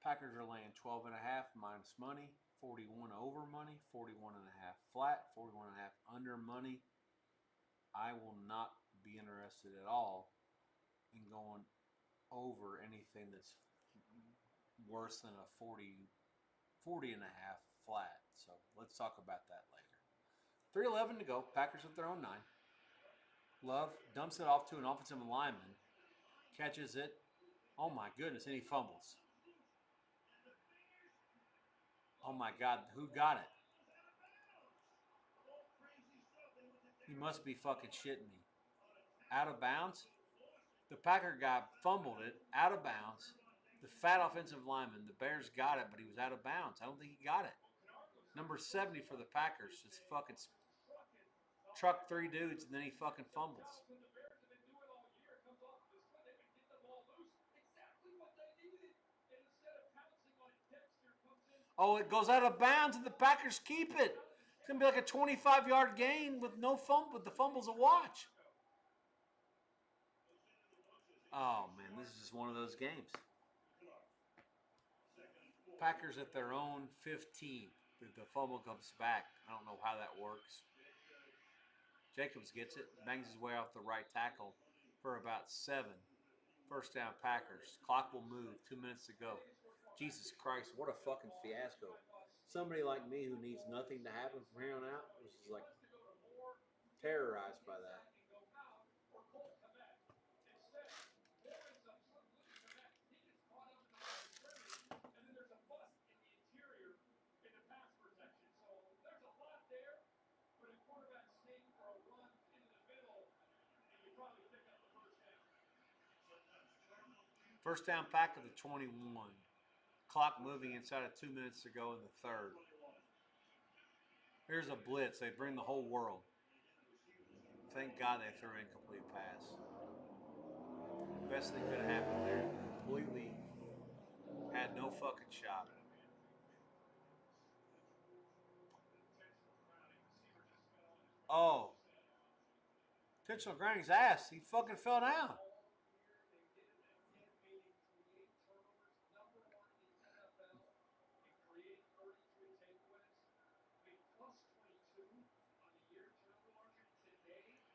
Packers are laying 12.5 minus money. 41 over money, 41.5 flat, 41.5 under money. I will not be interested at all in going over anything that's worse than a 40.5 flat. So let's talk about that later. 3:11 to go. Packers at their own 9. Love dumps it off to an offensive lineman. Catches it. Oh my goodness, and he fumbles. Oh my God, who got it? You must be fucking shitting me. Out of bounds? The Packer guy fumbled it out of bounds. The fat offensive lineman, the Bears got it, but he was out of bounds. I don't think he got it. Number 70 for the Packers just fucking trucked 3 dudes, and then he fucking fumbles. Oh, it goes out of bounds, and the Packers keep it. It's gonna be like a 25-yard gain with no fumble, with the fumbles a watch. Oh man, this is just one of those games. Packers at their own 15. The fumble comes back. I don't know how that works. Jacobs gets it, bangs his way off the right tackle for about 7. First down, Packers. Clock will move. 2 minutes to go. Jesus Christ, what a fucking fiasco. Somebody like me who needs nothing to happen from here on out was just like terrorized by that. First down, pack of the 21. Clock moving inside of 2 minutes to go in the third. Here's a blitz. They bring the whole world. Thank God they threw an incomplete pass. Best thing could have happened there. Completely had no fucking shot. Oh. Intentional grounding's ass. He fucking fell down.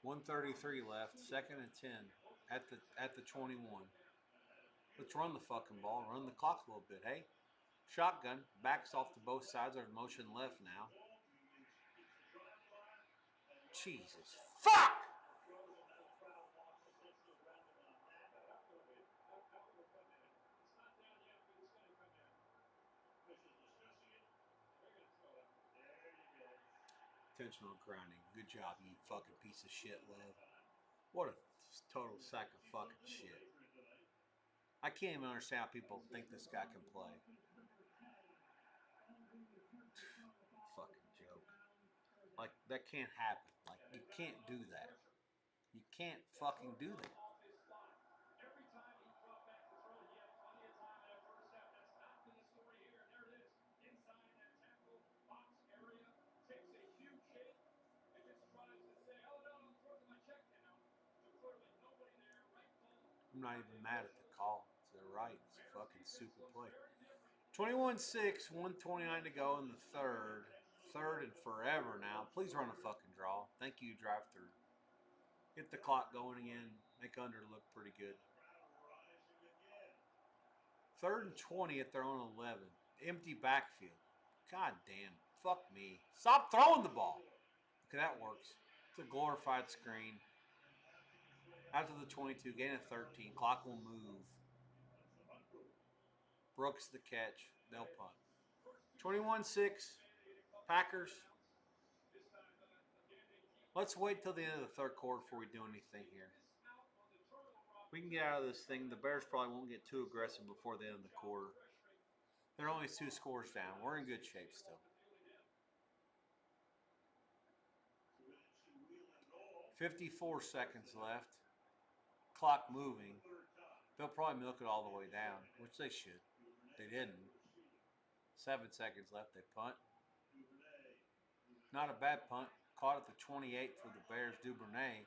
.133 left. 2nd and 10 at the 21. Let's run the fucking ball. Run the clock a little bit, hey? Shotgun. Backs off to both sides. There's motion left now. Jesus. Fuck! Intentional grounding. Good job, you fucking piece of shit, Lev. What a total sack of fucking shit. I can't even understand how people think this guy can play. Fucking joke. Like, that can't happen. Like, you can't do that. You can't fucking do that. I'm not even mad at the call. They're right. It's a fucking super play. 21-6, 129 to go in the third. Third and forever now. Please run a fucking draw. Thank you, drive through. Get the clock going again. Make under look pretty good. 3rd and 20 at their own 11. Empty backfield. God damn. Fuck me. Stop throwing the ball. Okay, that works. It's a glorified screen. Out to the 22. Gain of 13. Clock will move. Brooks the catch. They'll punt. 21-6. Packers. Let's wait till the end of the third quarter before we do anything here. We can get out of this thing. The Bears probably won't get too aggressive before the end of the quarter. They're only 2 scores down. We're in good shape still. 54 seconds left. Clock moving. They'll probably milk it all the way down, which they should. They didn't. 7 seconds left. They punt. Not a bad punt. Caught at the 28 for the Bears. Duvernay.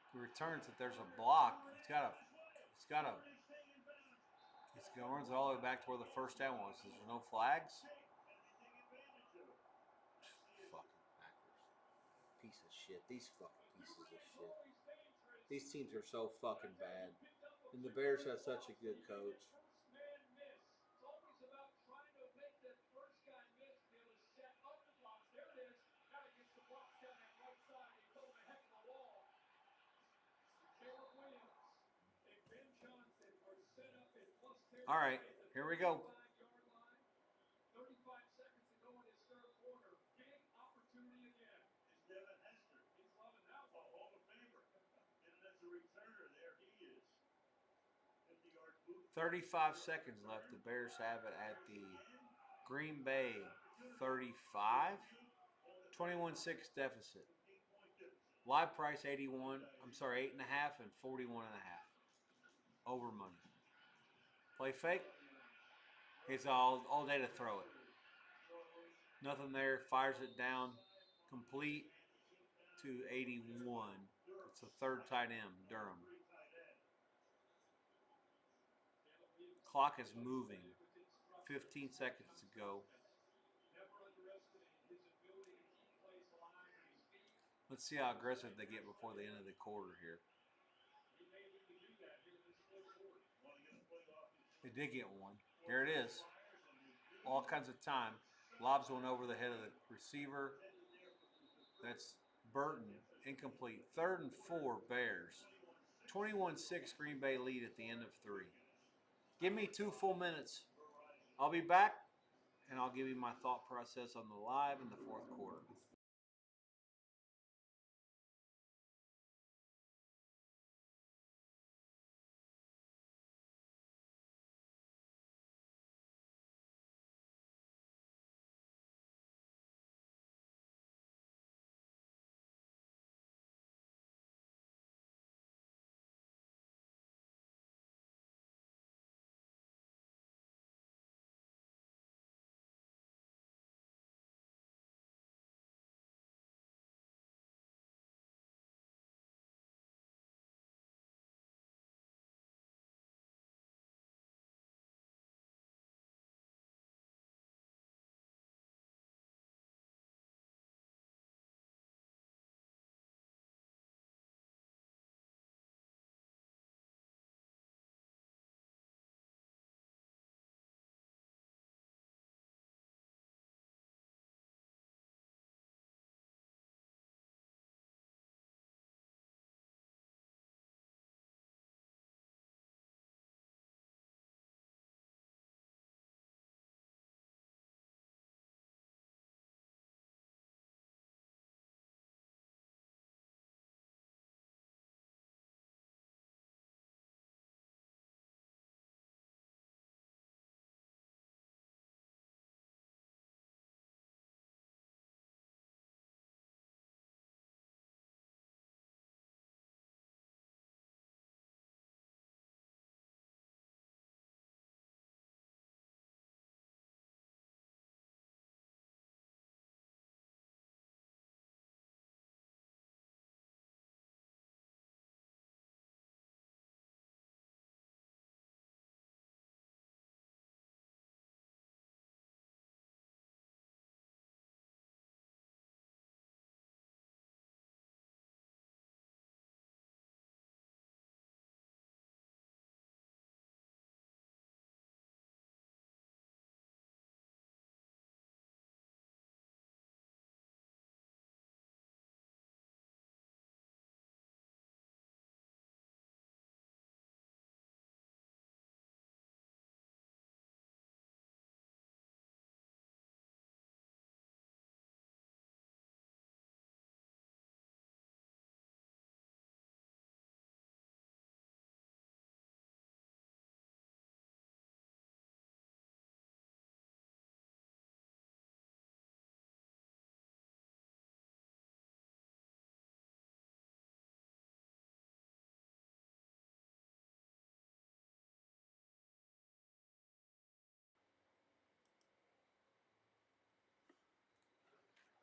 He returns it. There's a block. He runs it all the way back to where the first down was. There's no flags. Fucking Packers. Piece of shit. These fucking pieces of shit. These teams are so fucking bad. And the Bears have such a good coach. All right, here we go. .35 seconds left. The Bears have it at the Green Bay 35. 21-6 deficit. Live price 81. I'm sorry, 8.5 and 41.5. Over money. Play fake. It's all day to throw it. Nothing there. Fires it down. Complete to 81. It's a third tight end, Durham. Clock is moving. 15 seconds to go. Let's see how aggressive they get before the end of the quarter here. They did get one. There it is. All kinds of time. Lobs one over the head of the receiver. That's Burton. Incomplete. 3rd and 4, Bears. 21-6 Green Bay lead at the end of 3. Give me 2 full minutes. I'll be back, and I'll give you my thought process on the live in the 4th quarter.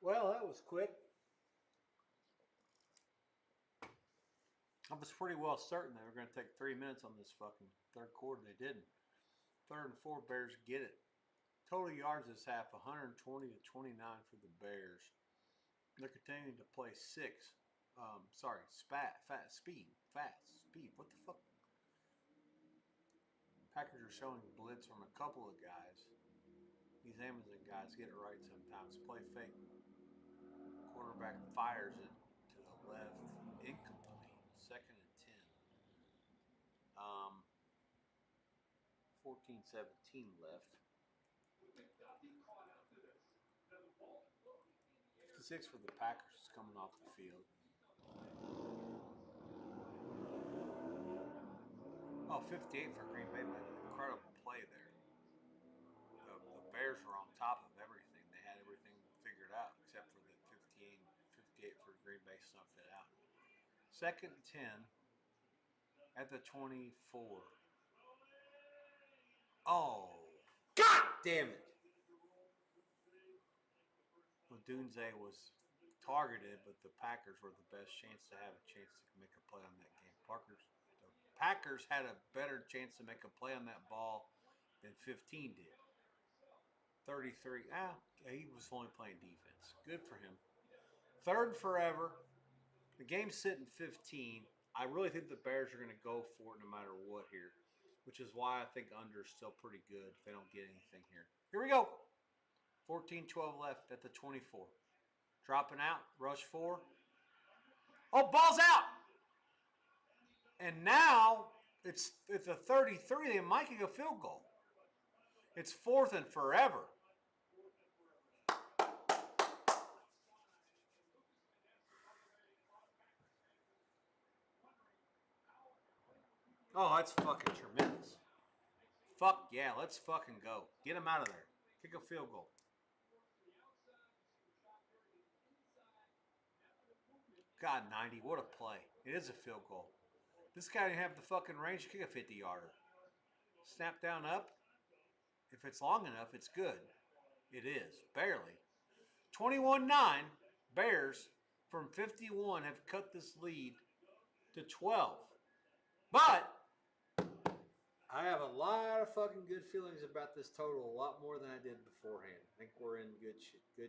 Well, that was quick. I was pretty well certain they were going to take 3 minutes on this fucking third quarter. They didn't. 3rd and 4, Bears get it. Total yards this half, 120 to 29 for the Bears. They're continuing to play speed. What the fuck? Packers are showing blitz from a couple of guys. These Amazon guys get it right sometimes. Play fake. Quarterback fires it to the left. Incomplete. 2nd and 10. 14-17 left. 56 for the Packers is coming off the field. Oh, 58 for Green Bay. Made an incredible play there. The Bears were on top of everything. They had everything figured out except for the 58 for Green Bay snuffed it out. 2nd and 10 at the 24. Oh, God damn it. Well, Dunze was targeted, but the Packers were the best chance to have a chance to make a play on that game. The Packers had a better chance to make a play on that ball than 15 did. 33. He was only playing defense. Good for him. 3rd forever. The game's sitting 15. I really think the Bears are going to go for it no matter what here, which is why I think under is still pretty good if they don't get anything here. Here we go. 14-12 left at the 24. Dropping out. Rush 4. Oh, ball's out. And now it's a 33. They might get a field goal. It's 4th and forever. Oh, that's fucking tremendous. Fuck yeah, let's fucking go. Get him out of there. Kick a field goal. God, 90. What a play. It is a field goal. This guy didn't have the fucking range to kick a 50-yarder. Snap down up. If it's long enough, it's good. It is. Barely. 21-9. Bears from 51 have cut this lead to 12. But I have a lot of fucking good feelings about this total, a lot more than I did beforehand. I think we're in good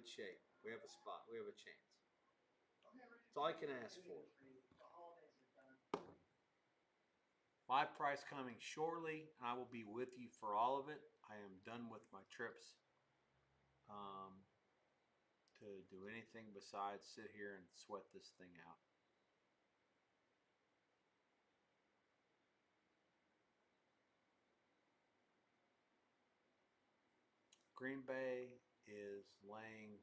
shape. We have a spot. We have a chance. That's all I can ask for. My price coming shortly, and I will be with you for all of it. I am done with my trips to do anything besides sit here and sweat this thing out. Green Bay is laying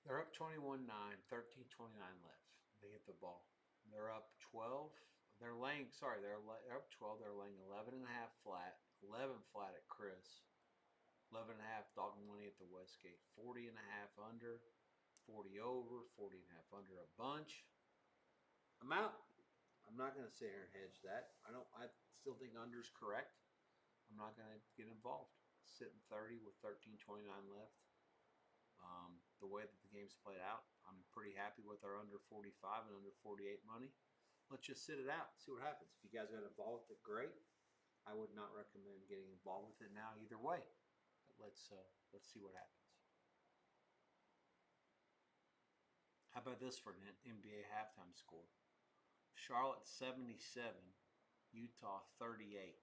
they're up 21-9, 13-29 left. They hit the ball. They're up 12. They're up 12. They're laying 11.5 flat, 11 flat at Chris, 11.5 dog money at the Westgate, 40.5 under, 40 over, 40.5 under a bunch. I'm out. I'm not going to sit here and hedge that. I still think under's correct. I'm not going to get involved. Sitting 30 with 13.29 left. The way that the game's played out, I'm pretty happy with our under 45 and under 48 money. Let's just sit it out, see what happens. If you guys got involved with it, great. I would not recommend getting involved with it now either way. But let's see what happens. How about this for an NBA halftime score? Charlotte 77, Utah 38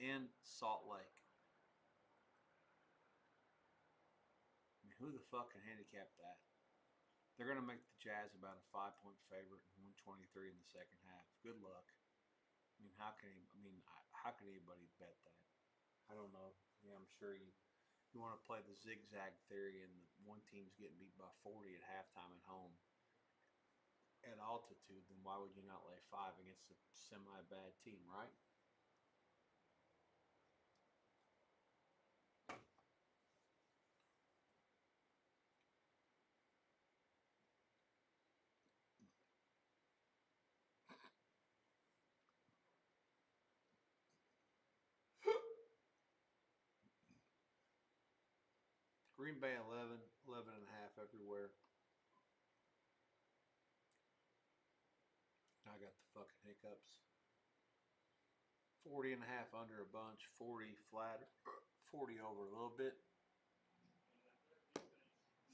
in Salt Lake. I mean, who the fuck can handicap that? They're going to make the Jazz about a 5-point favorite and 123 in the second half. Good luck. I mean, how can anybody bet that? I don't know. Yeah, I'm sure you want to play the zigzag theory and the one team's getting beat by 40 at halftime at home at altitude, then why would you not lay 5 against a semi-bad team, right? Green Bay 11, 11.5 everywhere. I got the fucking hiccups. 40.5 under a bunch, 40 flat, 40 over a little bit.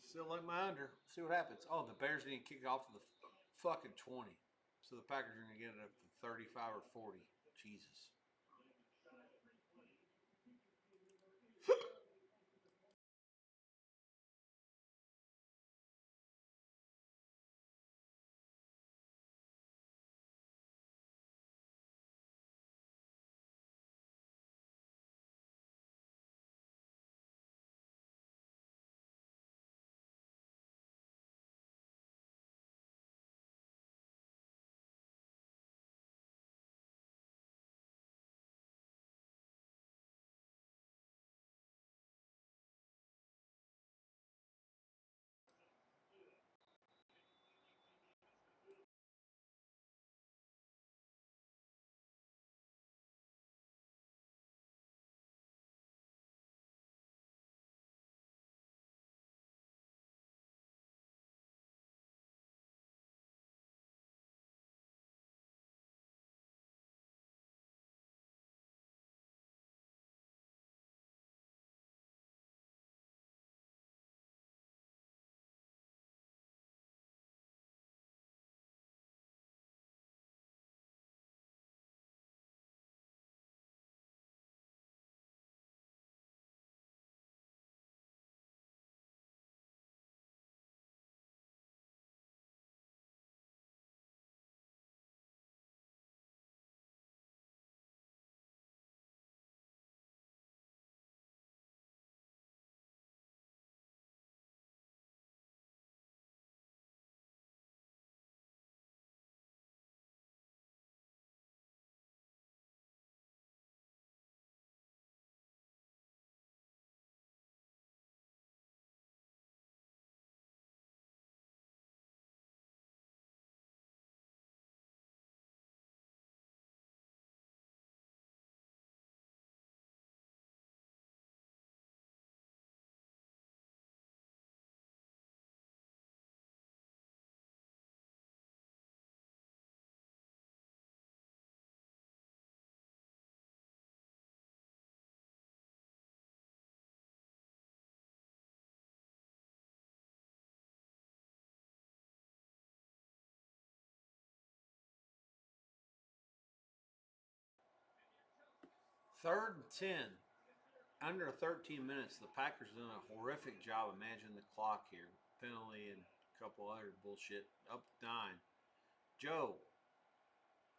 Still like my under. See what happens. Oh, the Bears didn't kick it off to the fucking 20. So the Packers are going to get it up to 35 or 40. Jesus. Third and 10. Under 13 minutes. The Packers doing a horrific job of managing the clock here. Penalty and a couple other bullshit. Up 9. Joe,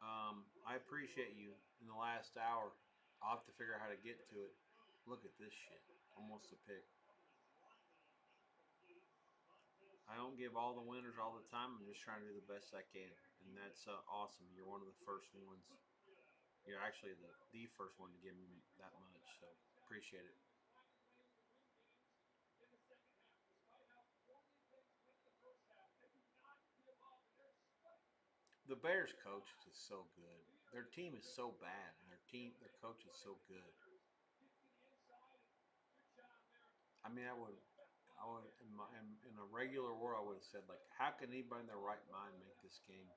I appreciate you in the last hour. I'll have to figure out how to get to it. Look at this shit. Almost a pick. I don't give all the winners all the time. I'm just trying to do the best I can. And that's awesome. You're one of the first ones. You're actually the first one to give me that much. So appreciate it. The Bears coach is so good. Their team is so bad. Their coach is so good. I mean, I would, in a regular world, I would have said like, how can anybody in their right mind make this game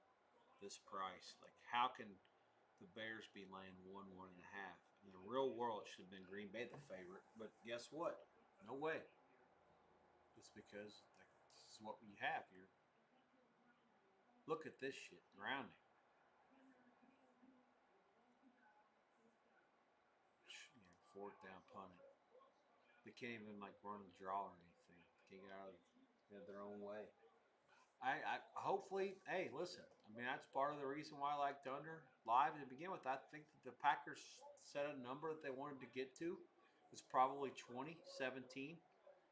this price? Like, how can the Bears be laying 1.5? In the real world, it should have been Green Bay the favorite. But guess what? No way. Just because this is what we have here. Look at this shit grounding. Fourth down punting. They can't even like run a draw or anything. They can't get out of their own way. I hopefully, hey, listen. I mean, that's part of the reason why I liked under live to begin with. I think that the Packers set a number that they wanted to get to. It's probably 20, 17,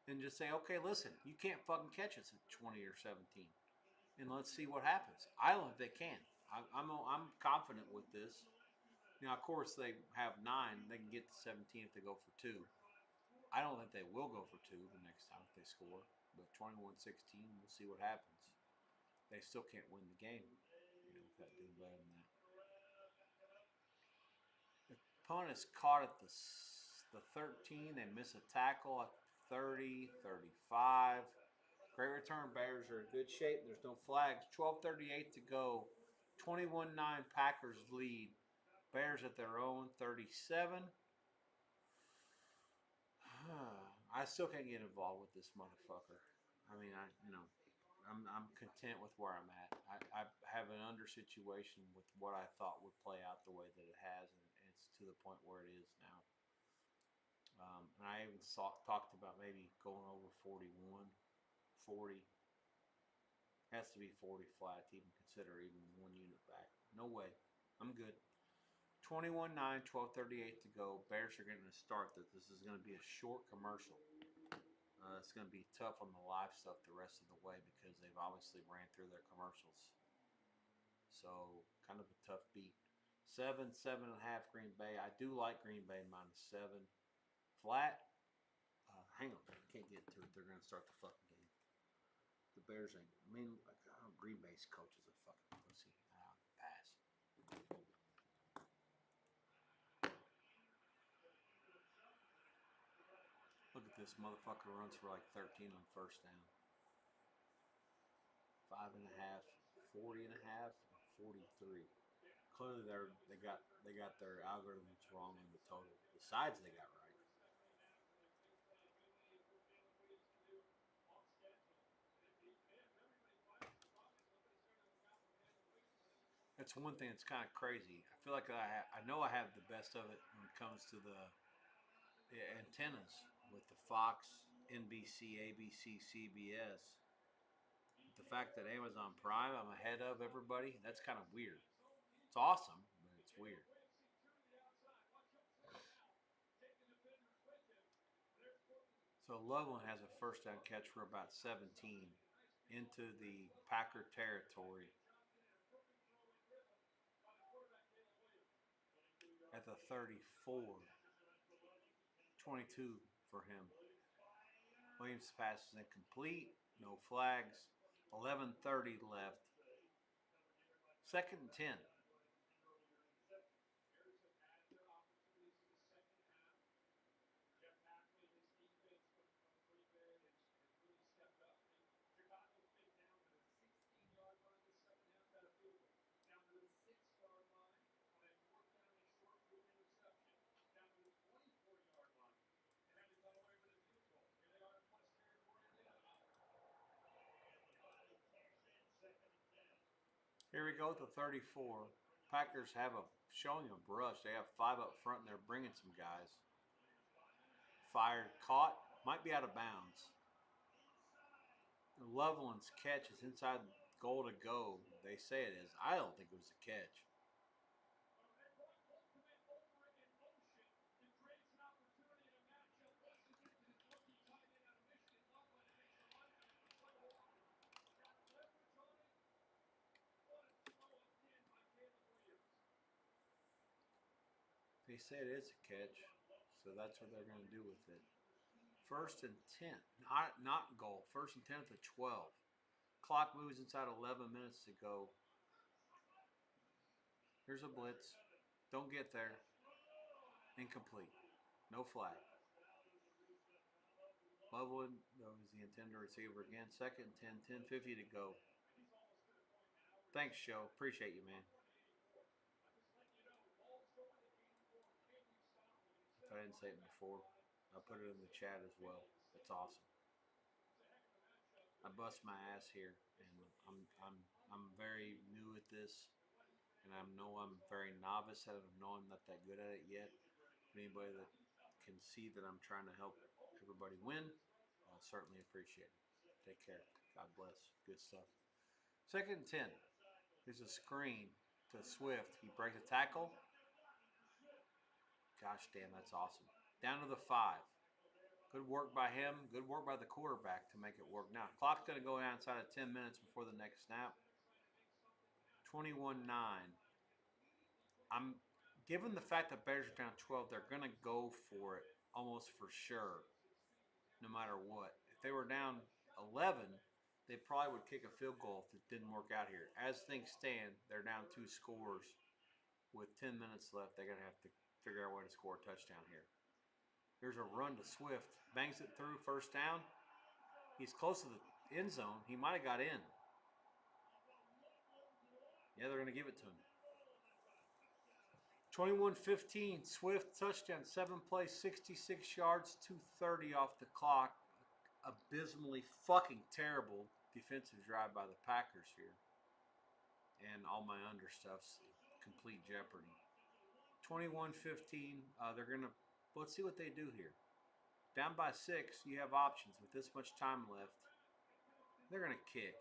and just say, okay, listen, you can't fucking catch us at 20 or 17, and let's see what happens. I don't think they can. I'm confident with this. Now, of course, they have 9. They can get to 17 if they go for 2. I don't think they will go for 2 the next time if they score. But 21-16, we'll see what happens. They still can't win the game. You know, without doing better than that. The punt is caught at the 13. They miss a tackle at 30, 35. Great return. Bears are in good shape. There's no flags. 12:38 to go. 21-9 Packers lead. Bears at their own 37. I still can't get involved with this motherfucker. I mean, I'm content with where I'm at. I have an under situation with what I thought would play out the way that it has, and it's to the point where it is now. And I even talked about maybe going over 41, 40. It has to be 40 flat to even consider even 1 unit back. No way. I'm good. 21-9, 12:38 to go. Bears are getting a start that this is going to be a short commercial. It's going to be tough on the live stuff the rest of the way because they've obviously ran through their commercials. So kind of a tough beat. 7.5 Green Bay. I do like Green Bay -7. Flat. Hang on. I can't get to it. They're going to start the fucking game. The Bears ain't. I mean, Green Bay's coach is a fucking pussy. Pass. Look at this motherfucker runs for like 13 on first down. 5.5, 40.5, 43. Clearly they got their algorithms wrong in the total. The sides they got right. That's one thing that's kind of crazy. I feel like I know I have the best of it when it comes to the antennas with the Fox, NBC, ABC, CBS. The fact that Amazon Prime I'm ahead of everybody, that's kind of weird. It's awesome, but it's weird. So Loveland has a first down catch for about 17 into the Packer territory at the 34. 22 for him. Williams' pass is incomplete. No flags. 11:30 left. 2nd and 10. Here we go to 34. Packers have showing a brush. They have 5 up front and they're bringing some guys. Fired, caught, might be out of bounds. Loveland's catch is inside goal to go. They say it is. I don't think it was a catch. They say it is a catch, so that's what they're going to do with it. 1st and 10, not goal. 1st and 10 at the 12. Clock moves inside 11 minutes to go. Here's a blitz. Don't get there. Incomplete. No flag. Loveland was the intended receiver again. 2nd and 10, 10:50 to go. Thanks, Joe. Appreciate you, man. If I didn't say it before, I'll put it in the chat as well. It's awesome. I bust my ass here, and I'm very new at this, and I know I'm very novice at it. I know I'm not that good at it yet. Anybody that can see that I'm trying to help everybody win, I'll certainly appreciate it. Take care. God bless. Good stuff. 2nd and 10. There's a screen to Swift. He breaks a tackle. Gosh damn, that's awesome. Down to the 5. Good work by him. Good work by the quarterback to make it work. Now, clock's going to go outside of 10 minutes before the next snap. 21-9. I'm given the fact that Bears are down 12, they're going to go for it almost for sure, no matter what. If they were down 11, they probably would kick a field goal if it didn't work out here. As things stand, they're down 2 scores. With 10 minutes left, they're going to have to figure out a way to score a touchdown here. There's a run to Swift. Bangs it through, first down. He's close to the end zone. He might have got in. Yeah, they're going to give it to him. 21-15, Swift touchdown, 7 plays, 66 yards, 2:30 off the clock. Abysmally fucking terrible defensive drive by the Packers here. And all my under stuff's complete jeopardy. 21-15, they're going to, let's see what they do here. Down by 6, you have options with this much time left. They're going to kick.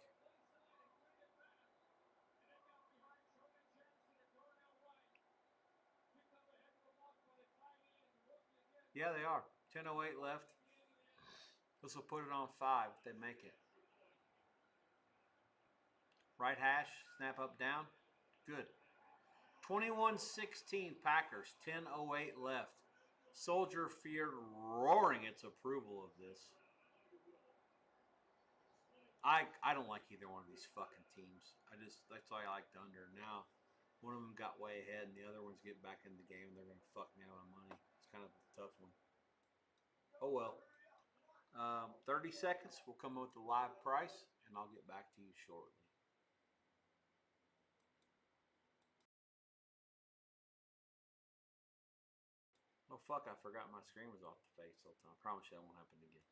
Yeah, they are. 10:08 left. This will put it on 5 if they make it. Right hash, snap up, down. Good. 21-16 Packers, 10:08 left. Soldier Field roaring its approval of this. I don't like either one of these fucking teams. That's why I like the under. Now, one of them got way ahead and the other one's getting back in the game and they're going to fuck me out on money. It's kind of a tough one. Oh well. 30 seconds. We'll come up with the live price and I'll get back to you shortly. Oh fuck, I forgot my screen was off the face all the time. I promise you that won't happen again.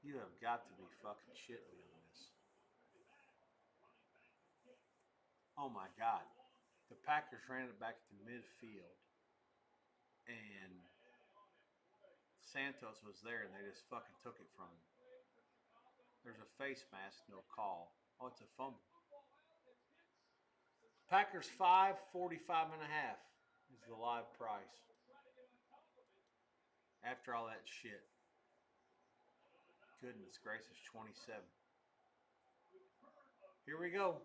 You have got to be fucking shitting me on this. Oh my God. The Packers ran it back to midfield. And Santos was there and they just fucking took it from him. There's a face mask, no call. Oh, it's a fumble. Packers 5, 45 and a half is the live price. After all that shit. Goodness gracious, 27. Here we go.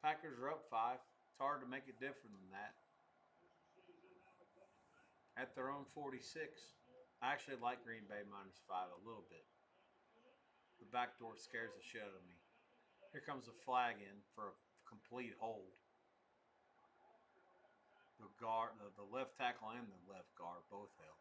Packers are up 5. It's hard to make it different than that. At their own 46. I actually like Green Bay -5 a little bit. The back door scares the shit out of me. Here comes the flag in for a complete hold. The guard, the left tackle and the left guard both held.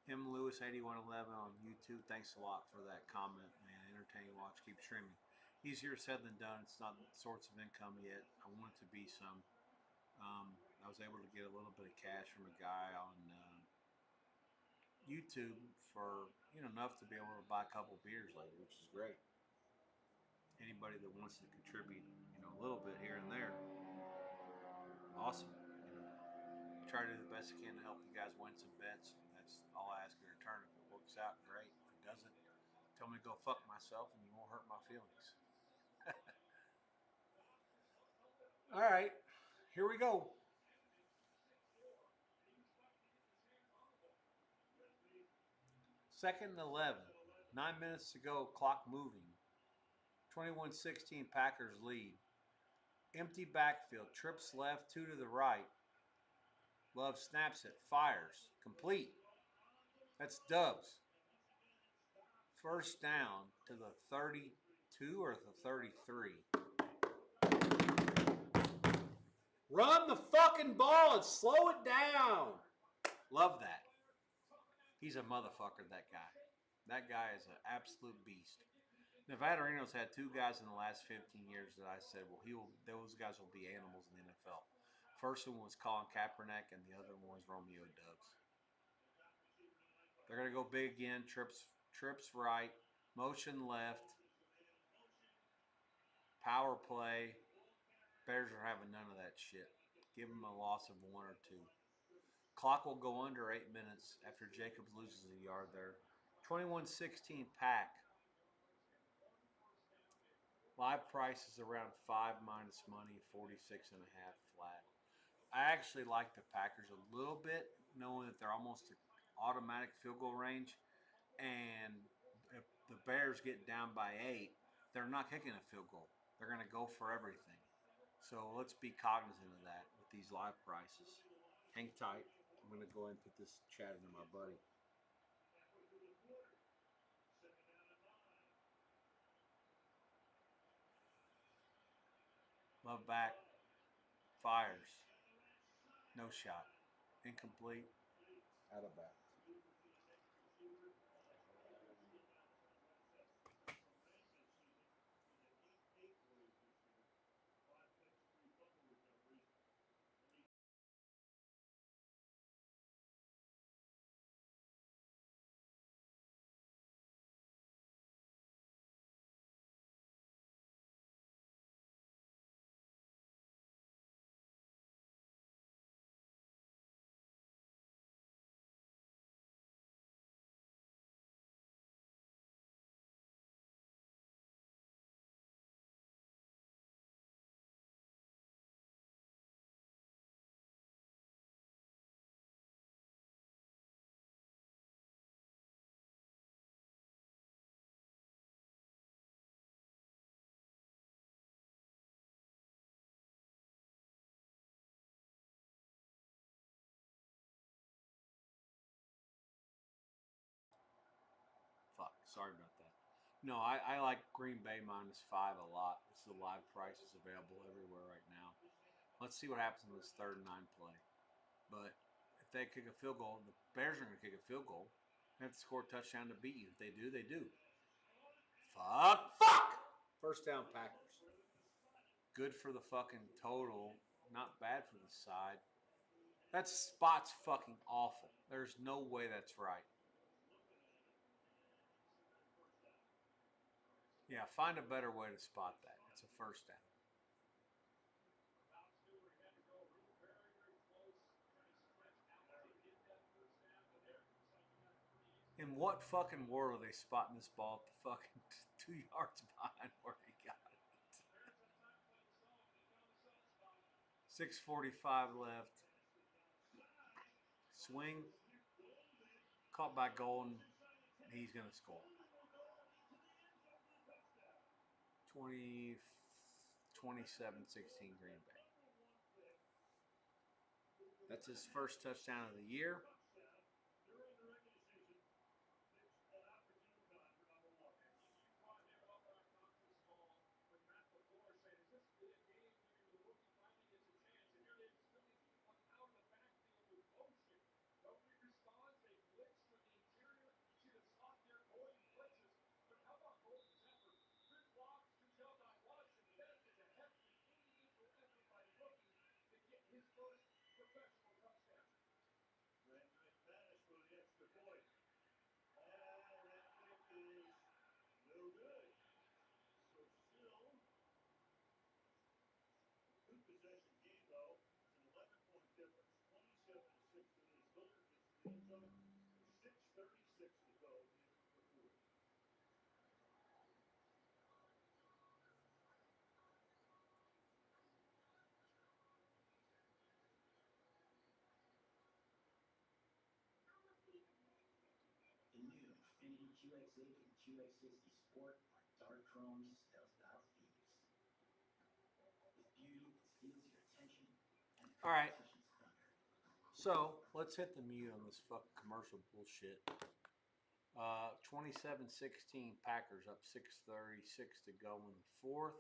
M. Lewis 8111 on YouTube. Thanks a lot for that comment, man. Entertaining watch. Keep streaming. Easier said than done. It's not source of income yet. I want it to be some. I was able to get a little bit of cash from a guy on YouTube for enough to be able to buy a couple beers later, which is great. Anybody that wants to contribute, a little bit here and there, awesome. Try to do the best I can to help you guys win some bets. That's all I ask in return. If it works out, great. If it doesn't, tell me to go fuck myself and you won't hurt my feelings. All right, here we go. Second and 11. 9 minutes to go, clock moving. 21-16 Packers lead. Empty backfield, trips left, 2 to the right. Love snaps it, fires, complete. That's Dubs. First down to the 32 or the 33. Run the fucking ball and slow it down. Love that. He's a motherfucker, that guy. That guy is an absolute beast. Nevada Reno's had 2 guys in the last 15 years that I said, well, those guys will be animals in the NFL. First one was Colin Kaepernick, and the other one was Romeo Dubs. They're going to go big again. Trips right. Motion left. Power play. Bears are having none of that shit. Give them a loss of 1 or 2. Clock will go under 8 minutes after Jacobs loses a yard there. 21-16 Pack. Live price is around 5 minus money, 46.5 flat. I actually like the Packers a little bit, knowing that they're almost an automatic field goal range. And if the Bears get down by 8, they're not kicking a field goal. They're going to go for everything. So let's be cognizant of that with these live prices. Hang tight. I'm going to go ahead and put this chat into my buddy. Love back. Fires. No shot. Incomplete. Out of bounds. Fuck. Sorry about that. No, I like Green Bay -5 a lot. It's the live prices available everywhere right now. Let's see what happens in this 3rd and 9 play. But if they kick a field goal, the Bears are going to kick a field goal. They have to score a touchdown to beat you. If they do, they do. Fuck! First down, Packers. Good for the fucking total. Not bad for the side. That spot's fucking awful. There's no way that's right. Yeah, find a better way to spot that. It's a first down. In what fucking world are they spotting this ball at the fucking 2 yards behind where he got it? 6:45 left. Swing. caught by Golden. He's going to score. 27-16 Green Bay. That's his first touchdown of the year. The new Infinity QX80 and QX60 Sport are dark-chrome stealth-style thieves. With beauty that steals your attention and All right. competition's thunder. So let's hit the mute on this fucking commercial bullshit. 27-16 Packers up 6:36 to go in the fourth.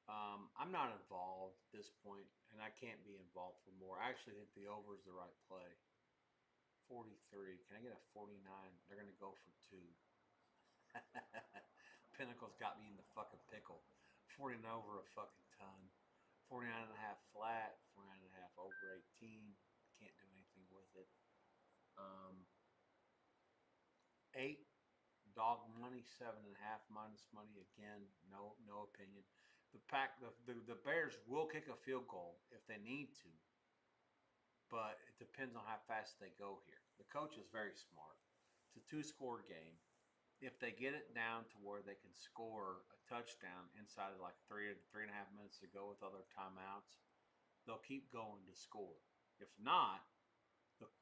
I'm not involved at this point, and I can't be involved for more. I actually think the over is the right play. 43. Can I get a 49? They're going to go for 2. Pinnacle's got me in the fucking pickle. 49 over a fucking ton. 49.5 flat. 49.5 over 18. Can't do anything with it. 8 dog money, 7.5 minus money. Again, no opinion. The Bears will kick a field goal if they need to, but it depends on how fast they go here. The coach is very smart. It's a 2-score game. If they get it down to where they can score a touchdown inside of like 3.5 minutes to go with other timeouts, they'll keep going to score. If not,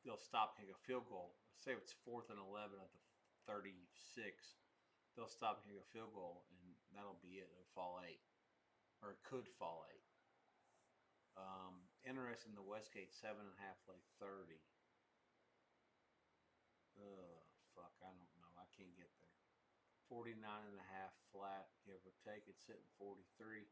they'll stop kicking a field goal. Say it's 4th and 11 at the 36. They'll stop kicking a field goal, and that'll be it. It'll fall 8. Or it could fall 8. Interesting, the Westgate 7.5 like 30. Fuck, I don't know. I can't get there. 49.5 flat, give or take. It's sitting 43.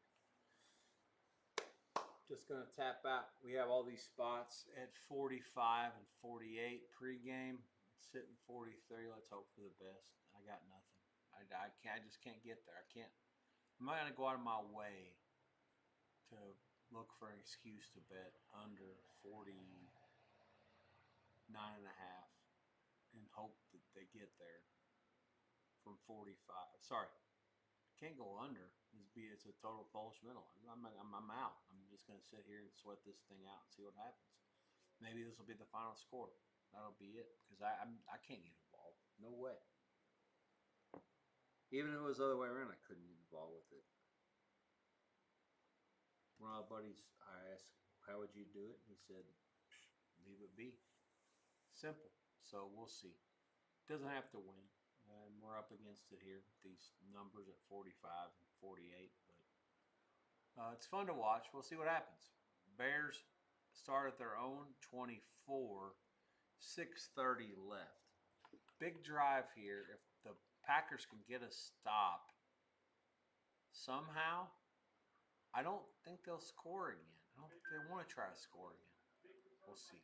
Just going to tap out. We have all these spots at 45 and 48 pregame. It's sitting 43. Let's hope for the best. I got nothing. I just can't get there. I'm not going to go out of my way to look for an excuse to bet under 49.5 and hope that they get there from 45. Sorry, can't go under. It's a total Polish mental. I'm out. I'm just going to sit here and sweat this thing out and see what happens. Maybe this will be the final score. That'll be it, because I can't get involved. No way. Even if it was the other way around, I couldn't get involved with it. One of my buddies, I asked, how would you do it? He said, leave it be. Simple. So we'll see. Doesn't have to win. And we're up against it here. These numbers at 45 and 48. But it's fun to watch. We'll see what happens. Bears start at their own 24. 6:30 left. Big drive here. If the Packers can get a stop somehow, I don't think they'll score again. I don't think they want to try to score again. We'll see.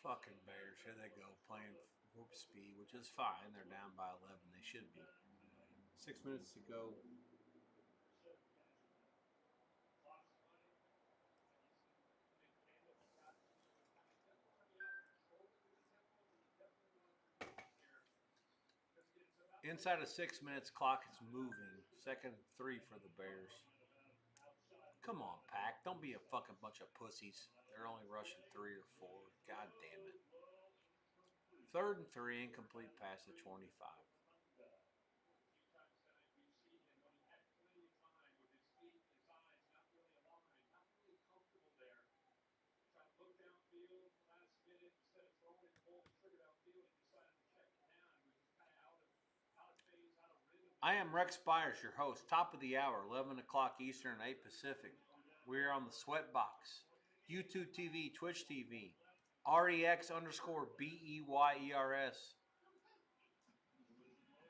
Fucking Bears. Here they go playing warp speed, which is fine. They're down by 11. They should be. 6 minutes to go. Inside of 6 minutes, clock is moving. 2nd and 3 for the Bears. Come on, Pack. Don't be a fucking bunch of pussies. They're only rushing 3 or 4. God damn it. 3rd and 3, incomplete pass to 25. I am Rex Byers, your host. Top of the hour, 11 o'clock Eastern, 8 Pacific. We're on the Sweatbox, YouTube TV, Twitch TV, REX_BEYERS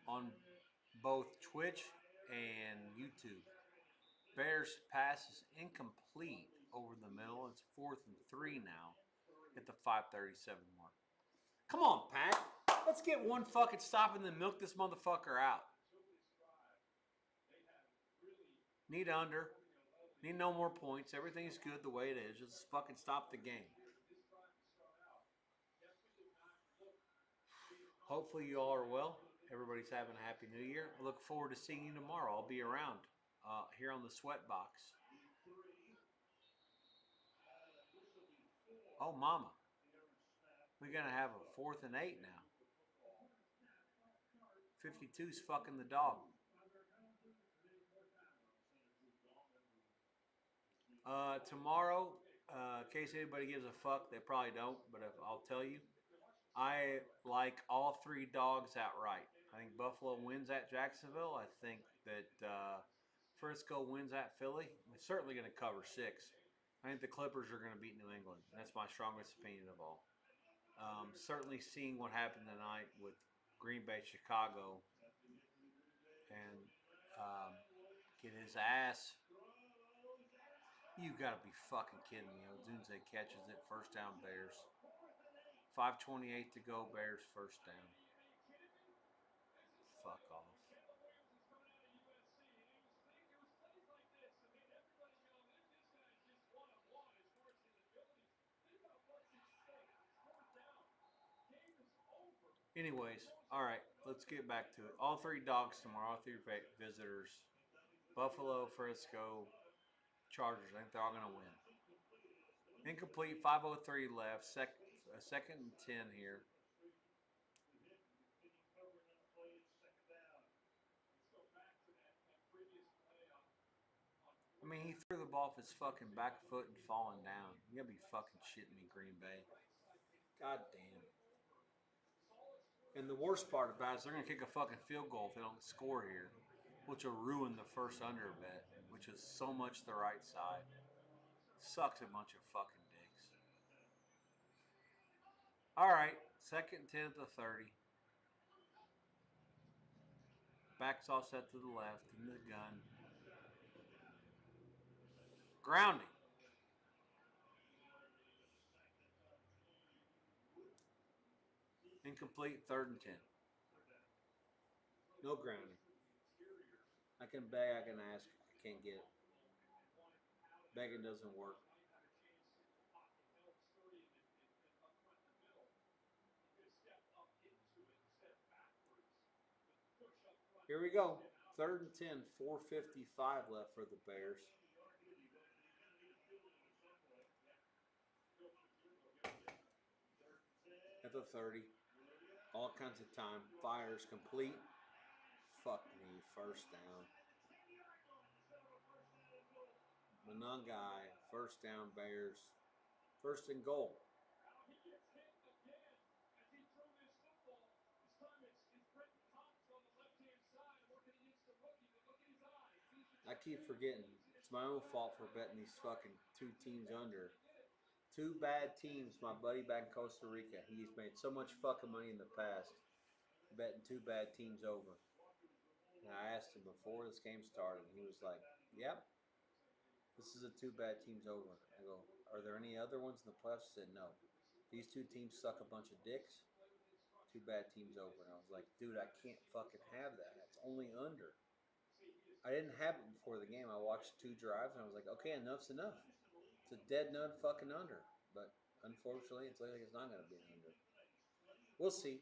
on both Twitch and YouTube. Bears pass is incomplete over the middle. It's 4th and 3 now at the 5:37 mark. Come on, Pack. Let's get one fucking stop and then milk this motherfucker out. Need under. Need no more points. Everything's good the way it is. Just fucking stop the game. Hopefully you all are well. Everybody's having a happy new year. I look forward to seeing you tomorrow. I'll be around here on the Sweatbox. Oh, mama. We're going to have a 4th and 8 now. 52's fucking the dog. Tomorrow, in case anybody gives a fuck, they probably don't, but I'll tell you, I like all 3 dogs outright. I think Buffalo wins at Jacksonville. I think that Frisco wins at Philly. We're certainly going to cover 6. I think the Clippers are going to beat New England. That's my strongest opinion of all. Certainly seeing what happened tonight with Green Bay, Chicago, and get his ass. You got to be fucking kidding me. Odunze catches it. First down, Bears. 5:28 to go, Bears first down. Fuck off. Anyways, all right, let's get back to it. All 3 dogs tomorrow, all 3 visitors. Buffalo, Frisco, Chargers. I think they're all going to win. Incomplete, 5:03 left. 2nd and 10 here. I mean, he threw the ball off his fucking back foot and falling down. You gotta be fucking shitting me, Green Bay. God damn. And the worst part about it is they're gonna kick a fucking field goal if they don't score here, which will ruin the first under bet, which is so much the right side. Sucks a bunch of fucking dicks. All right, 2nd and 10 at the 30. Backs all set to the left in the gun. Grounding. Incomplete, 3rd and 10. No grounding. I can beg, I can ask, I can't get it. Begging doesn't work. Here we go. 3rd and 10, 4:55 left for the Bears. At the 30. All kinds of time. Fires complete. Fuck me. First down. Monongai. First down, Bears. 1st and goal. I keep forgetting. It's my own fault for betting these fucking 2 teams under. 2 bad teams. My buddy back in Costa Rica. He's made so much fucking money in the past betting 2 bad teams over. And I asked him before this game started, and he was like, yep, this is a 2 bad teams over. I go, are there any other ones in the playoffs? He said, no. These 2 teams suck a bunch of dicks. two bad teams over. And I was like, dude, I can't fucking have that. It's only under. I didn't have it before the game. I watched 2 drives and I was like, okay, enough's enough. It's a dead nut fucking under. But unfortunately, it's like it's not going to be an under. We'll see.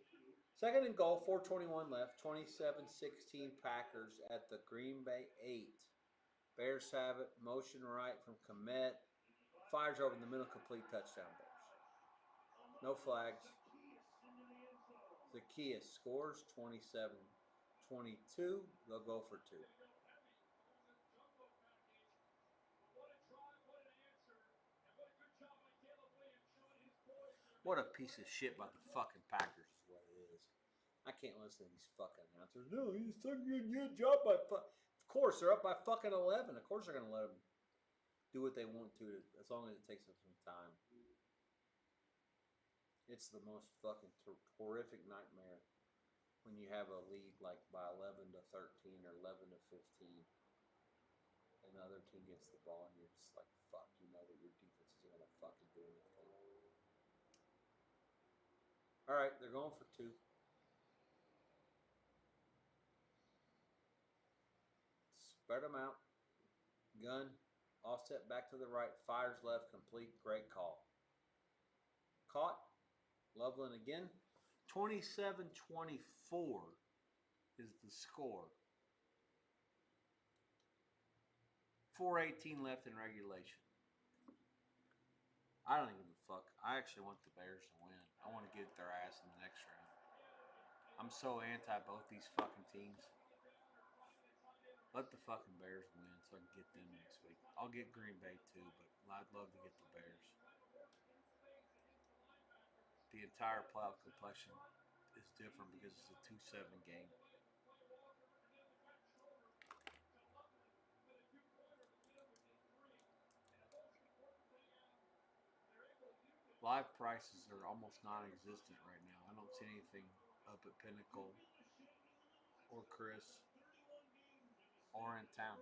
Second and goal, 4:21 left. 27-16 Packers at the Green Bay 8. Bears have it. Motion right from Komet. Fires over in the middle, complete touchdown Bears. No flags. Zacchaeus scores 27-22. They'll go for 2. What a piece of shit by the fucking Packers is what it is. I can't listen to these fucking announcers. No, he's done a good job by Of course, they're up by fucking 11. Of course they're going to let them do what they want to as long as it takes them some time. It's the most fucking horrific nightmare when you have a lead like by 11-13 or 11-15 and the other team gets the ball and you're just like, fuck, you know that your defense isn't going to fucking do anything. All right, they're going for 2. Spread them out. Gun. Offset back to the right. Fires left. Complete. Great call. Caught. Loveland again. 27-24 is the score. 4:18 left in regulation. I don't give a fuck. I actually want the Bears to win. I want to get their ass in the next round. I'm so anti both these fucking teams. Let the fucking Bears win so I can get them next week. I'll get Green Bay too, but I'd love to get the Bears. The entire playoff complexion is different because it's a 2-7 game. Live prices are almost non-existent right now. I don't see anything up at Pinnacle or Chris or in town.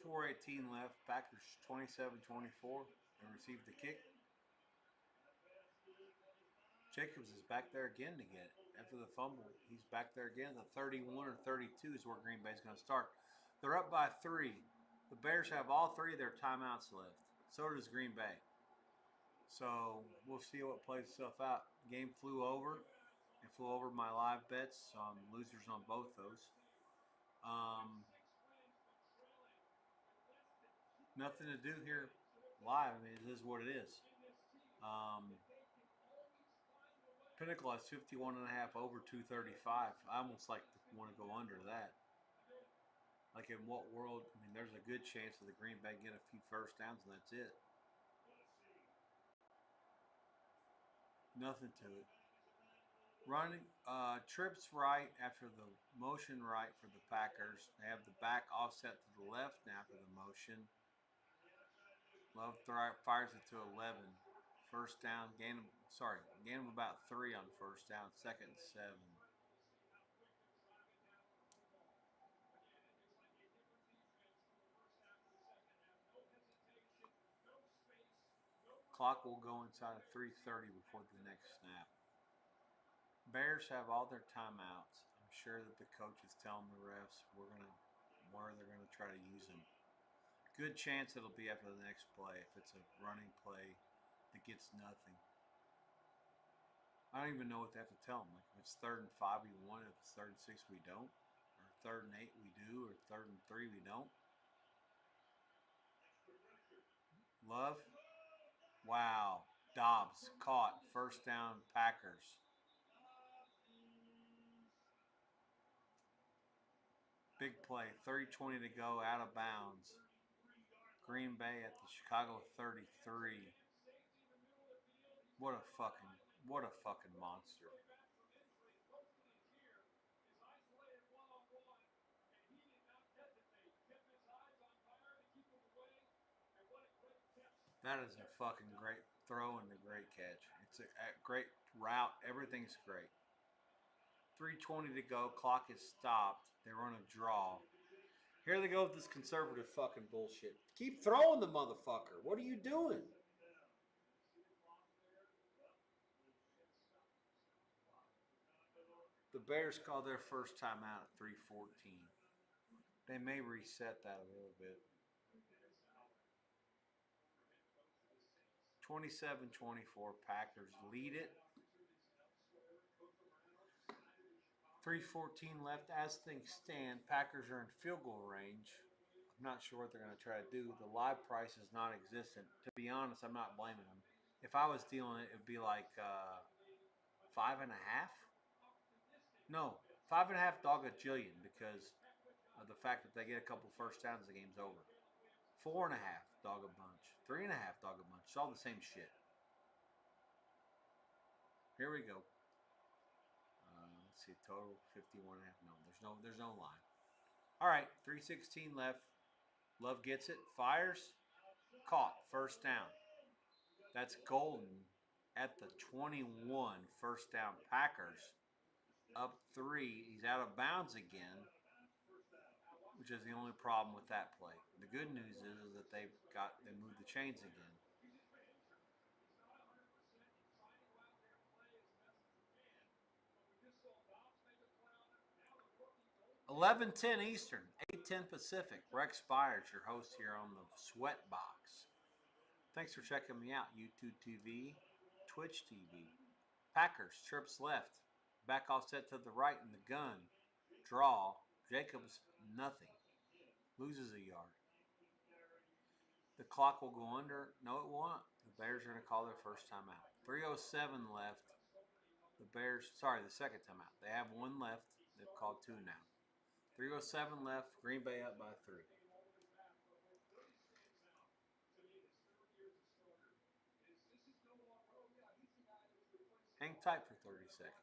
.418 left. Packers 27-24. They received the kick. Jacobs is back there again to get it. After the fumble, he's back there again. The 31 or 32 is where Green Bay's going to start. They're up by 3. The Bears have all 3 of their timeouts left. So does Green Bay. So we'll see what plays itself out. Game flew over. It flew over my live bets. So I'm losers on both those. Nothing to do here live. I mean, it is what it is. Pinnacle has 51.5 over 235. I almost like to want to go under that. Like in what world? I mean, there's a good chance that the Green Bay get a few first downs and that's it. Nothing to it. Running trips right after the motion right for the Packers. They have the back offset to the left now for the motion. Love fires it to 11. First down, gain of about 3 on first down, 2nd and 7. Clock will go inside of 3:30 before the next snap. Bears have all their timeouts. I'm sure that the coach is telling the refs where they're gonna try to use them. Good chance it'll be after the next play if it's a running play that gets nothing. I don't even know what they have to tell them. Like if it's 3rd and 5, we won. If it's 3rd and 6, we don't. Or 3rd and 8, we do. Or 3rd and 3, we don't. Love. Wow. Dobbs caught. First down, Packers. Big play. 3:20 to go. Out of bounds. Green Bay at the Chicago 33. What a fucking monster. That is a fucking great throw and a great catch. It's a great route. Everything's great. 3:20 to go. Clock is stopped. They're on a draw. Here they go with this conservative fucking bullshit. Keep throwing the motherfucker. What are you doing? The Bears call their first timeout at 3:14. They may reset that a little bit. 27-24, Packers lead it. 3:14 left. As things stand, Packers are in field goal range. I'm not sure what they're going to try to do. The live price is non-existent. To be honest, I'm not blaming them. If I was dealing it, it would be like 5.5. No, 5.5 dog a jillion because of the fact that they get a couple first downs, the game's over. 4.5 dog a bunch. 3.5 dog a bunch. It's all the same shit. Here we go. Let's see, total 51.5. No, there's no line. All right, 3:16 left. Love gets it, fires, caught, first down. That's Golden at the 21, first down. Packers up 3. He's out of bounds again, which is the only problem with that play. The good news is that they moved the chains again. 11:10 Eastern, 8:10 Pacific. Rex Byers, your host here on the Sweat Box. Thanks for checking me out. YouTube TV, Twitch TV. Packers, trips left. Back offset to the right in the gun. Draw. Jacobs, nothing. Loses a yard. The clock will go under. No, it won't. The Bears are going to call their first timeout. 3:07 left. The second timeout. They have one left. They've called 2 now. 3:07 left. Green Bay up by 3. Hang tight for 30 seconds.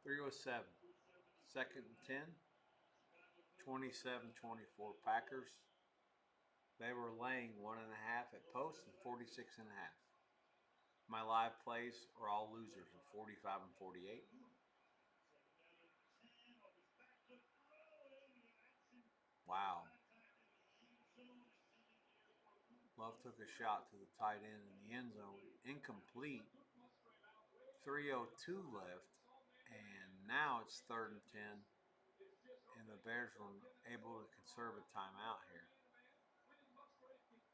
.307. Second and 10. 27-24 Packers. They were laying 1.5 at post and 46.5. My live plays are all losers of 45 and 48. Wow. Love took a shot to the tight end in the end zone. Incomplete. 3:02 left. And now it's 3rd and 10. And the Bears were able to conserve a timeout here.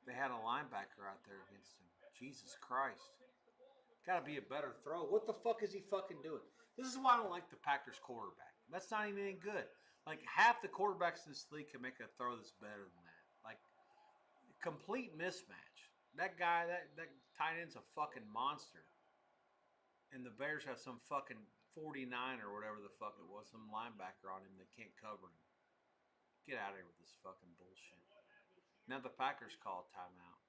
They had a linebacker out there against him. Jesus Christ. Got to be a better throw. What the fuck is he fucking doing? This is why I don't like the Packers quarterback. That's not even any good. Like, half the quarterbacks in this league can make a throw that's better than that. Like, complete mismatch. That guy, that tight end's a fucking monster. And the Bears have some fucking 49 or whatever the fuck it was, some linebacker on him that can't cover him. Get out of here with this fucking bullshit. Now the Packers call timeout.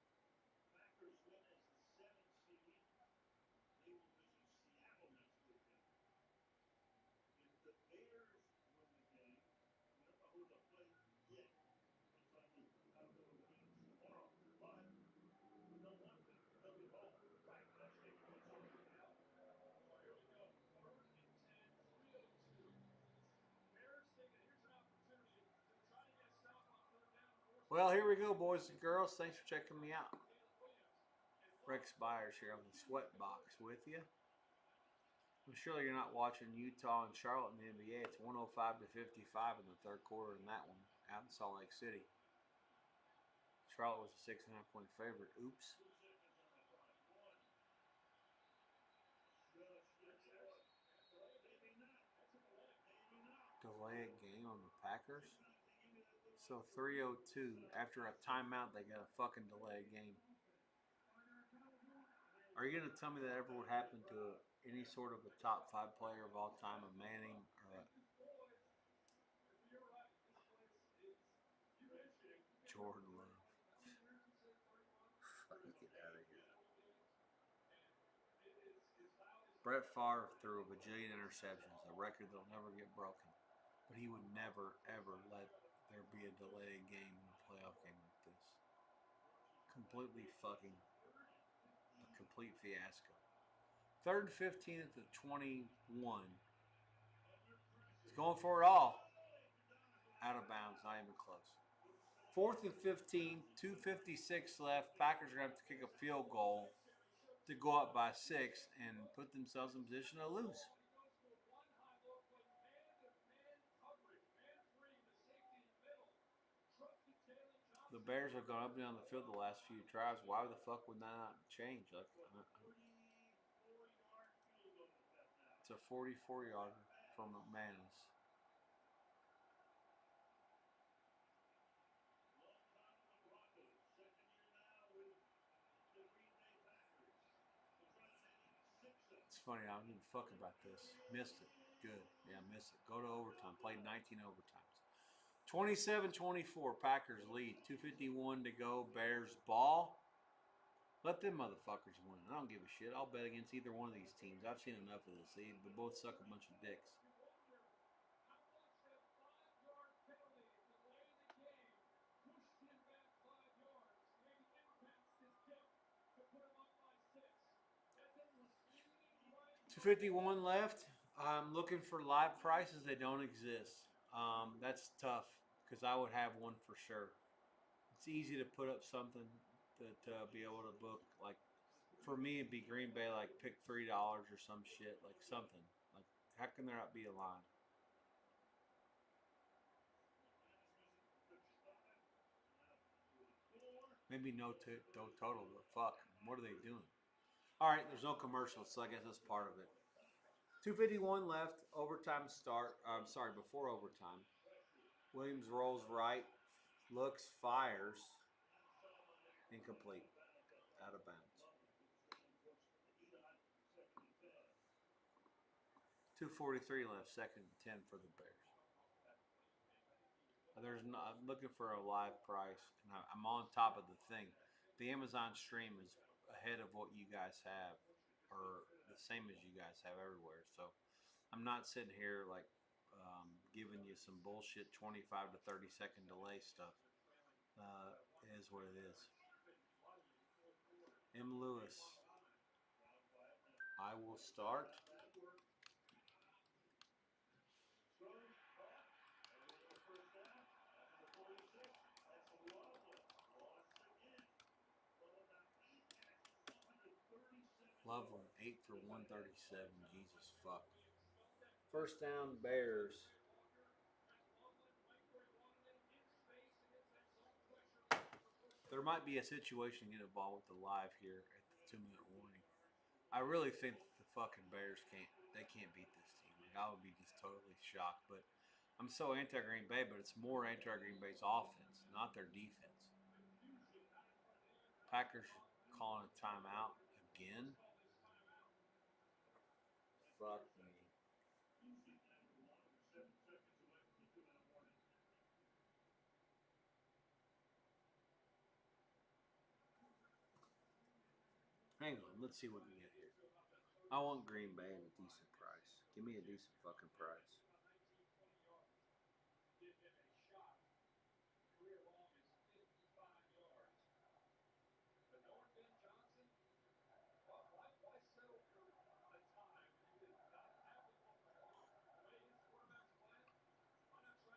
Well, here we go, boys and girls. Thanks for checking me out. Rex Byers here on the Sweat Box with you. I'm sure you're not watching Utah and Charlotte in the NBA. It's 105-55 in the third quarter in that one out in Salt Lake City. Charlotte was a 6.5-point favorite. Oops. on the Packers. So 3:02 after a timeout, they got a fucking delay game. Are you gonna tell me that ever would happen to any sort of a top 5 player of all time, a Manning or a Jordan Love? Fucking get out of here. Brett Favre threw a bajillion interceptions, a record that'll never get broken. But he would never, ever let there be a delay game in a playoff game like this. Completely fucking a complete fiasco. 3rd and 15 at the 21. He's going for it all. Out of bounds, not even close. 4th and 15, 2:56 left. Packers are going to have to kick a field goal to go up by 6 and put themselves in position to lose. The Bears have gone up and down the field the last few drives. Why the fuck would that not change? Like, it's a 44-yarder from McManus. It's funny, I don't give a fuck about this. Missed it. Good. Yeah, missed it. Go to overtime. Played 19 overtimes. 27-24. Packers lead. 2:51 to go. Bears ball. Let them motherfuckers win. I don't give a shit. I'll bet against either one of these teams. I've seen enough of this. They both suck a bunch of dicks. $2.51 left. I'm looking for live prices. They don't exist. That's tough because I would have one for sure. It's easy to put up something to be able to book. Like for me, it'd be Green Bay. Like pick $3 or some shit. Like something. Like how can there not be a line? Maybe no total, but fuck. What are they doing? All right, there's no commercials, so I guess that's part of it. 2:51 left. Overtime start. Before overtime. Williams rolls right, looks, fires. Incomplete. Out of bounds. 2:43 left. 2nd and 10 for the Bears. I'm looking for a live price, and I'm on top of the thing. The Amazon stream is ahead of what you guys have, or the same as you guys have everywhere. So I'm not sitting here like giving you some bullshit 25 to 30-second delay stuff. It is what it is. M. Lewis. I will start. Loveland, 8 for 137. Jesus fuck. First down, Bears. There might be a situation get involved with the live here at the 2-minute warning. I really think that the fucking Bears can't beat this team. Like, I would be just totally shocked. But I'm so anti-Green Bay, but it's more anti-Green Bay's offense, not their defense. Packers calling a timeout again. Fuck me. Hang on, let's see what we get here. I want Green Bay at a decent price. Give me a decent fucking price.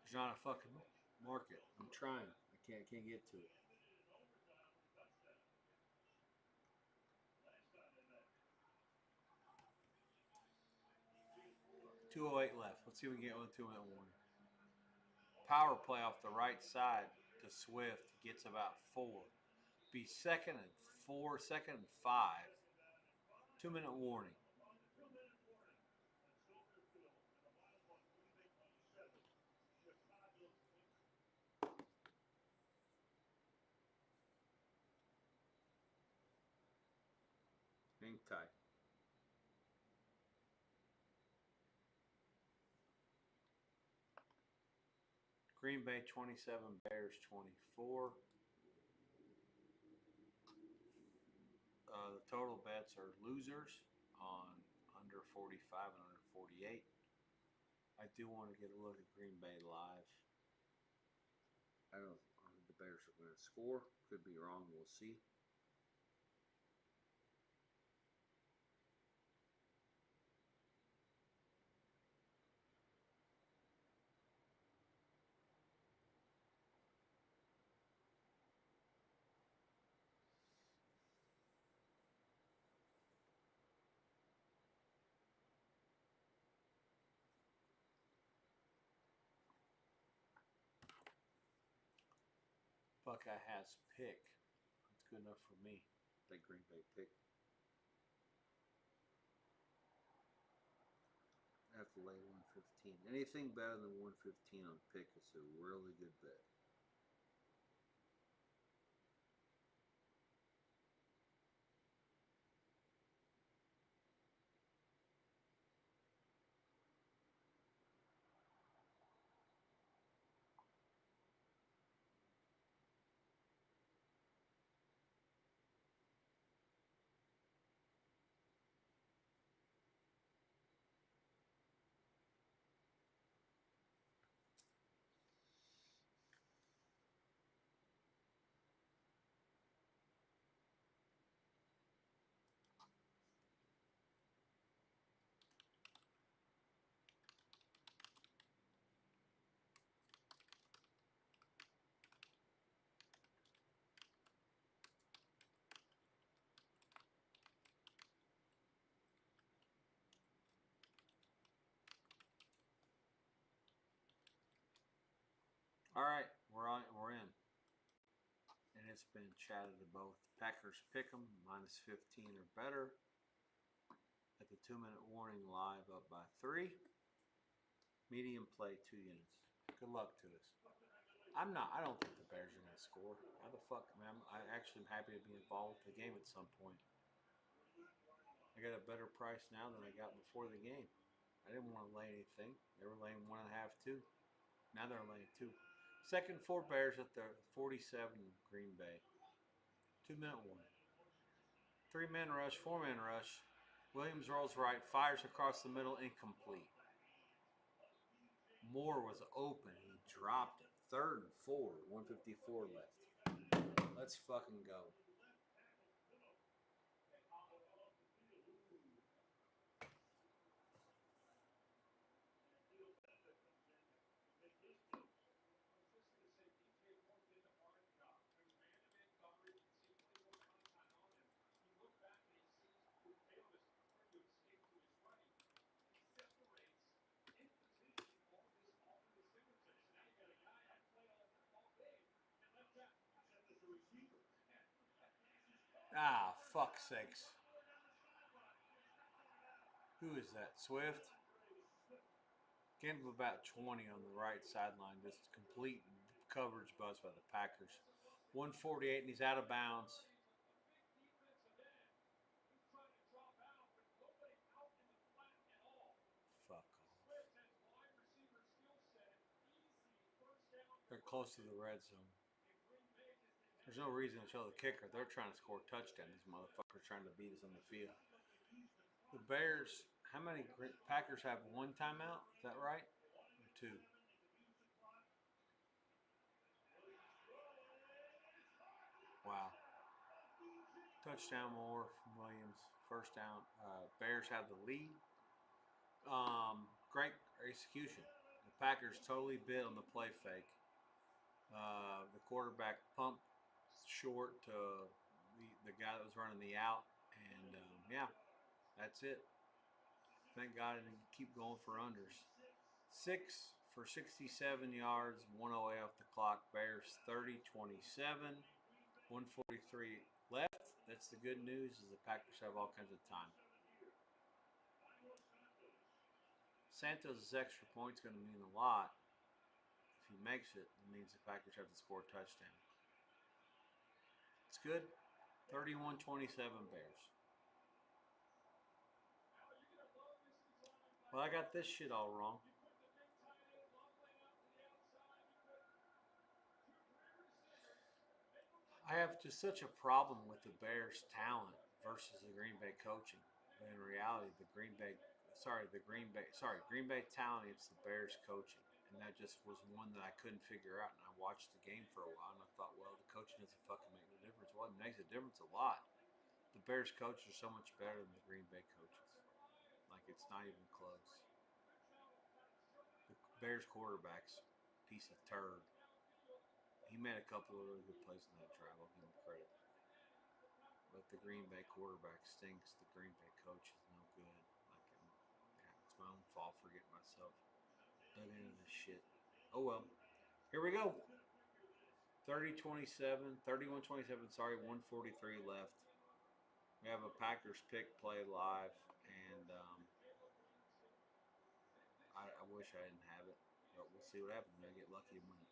There's not a fucking market. I'm trying. I can't get to it. $2.08 left. Let's see if we can get one 2-minute warning. Power play off the right side to Swift gets about 4. Be 2nd and 4, 2nd and 5. 2-minute warning. Hang tight. Green Bay 27, Bears 24. The total bets are losers on under 45 and under 48. I do want to get a look at Green Bay live. I don't think the Bears are going to score. Could be wrong. We'll see. Buckeye has pick. That's good enough for me. That Green Bay pick. I have to lay 115. Anything better than 115 on pick is a really good bet. All right, we're in. And it's been chatted to both. Packers pick 'em minus 15 or better. At the 2-minute warning, live up by 3. Medium play 2 units. Good luck to us. I don't think the Bears are going to score. How the fuck, man? I actually am happy to be involved with the game at some point. I got a better price now than I got before the game. I didn't want to lay anything. They were laying 1.5, 2. Now they're laying 2. Second 4 Bears at the 47 Green Bay. 2-minute warning. 3-man rush, 4-man rush. Williams rolls right, fires across the middle, incomplete. Moore was open. He dropped it. 3rd and 4, 154 left. Let's fucking go. Ah, fuck sakes. Who is that? Swift? Gained of about 20 on the right sideline. Just complete coverage bust by the Packers. 148 and he's out of bounds. Fuck off. They're close to the red zone. There's no reason to show the kicker. They're trying to score a touchdown. These motherfuckers trying to beat us on the field. The Bears, how many Packers have 1 timeout? Is that right? Or 2? Wow. Touchdown Moore from Williams. First down. Bears have the lead. Great execution. The Packers totally bit on the play fake. The quarterback pumped short to the guy that was running the out. And, yeah, that's it. Thank God I didn't keep going for unders. 6 for 67 yards, 1:08 off the clock. Bears 30-27, 1:43 left. That's the good news is the Packers have all kinds of time. Santos' extra point's going to mean a lot. If he makes it, it means the Packers have to score a touchdown. It's good. 31-27 Bears. Well, I got this shit all wrong. I have just such a problem with the Bears' talent versus the Green Bay coaching. But in reality, Green Bay talent against the Bears coaching. And that just was one that I couldn't figure out. And I watched the game for a while and I thought, well, the coaching doesn't fucking make no difference. Well, it makes a difference a lot. The Bears coaches are so much better than the Green Bay coaches. Like, it's not even close. The Bears quarterback's a piece of turd. He made a couple of really good plays in that drive. I'll give him credit. But the Green Bay quarterback stinks. The Green Bay coach is no good. It's my own fault for getting myself dug into this shit. Oh well. Here we go. 31-27, sorry, 143 left. We have a Packers pick play live, and I wish I didn't have it, but we'll see what happens. Maybe I get lucky and win it.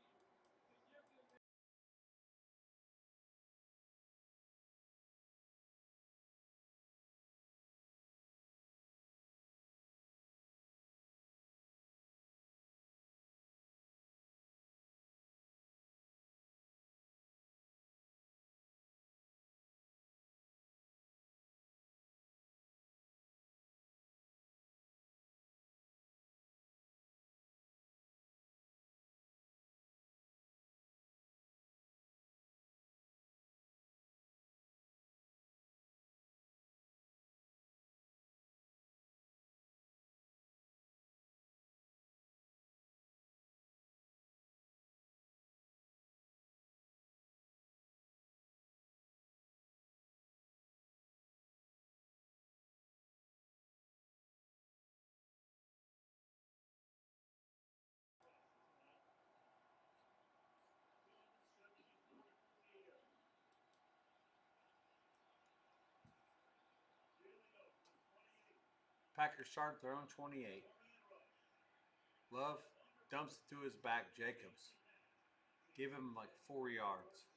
Packers start their own 28. Love dumps it to his back, Jacobs. Give him like 4 yards.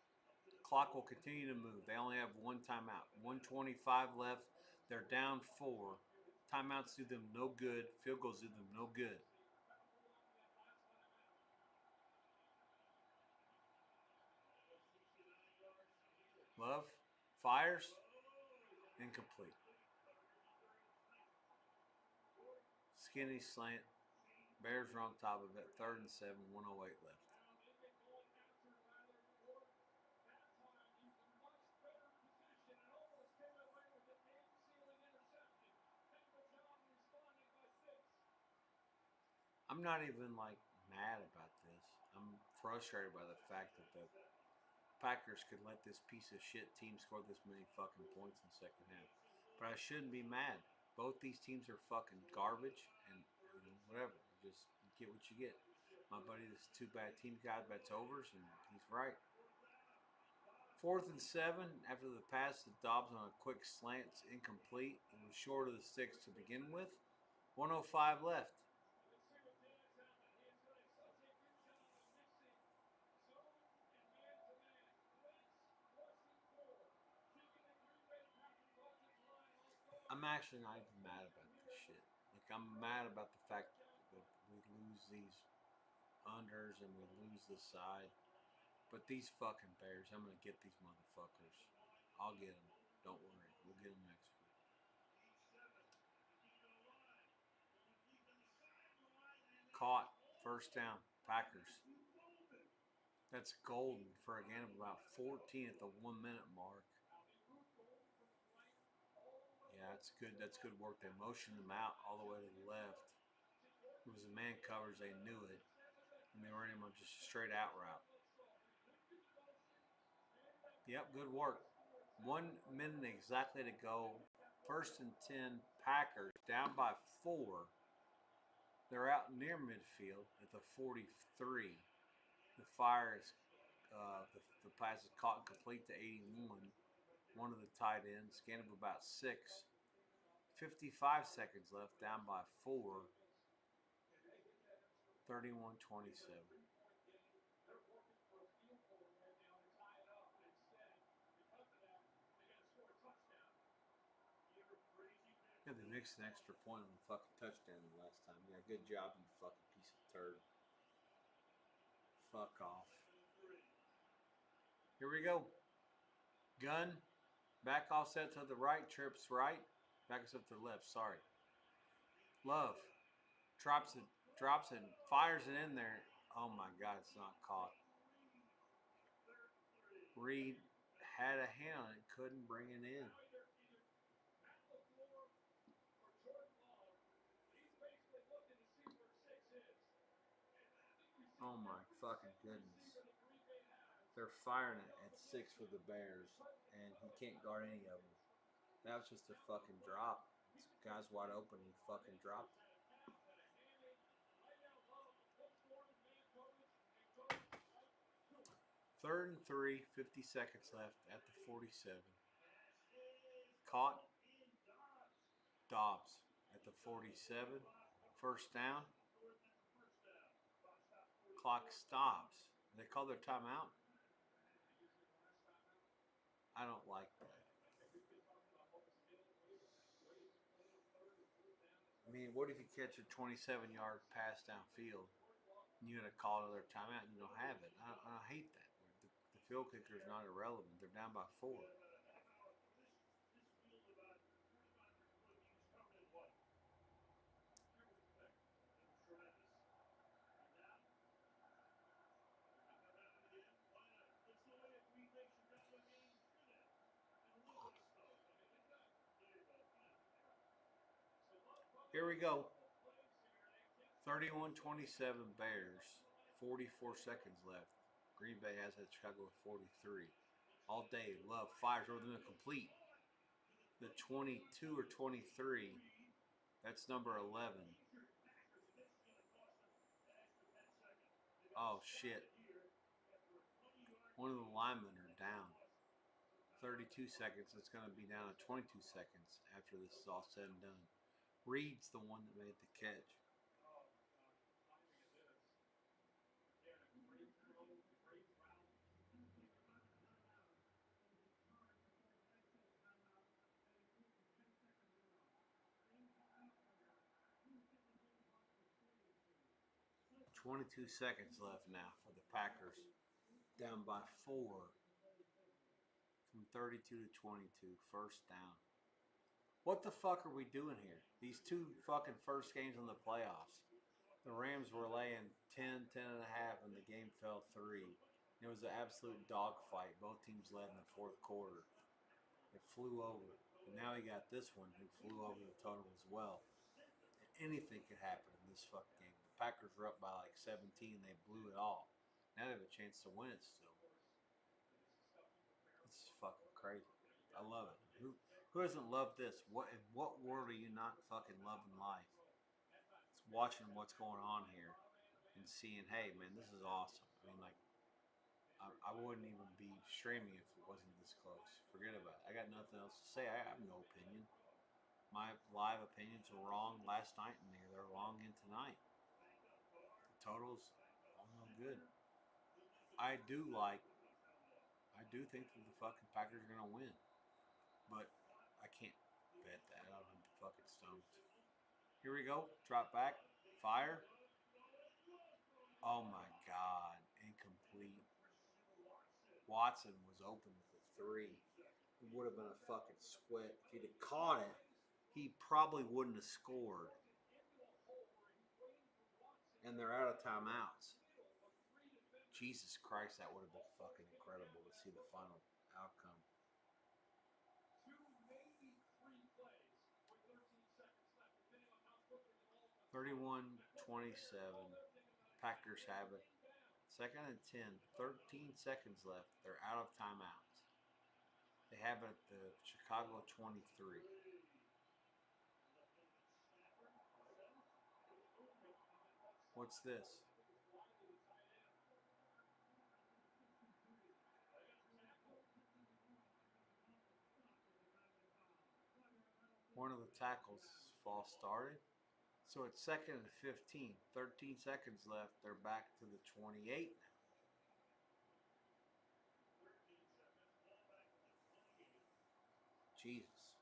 Clock will continue to move. They only have one timeout. 125 left. They're down 4. Timeouts do them no good. Field goals do them no good. Love fires. Incomplete. Skinny slant. Bears are on top of it. 3rd and 7. 108 left. I'm not even like mad about this. I'm frustrated by the fact that the Packers could let this piece of shit team score this many fucking points in the second half. But I shouldn't be mad. Both these teams are fucking garbage and whatever. Just get what you get. My buddy, this is two bad team guy bets overs, and he's right. 4th and 7 after the pass to Dobbs on a quick slant, incomplete. It was short of the 6 to begin with. 105 left. I'm actually not even mad about this shit. Like, I'm mad about the fact that we lose these unders and we lose the side. But these fucking Bears, I'm going to get these motherfuckers. I'll get them. Don't worry. We'll get them next week. Caught. 1st down. Packers. That's golden for a gain of about 14 at the 1 minute mark. Yeah, that's good. That's good work. They motioned them out all the way to the left. It was a man coverage. They knew it. And they ran him on just a straight out route. Yep, good work. 1 minute exactly to go. 1st and 10, Packers down by 4. They're out near midfield at the 43. The fire is, the pass is caught and complete to 81. One of the tight ends, gain of about 6. 55 seconds left, down by 4. 31-27. Yeah, they mixed an extra point on the fucking touchdown last time. Yeah, good job, you fucking piece of turd. Fuck off. Here we go. Gun. Back offset to the right. Trips right. Back offset to the left. Sorry. Love. Drops it. Fires it in there. Oh my God, it's not caught. Reed had a hand on it. Couldn't bring it in. Oh my fucking goodness. They're firing it at 6 for the Bears, and he can't guard any of them. That was just a fucking drop. This guy's wide open. He fucking dropped it. Third and 3, 50 seconds left at the 47. Caught. Dobbs at the 47. First down. Clock stops. They call their timeout. I don't like that. I mean, what if you catch a 27-yard pass downfield and you had to call another timeout and you don't have it? I hate that. The field kicker is not irrelevant. They're down by 4. Here we go. 31-27 Bears. 44 seconds left. Green Bay has had Chicago with 43. All day, Love fires over the complete. The 22 or 23. That's number 11. Oh, shit. One of the linemen are down. 32 seconds. It's going to be down to 22 seconds after this is all said and done. Reed's the one that made the catch. .22 seconds left now for the Packers. Down by 4. From 32 to 22. First down. What the fuck are we doing here? These two fucking first games in the playoffs. The Rams were laying 10, 10 and a half, and the game fell 3. It was an absolute dogfight. Both teams led in the fourth quarter. It flew over. And now you got this one who flew over the total as well. And anything could happen in this fucking game. The Packers were up by like 17. They blew it all. Now they have a chance to win it still. This is fucking crazy. I love it. Who doesn't love this? In what world are you not fucking loving life? It's watching what's going on here and seeing, hey man, this is awesome. I mean, like, I wouldn't even be streaming if it wasn't this close. Forget about it. I got nothing else to say. I have no opinion. My live opinions were wrong last night, and they're wrong again tonight. The totals, all no good. I do think that the fucking Packers are gonna win, but I can't bet that. I don't have the fucking stones. Here we go. Drop back. Fire. Oh my God. Incomplete. Watson was open with a 3. It would have been a fucking sweat. If he'd have caught it, he probably wouldn't have scored. And they're out of timeouts. Jesus Christ, that would have been fucking incredible to see the final outcome. (31-27). Packers have it. 2nd and 10. 13 seconds left. They're out of timeouts. They have it at the Chicago 23. What's this? One of the tackles is false started. So it's 2nd and 15. 13 seconds left. They're back to the 28. Jesus.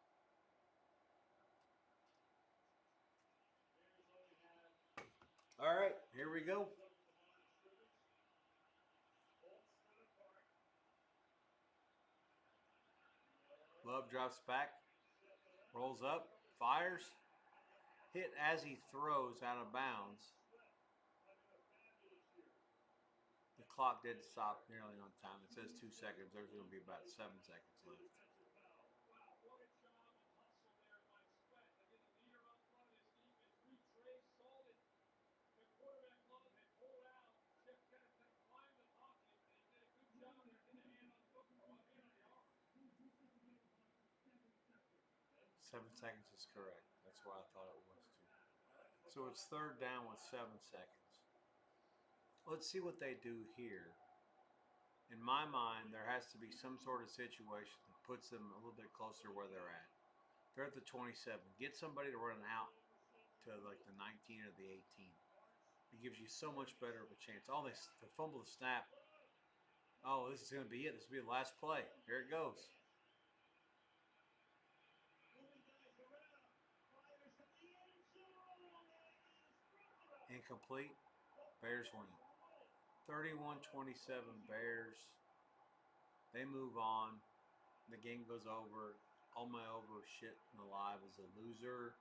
we go. Love drops back, rolls up, fires, hit as he throws out of bounds. The clock did stop nearly on time. It says 2 seconds. There's going to be about 7 seconds left. Seven seconds is correct. That's what I thought it was too. So it's third down with 7 seconds. Let's see what they do here. In my mind, there has to be some sort of situation that puts them a little bit closer where they're at. They're at the 27. Get somebody to run out to like the 19 or the 18. It gives you so much better of a chance. Oh, they fumble the snap. Oh, this is going to be it. This will be the last play. Here it goes. Incomplete. Bears win. 31-27 Bears. They move on. The game goes over. All my over shit in the live is a loser.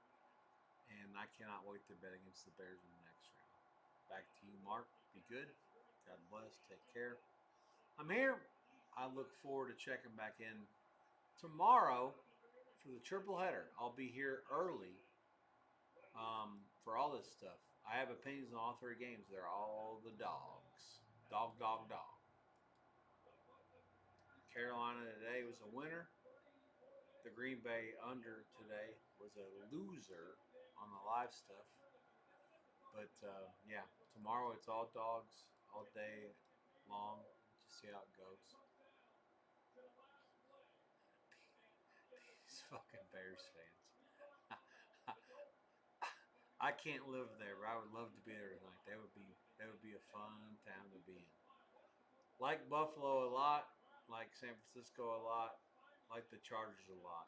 And I cannot wait to bet against the Bears in the next round. Back to you, Mark. Be good. God bless. Take care. I'm here. I look forward to checking back in tomorrow for the triple header. I'll be here early for all this stuff. I have opinions on all 3 games. They're all the dogs. Dog, dog, dog. Carolina today was a winner. The Green Bay under today was a loser on the live stuff. But yeah, tomorrow it's all dogs all day long. Just see how it goes. These fucking Bears fans. I can't live there, but I would love to be there tonight. That would be a fun town to be in. Like Buffalo a lot, like San Francisco a lot, like the Chargers a lot.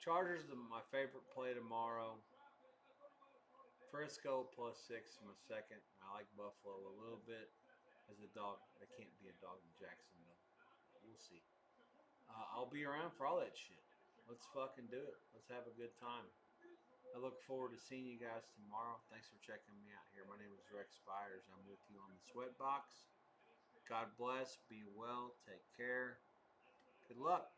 Chargers are my favorite play tomorrow. Frisco +6 is my second. I like Buffalo a little bit as a dog. They can't be a dog in Jacksonville. We'll see. I'll be around for all that shit. Let's fucking do it. Let's have a good time. I look forward to seeing you guys tomorrow. Thanks for checking me out here. My name is Rex Spires. I'm with you on the Sweatbox. God bless. Be well. Take care. Good luck.